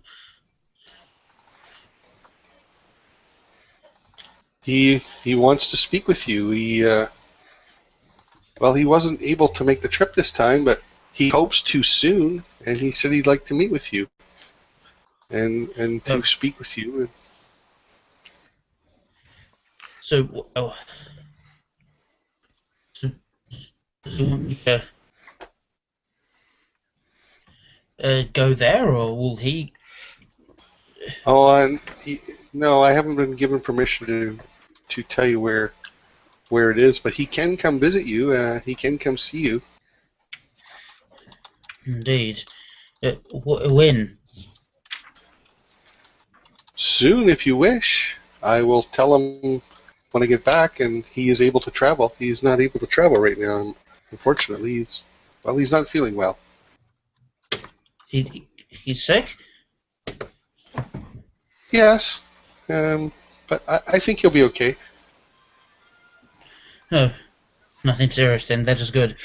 He wants to speak with you. He wasn't able to make the trip this time, but he hopes to soon, and he said he'd like to meet with you and to speak with you. So, go there, or will he? No, I haven't been given permission to tell you where it is, but he can come visit you. He can come see you. Indeed. When? Soon, if you wish. I will tell him when I get back, and he is able to travel. He's not able to travel right now, unfortunately. He's not feeling well. He's sick? Yes, but I think he'll be okay. Oh, nothing serious then. That is good.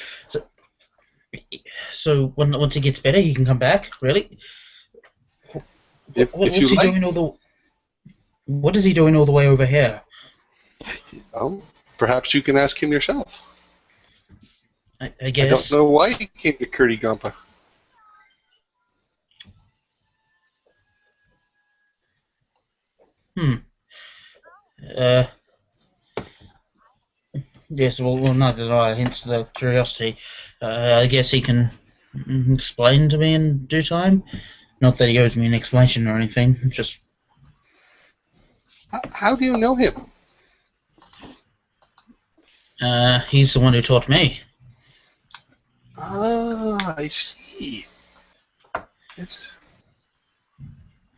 So once he gets better, he can come back. Really? What is he doing all the way over here? Perhaps you can ask him yourself. I guess. I don't know why he came to Kurti Gampa. Yes, well, neither do I, hence the curiosity. I guess he can explain to me in due time. Not that he owes me an explanation or anything, just... How do you know him? He's the one who taught me. Ah, I see.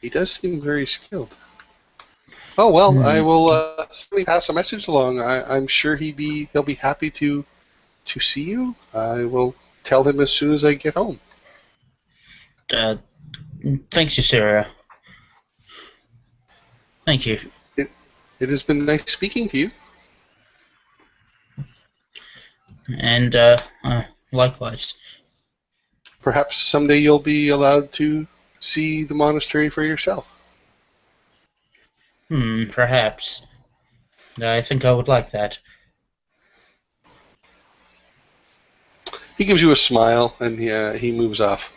He does seem very skilled. Oh well, I will certainly pass a message along. I'm sure he'll be happy to see you. I will tell him as soon as I get home. Thanks, Yusira. Thank you. It has been nice speaking to you. And likewise. Perhaps someday you'll be allowed to see the monastery for yourself. Perhaps. I think I would like that. He gives you a smile, and he moves off.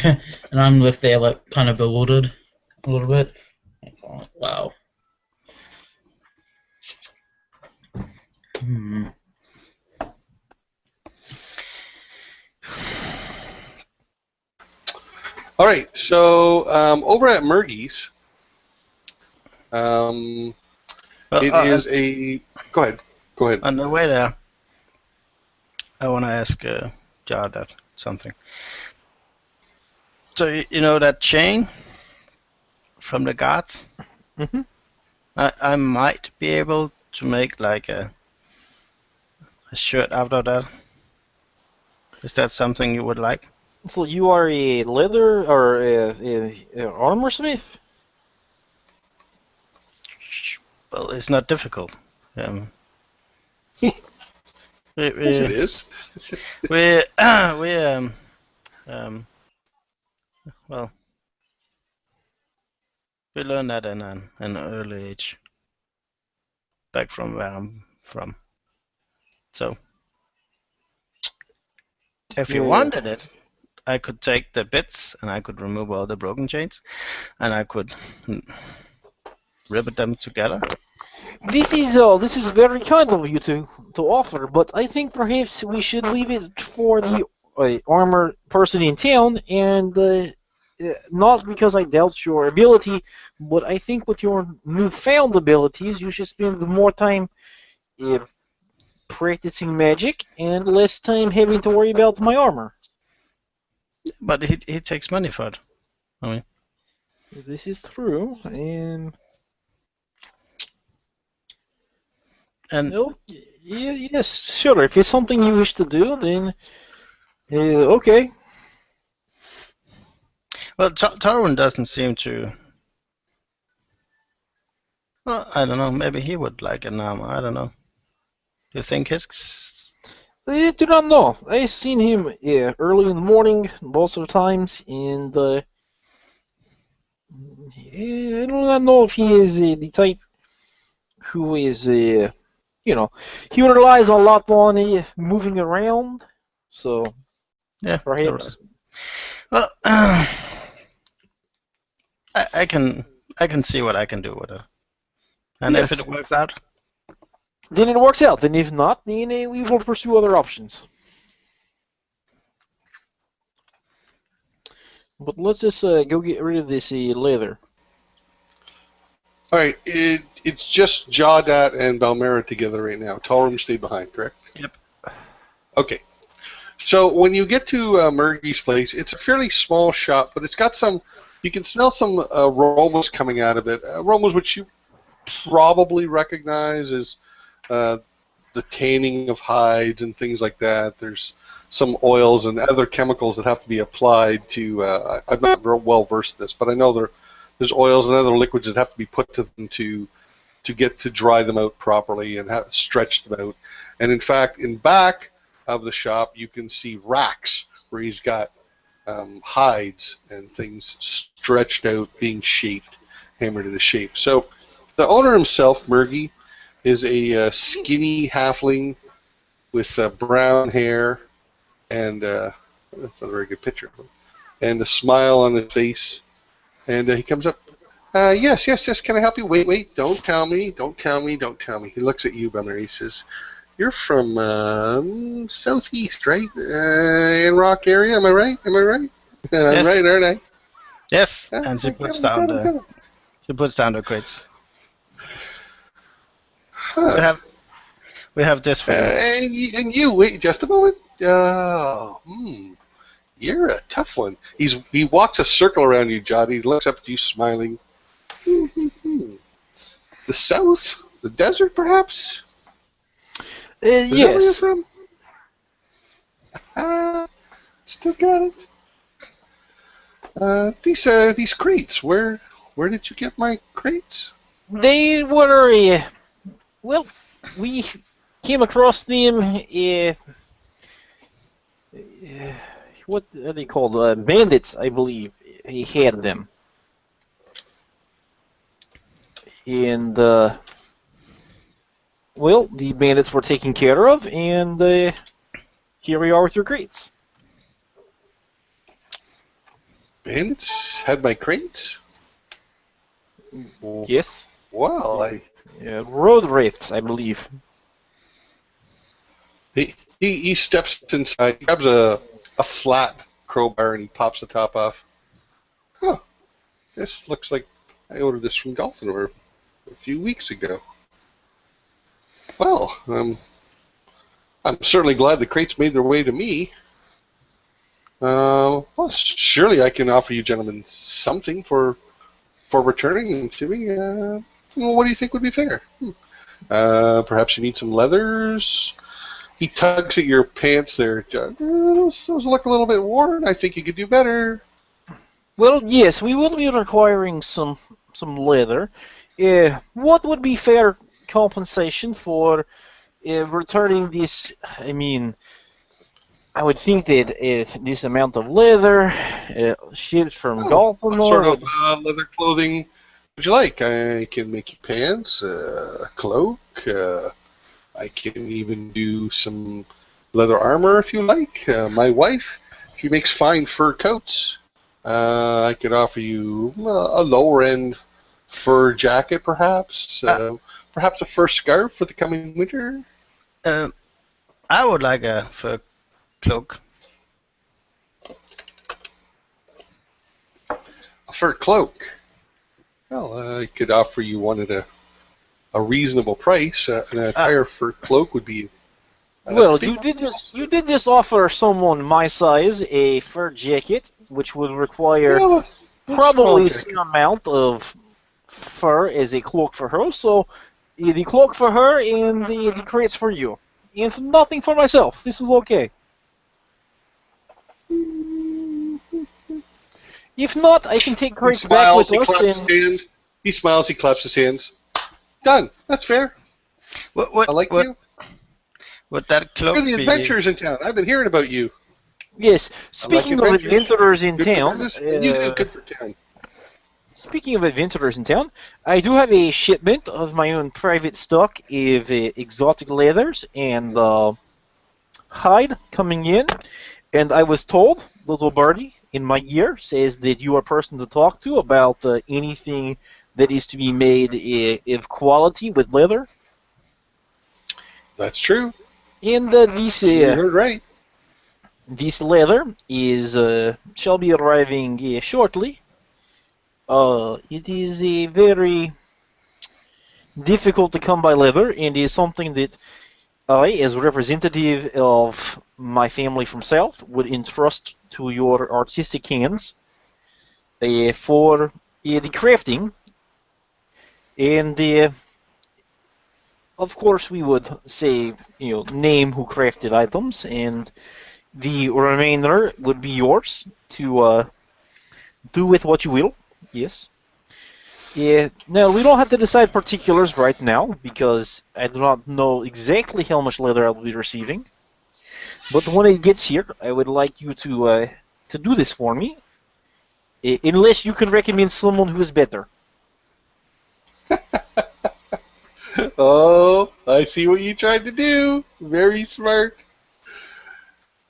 And I'm left there, like, kind of bewildered a little bit. Wow. All right, so over at Murgy's, it is a... Go ahead. On the way there, I want to ask Jar something. So, you know that chain from the guards? Mm-hmm. I might be able to make like a shirt out of that. Is that something you would like? So you are a leather or a armor smith? Well, it's not difficult. Yes, it is. Well, we learned that in an early age, back from where I'm from. So, if you wanted it, I could take the bits and I could remove all the broken chains, and I could rivet them together. This is very kind of you to offer, but I think perhaps we should leave it for the armor person in town, and not because I doubt your ability, but I think with your newfound abilities, you should spend more time uh, practicing magic and less time having to worry about my armor. But he takes money for it. I mean, This is true, and no, yes, sure. If it's something you wish to do, then okay. well, Torwin doesn't seem to. Well, I don't know. Maybe he would like an armor. I don't know. Do you think his? I do not know. I've seen him early in the morning, lots of times, and I do not know if he is the type who is, he relies a lot on moving around. So Yeah, perhaps. Well, I can see what I can do with it, and Yes. if it works out, Then it works out. Then if not, then we will pursue other options. But let's just go get rid of this leather. All right, it's just Jawdat and Balmera together right now. Talrim stayed behind, correct? Yep. Okay. So when you get to Murgy's place, it's a fairly small shop, but it's got some. You can smell some aromas coming out of it. Aromas which you probably recognize as the tanning of hides and things like that. There's some oils and other chemicals that have to be applied to. I'm not very well versed in this, but I know there's oils and other liquids that have to be put to them to get to dry them out properly and stretch them out. And in fact, in back of the shop, you can see racks where he's got hides and things stretched out, being shaped, hammered into shape. So the owner himself, Murgy, is a skinny halfling with brown hair and that's not a very good picture of him, and a smile on his face. And he comes up. Yes, can I help you? Wait, don't tell me. He looks at you, Bummer. He says, you're from southeast, right? In Rock area, am I right? I'm Yes. right, aren't I? yes. And she puts down the crates. Huh. We have this for you. And you, wait just a moment. You're a tough one. He walks a circle around you, John. He looks up at you, smiling. The south, the desert, perhaps. Is that where you're Yes. from? Still got it. These crates. Where did you get my crates? They were, well, we came across them, what are they called? Bandits, I believe. He had them. And, well, the bandits were taken care of, and here we are with your crates. Bandits had my crates. Yes. Well, Road wraiths, I believe. he steps inside, he grabs a flat crowbar, and he pops the top off. Huh. This looks like I ordered this from Galthenor a few weeks ago. Well, I'm certainly glad the crates made their way to me. Well, surely I can offer you gentlemen something for returning them to me. Well, what do you think would be fair? Perhaps you need some leathers? He tugs at your pants there, John. Those look a little bit worn. I think you could do better. Well, yes, we will be requiring some leather. What would be fair compensation for returning this? I mean, I would think that this amount of leather shipped from Galthenor. What sort of leather clothing would you like? I can make you pants, a cloak. I can even do some leather armor if you like. My wife, she makes fine fur coats. I could offer you a lower-end fur jacket, perhaps. Perhaps a fur scarf for the coming winter. I would like a fur cloak. fur cloak. Well, I could offer you one at a reasonable price. An entire fur cloak would be. Well, you did just offer someone my size a fur jacket, which would require Well, a probably the small same amount of fur as a cloak for her. So the cloak for her and the crates for you, and nothing for myself. This is okay. If not, I can take He crates back with smiles. He us claps his and. hands. He smiles. He claps his hands. Done. That's fair. What I like you. would that cloak You're the be? adventurers in town. I've been hearing about you. Yes, I like speaking of adventurers in Good for town, business, and you do good for town. speaking of adventurers in town, I do have a shipment of my own private stock of exotic leathers and hide coming in, and I was told, little birdie in my ear says that you are a person to talk to about anything that is to be made of quality with leather. That's true. And You heard right. this leather is shall be arriving shortly. It is a very difficult to come by leather, and is something that I, as representative of my family from South, would entrust to your artistic hands for the crafting. And of course, we would say, name who crafted items, and the remainder would be yours to do with what you will. Yes. Yeah. Now we don't have to decide particulars right now because I do not know exactly how much leather I'll be receiving. But when it gets here, I would like you to do this for me, unless you can recommend someone who is better. Oh, I see what you tried to do. Very smart.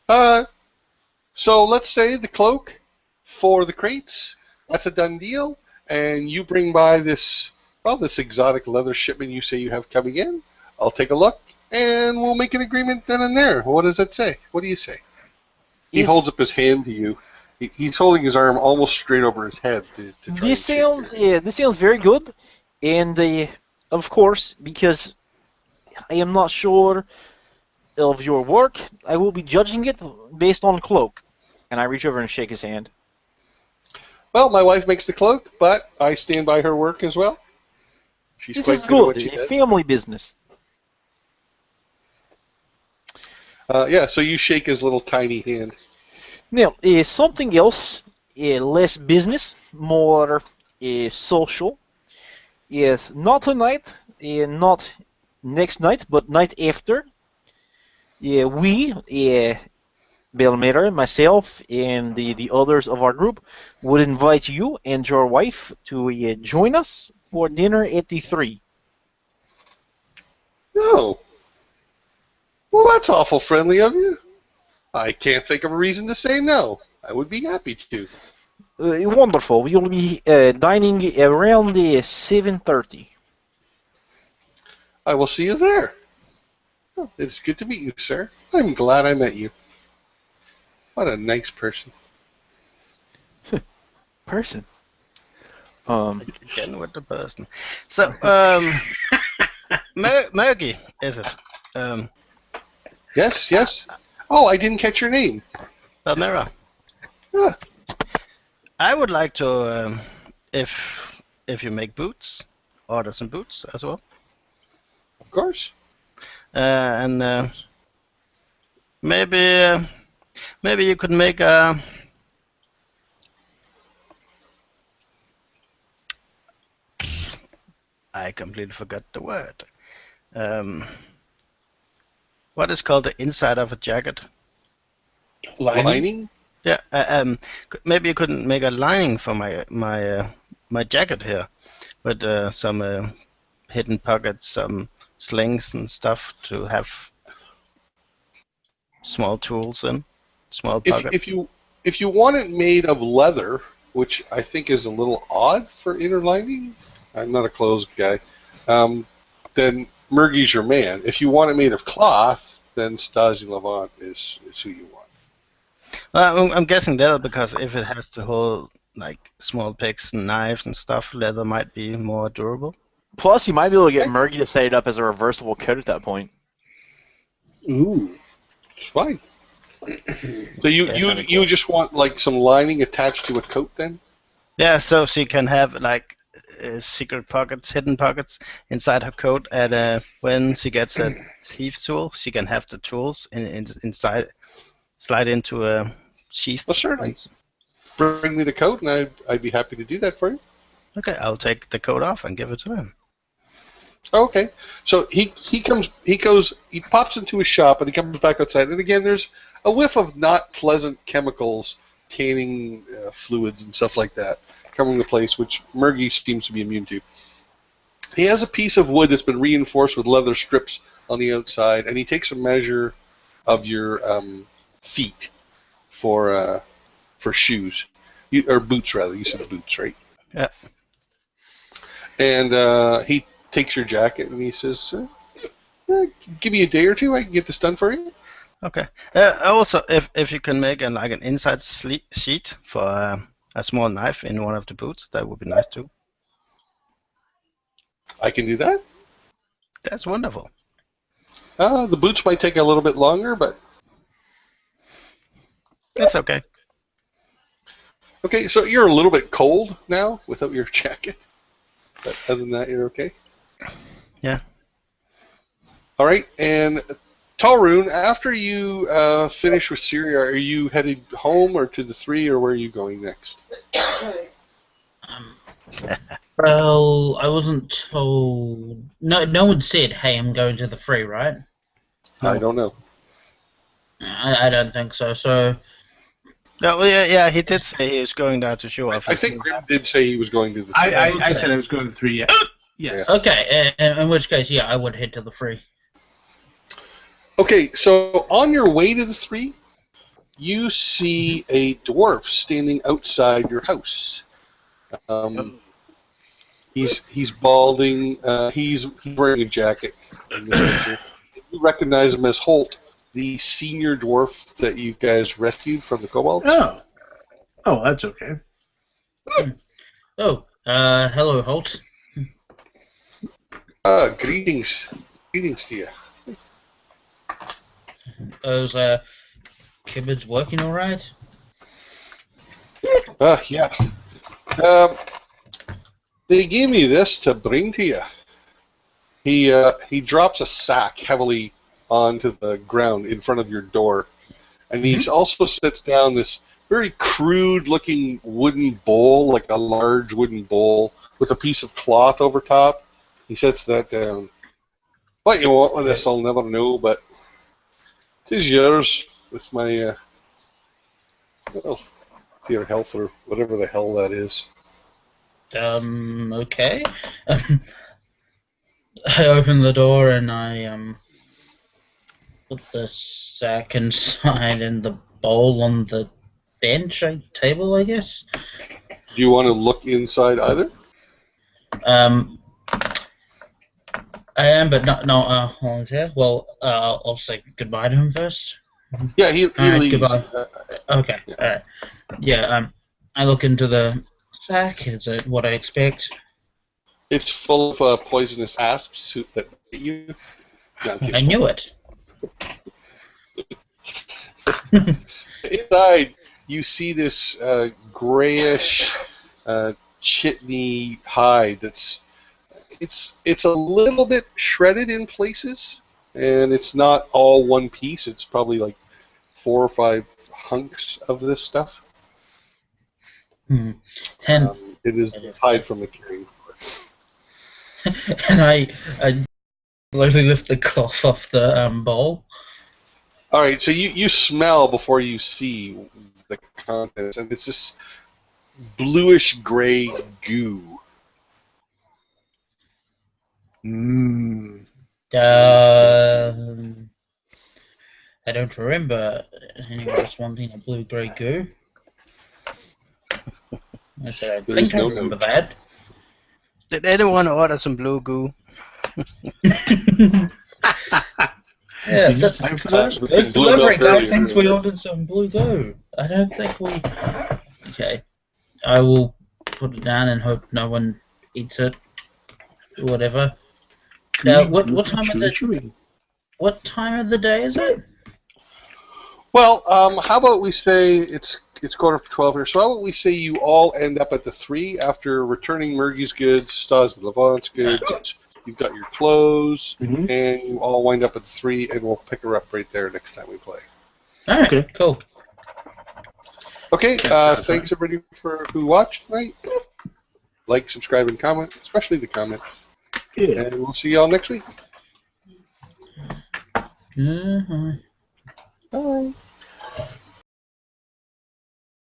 So let's say the cloak for the crates. That's a done deal. And you bring by this exotic leather shipment you say you have coming in. I'll take a look, and we'll make an agreement then and there. What does that say? What do you say? He holds up his hand to you. He's holding his arm almost straight over his head to try This sounds very good, and of course, because I am not sure of your work, I will be judging it based on cloak. And I reach over and shake his hand. Well, my wife makes the cloak, but I stand by her work as well. She's This quite is good at what good. she does. Family business. Yeah, so you shake his little tiny hand. Now, something else, less business, more social. Yes, not tonight, not next night, but night after. We, Belmira, myself, and the others of our group would invite you and your wife to join us for dinner at the 3. No. Well, that's awful friendly of you. I can't think of a reason to say no. I would be happy to. Wonderful. We will be dining around 7:30. I will see you there. Oh, it's good to meet you, sir. I'm glad I met you. What a nice person. Person. Again with the person. So, Mergy, is it? Yes. Oh, I didn't catch your name. Belmira. Ah, I would like to, if you make boots, order some boots as well. of course. And maybe you could make a. I completely forgot the word. What is called the inside of a jacket? Lining? Yeah. Maybe you couldn't make a lining for my jacket here, with some hidden pockets, some slings and stuff to have small tools in, small pockets. If you want it made of leather, which I think is a little odd for inner lining, I'm not a clothes guy, then Murgy's your man. If you want it made of cloth, then Stasi Levant is who you want. Well, I'm guessing that because if it has to hold like small picks and knives and stuff, leather might be more durable. Plus, you might be able to get Murgy to set it up as a reversible coat at that point. Ooh. It's fine. So you just want like some lining attached to a coat then? Yeah, so she can have like secret pockets, hidden pockets inside her coat. And when she gets a thief tool, she can have the tools inside, slide into a sheath. Well, certainly. Bring me the coat, and I'd be happy to do that for you. Okay, I'll take the coat off and give it to him. Okay, so he pops into his shop, and he comes back outside, and again, there's a whiff of not pleasant chemicals, tanning fluids and stuff like that covering the place, which Murgy seems to be immune to. He has a piece of wood that's been reinforced with leather strips on the outside, and he takes a measure of your feet for shoes, or boots rather. You said boots, right? Yeah. And he takes your jacket and he says, "Give me a day or two, I can get this done for you." Okay. Also, if you can make an inside sheet for a small knife in one of the boots, that would be nice too. I can do that. That's wonderful. The boots might take a little bit longer, but That's okay. okay. So you're a little bit cold now without your jacket, but other than that, you're okay. Yeah. All right, and Talrun, after you finish with Syria, are you headed home or to the 3, or where are you going next? Well, I wasn't told. No one said, "Hey, I'm going to the 3," right? I don't know. I don't think so. So. No, well, yeah, he did say he was going down to show off. I think Grim did say he was going to the 3. I said I was going to the 3, yeah. Yes. Okay, in which case, yeah, I would head to the 3. Okay, so on your way to the 3, you see a dwarf standing outside your house. He's balding. He's wearing a jacket in this picture. You recognize him as Holt, the senior dwarf that you guys rescued from the kobolds. Oh, that's okay. Oh, hello, Holt. Greetings to you. Those cupboards working all right? Yeah. They gave me this to bring to you. He drops a sack heavily onto the ground in front of your door, and he also sets down this very crude-looking wooden bowl, like a large wooden bowl with a piece of cloth over top. He sets that down. What you want with this, I'll never know, but it is yours with my dear health or whatever the hell that is. Okay. I open the door and I put the sack inside and the bowl on the bench, table, I guess. Do you want to look inside either? I am, but no, volunteer. Well, I'll say goodbye to him first. Yeah, he leaves. Goodbye. Okay, yeah. all right. Yeah, I look into the sack. Is it what I expect? It's full of poisonous asps that bite you. No, I knew it. Inside, you see this grayish chitney hide that's it's a little bit shredded in places, and it's not all one piece. It's probably like 4 or 5 hunks of this stuff. And it is the hide from the carrying. and I slowly lift the cloth off the bowl. All right, so you smell before you see the contents, and it's this bluish gray goo. I don't remember anyone else wanting a blue-grey goo. I said, I think I remember that. Did anyone order some blue goo? Yeah, the delivery guy thinks we ordered some blue goo. I don't think we... Okay. I will put it down and hope no one eats it or whatever. What time of the day is it? Well, how about we say it's 12:15 here, so how about we say you all end up at the 3 after returning Murgy's goods, Stas and Levant's goods, you've got your clothes, Mhm. and you all wind up at the 3, and we'll pick her up right there next time we play. Alright, Okay. cool. Okay, sounds thanks everybody who watched tonight. Like, subscribe, and comment, especially the comments. Yeah. And we'll see y'all next week. Uh-huh. Bye.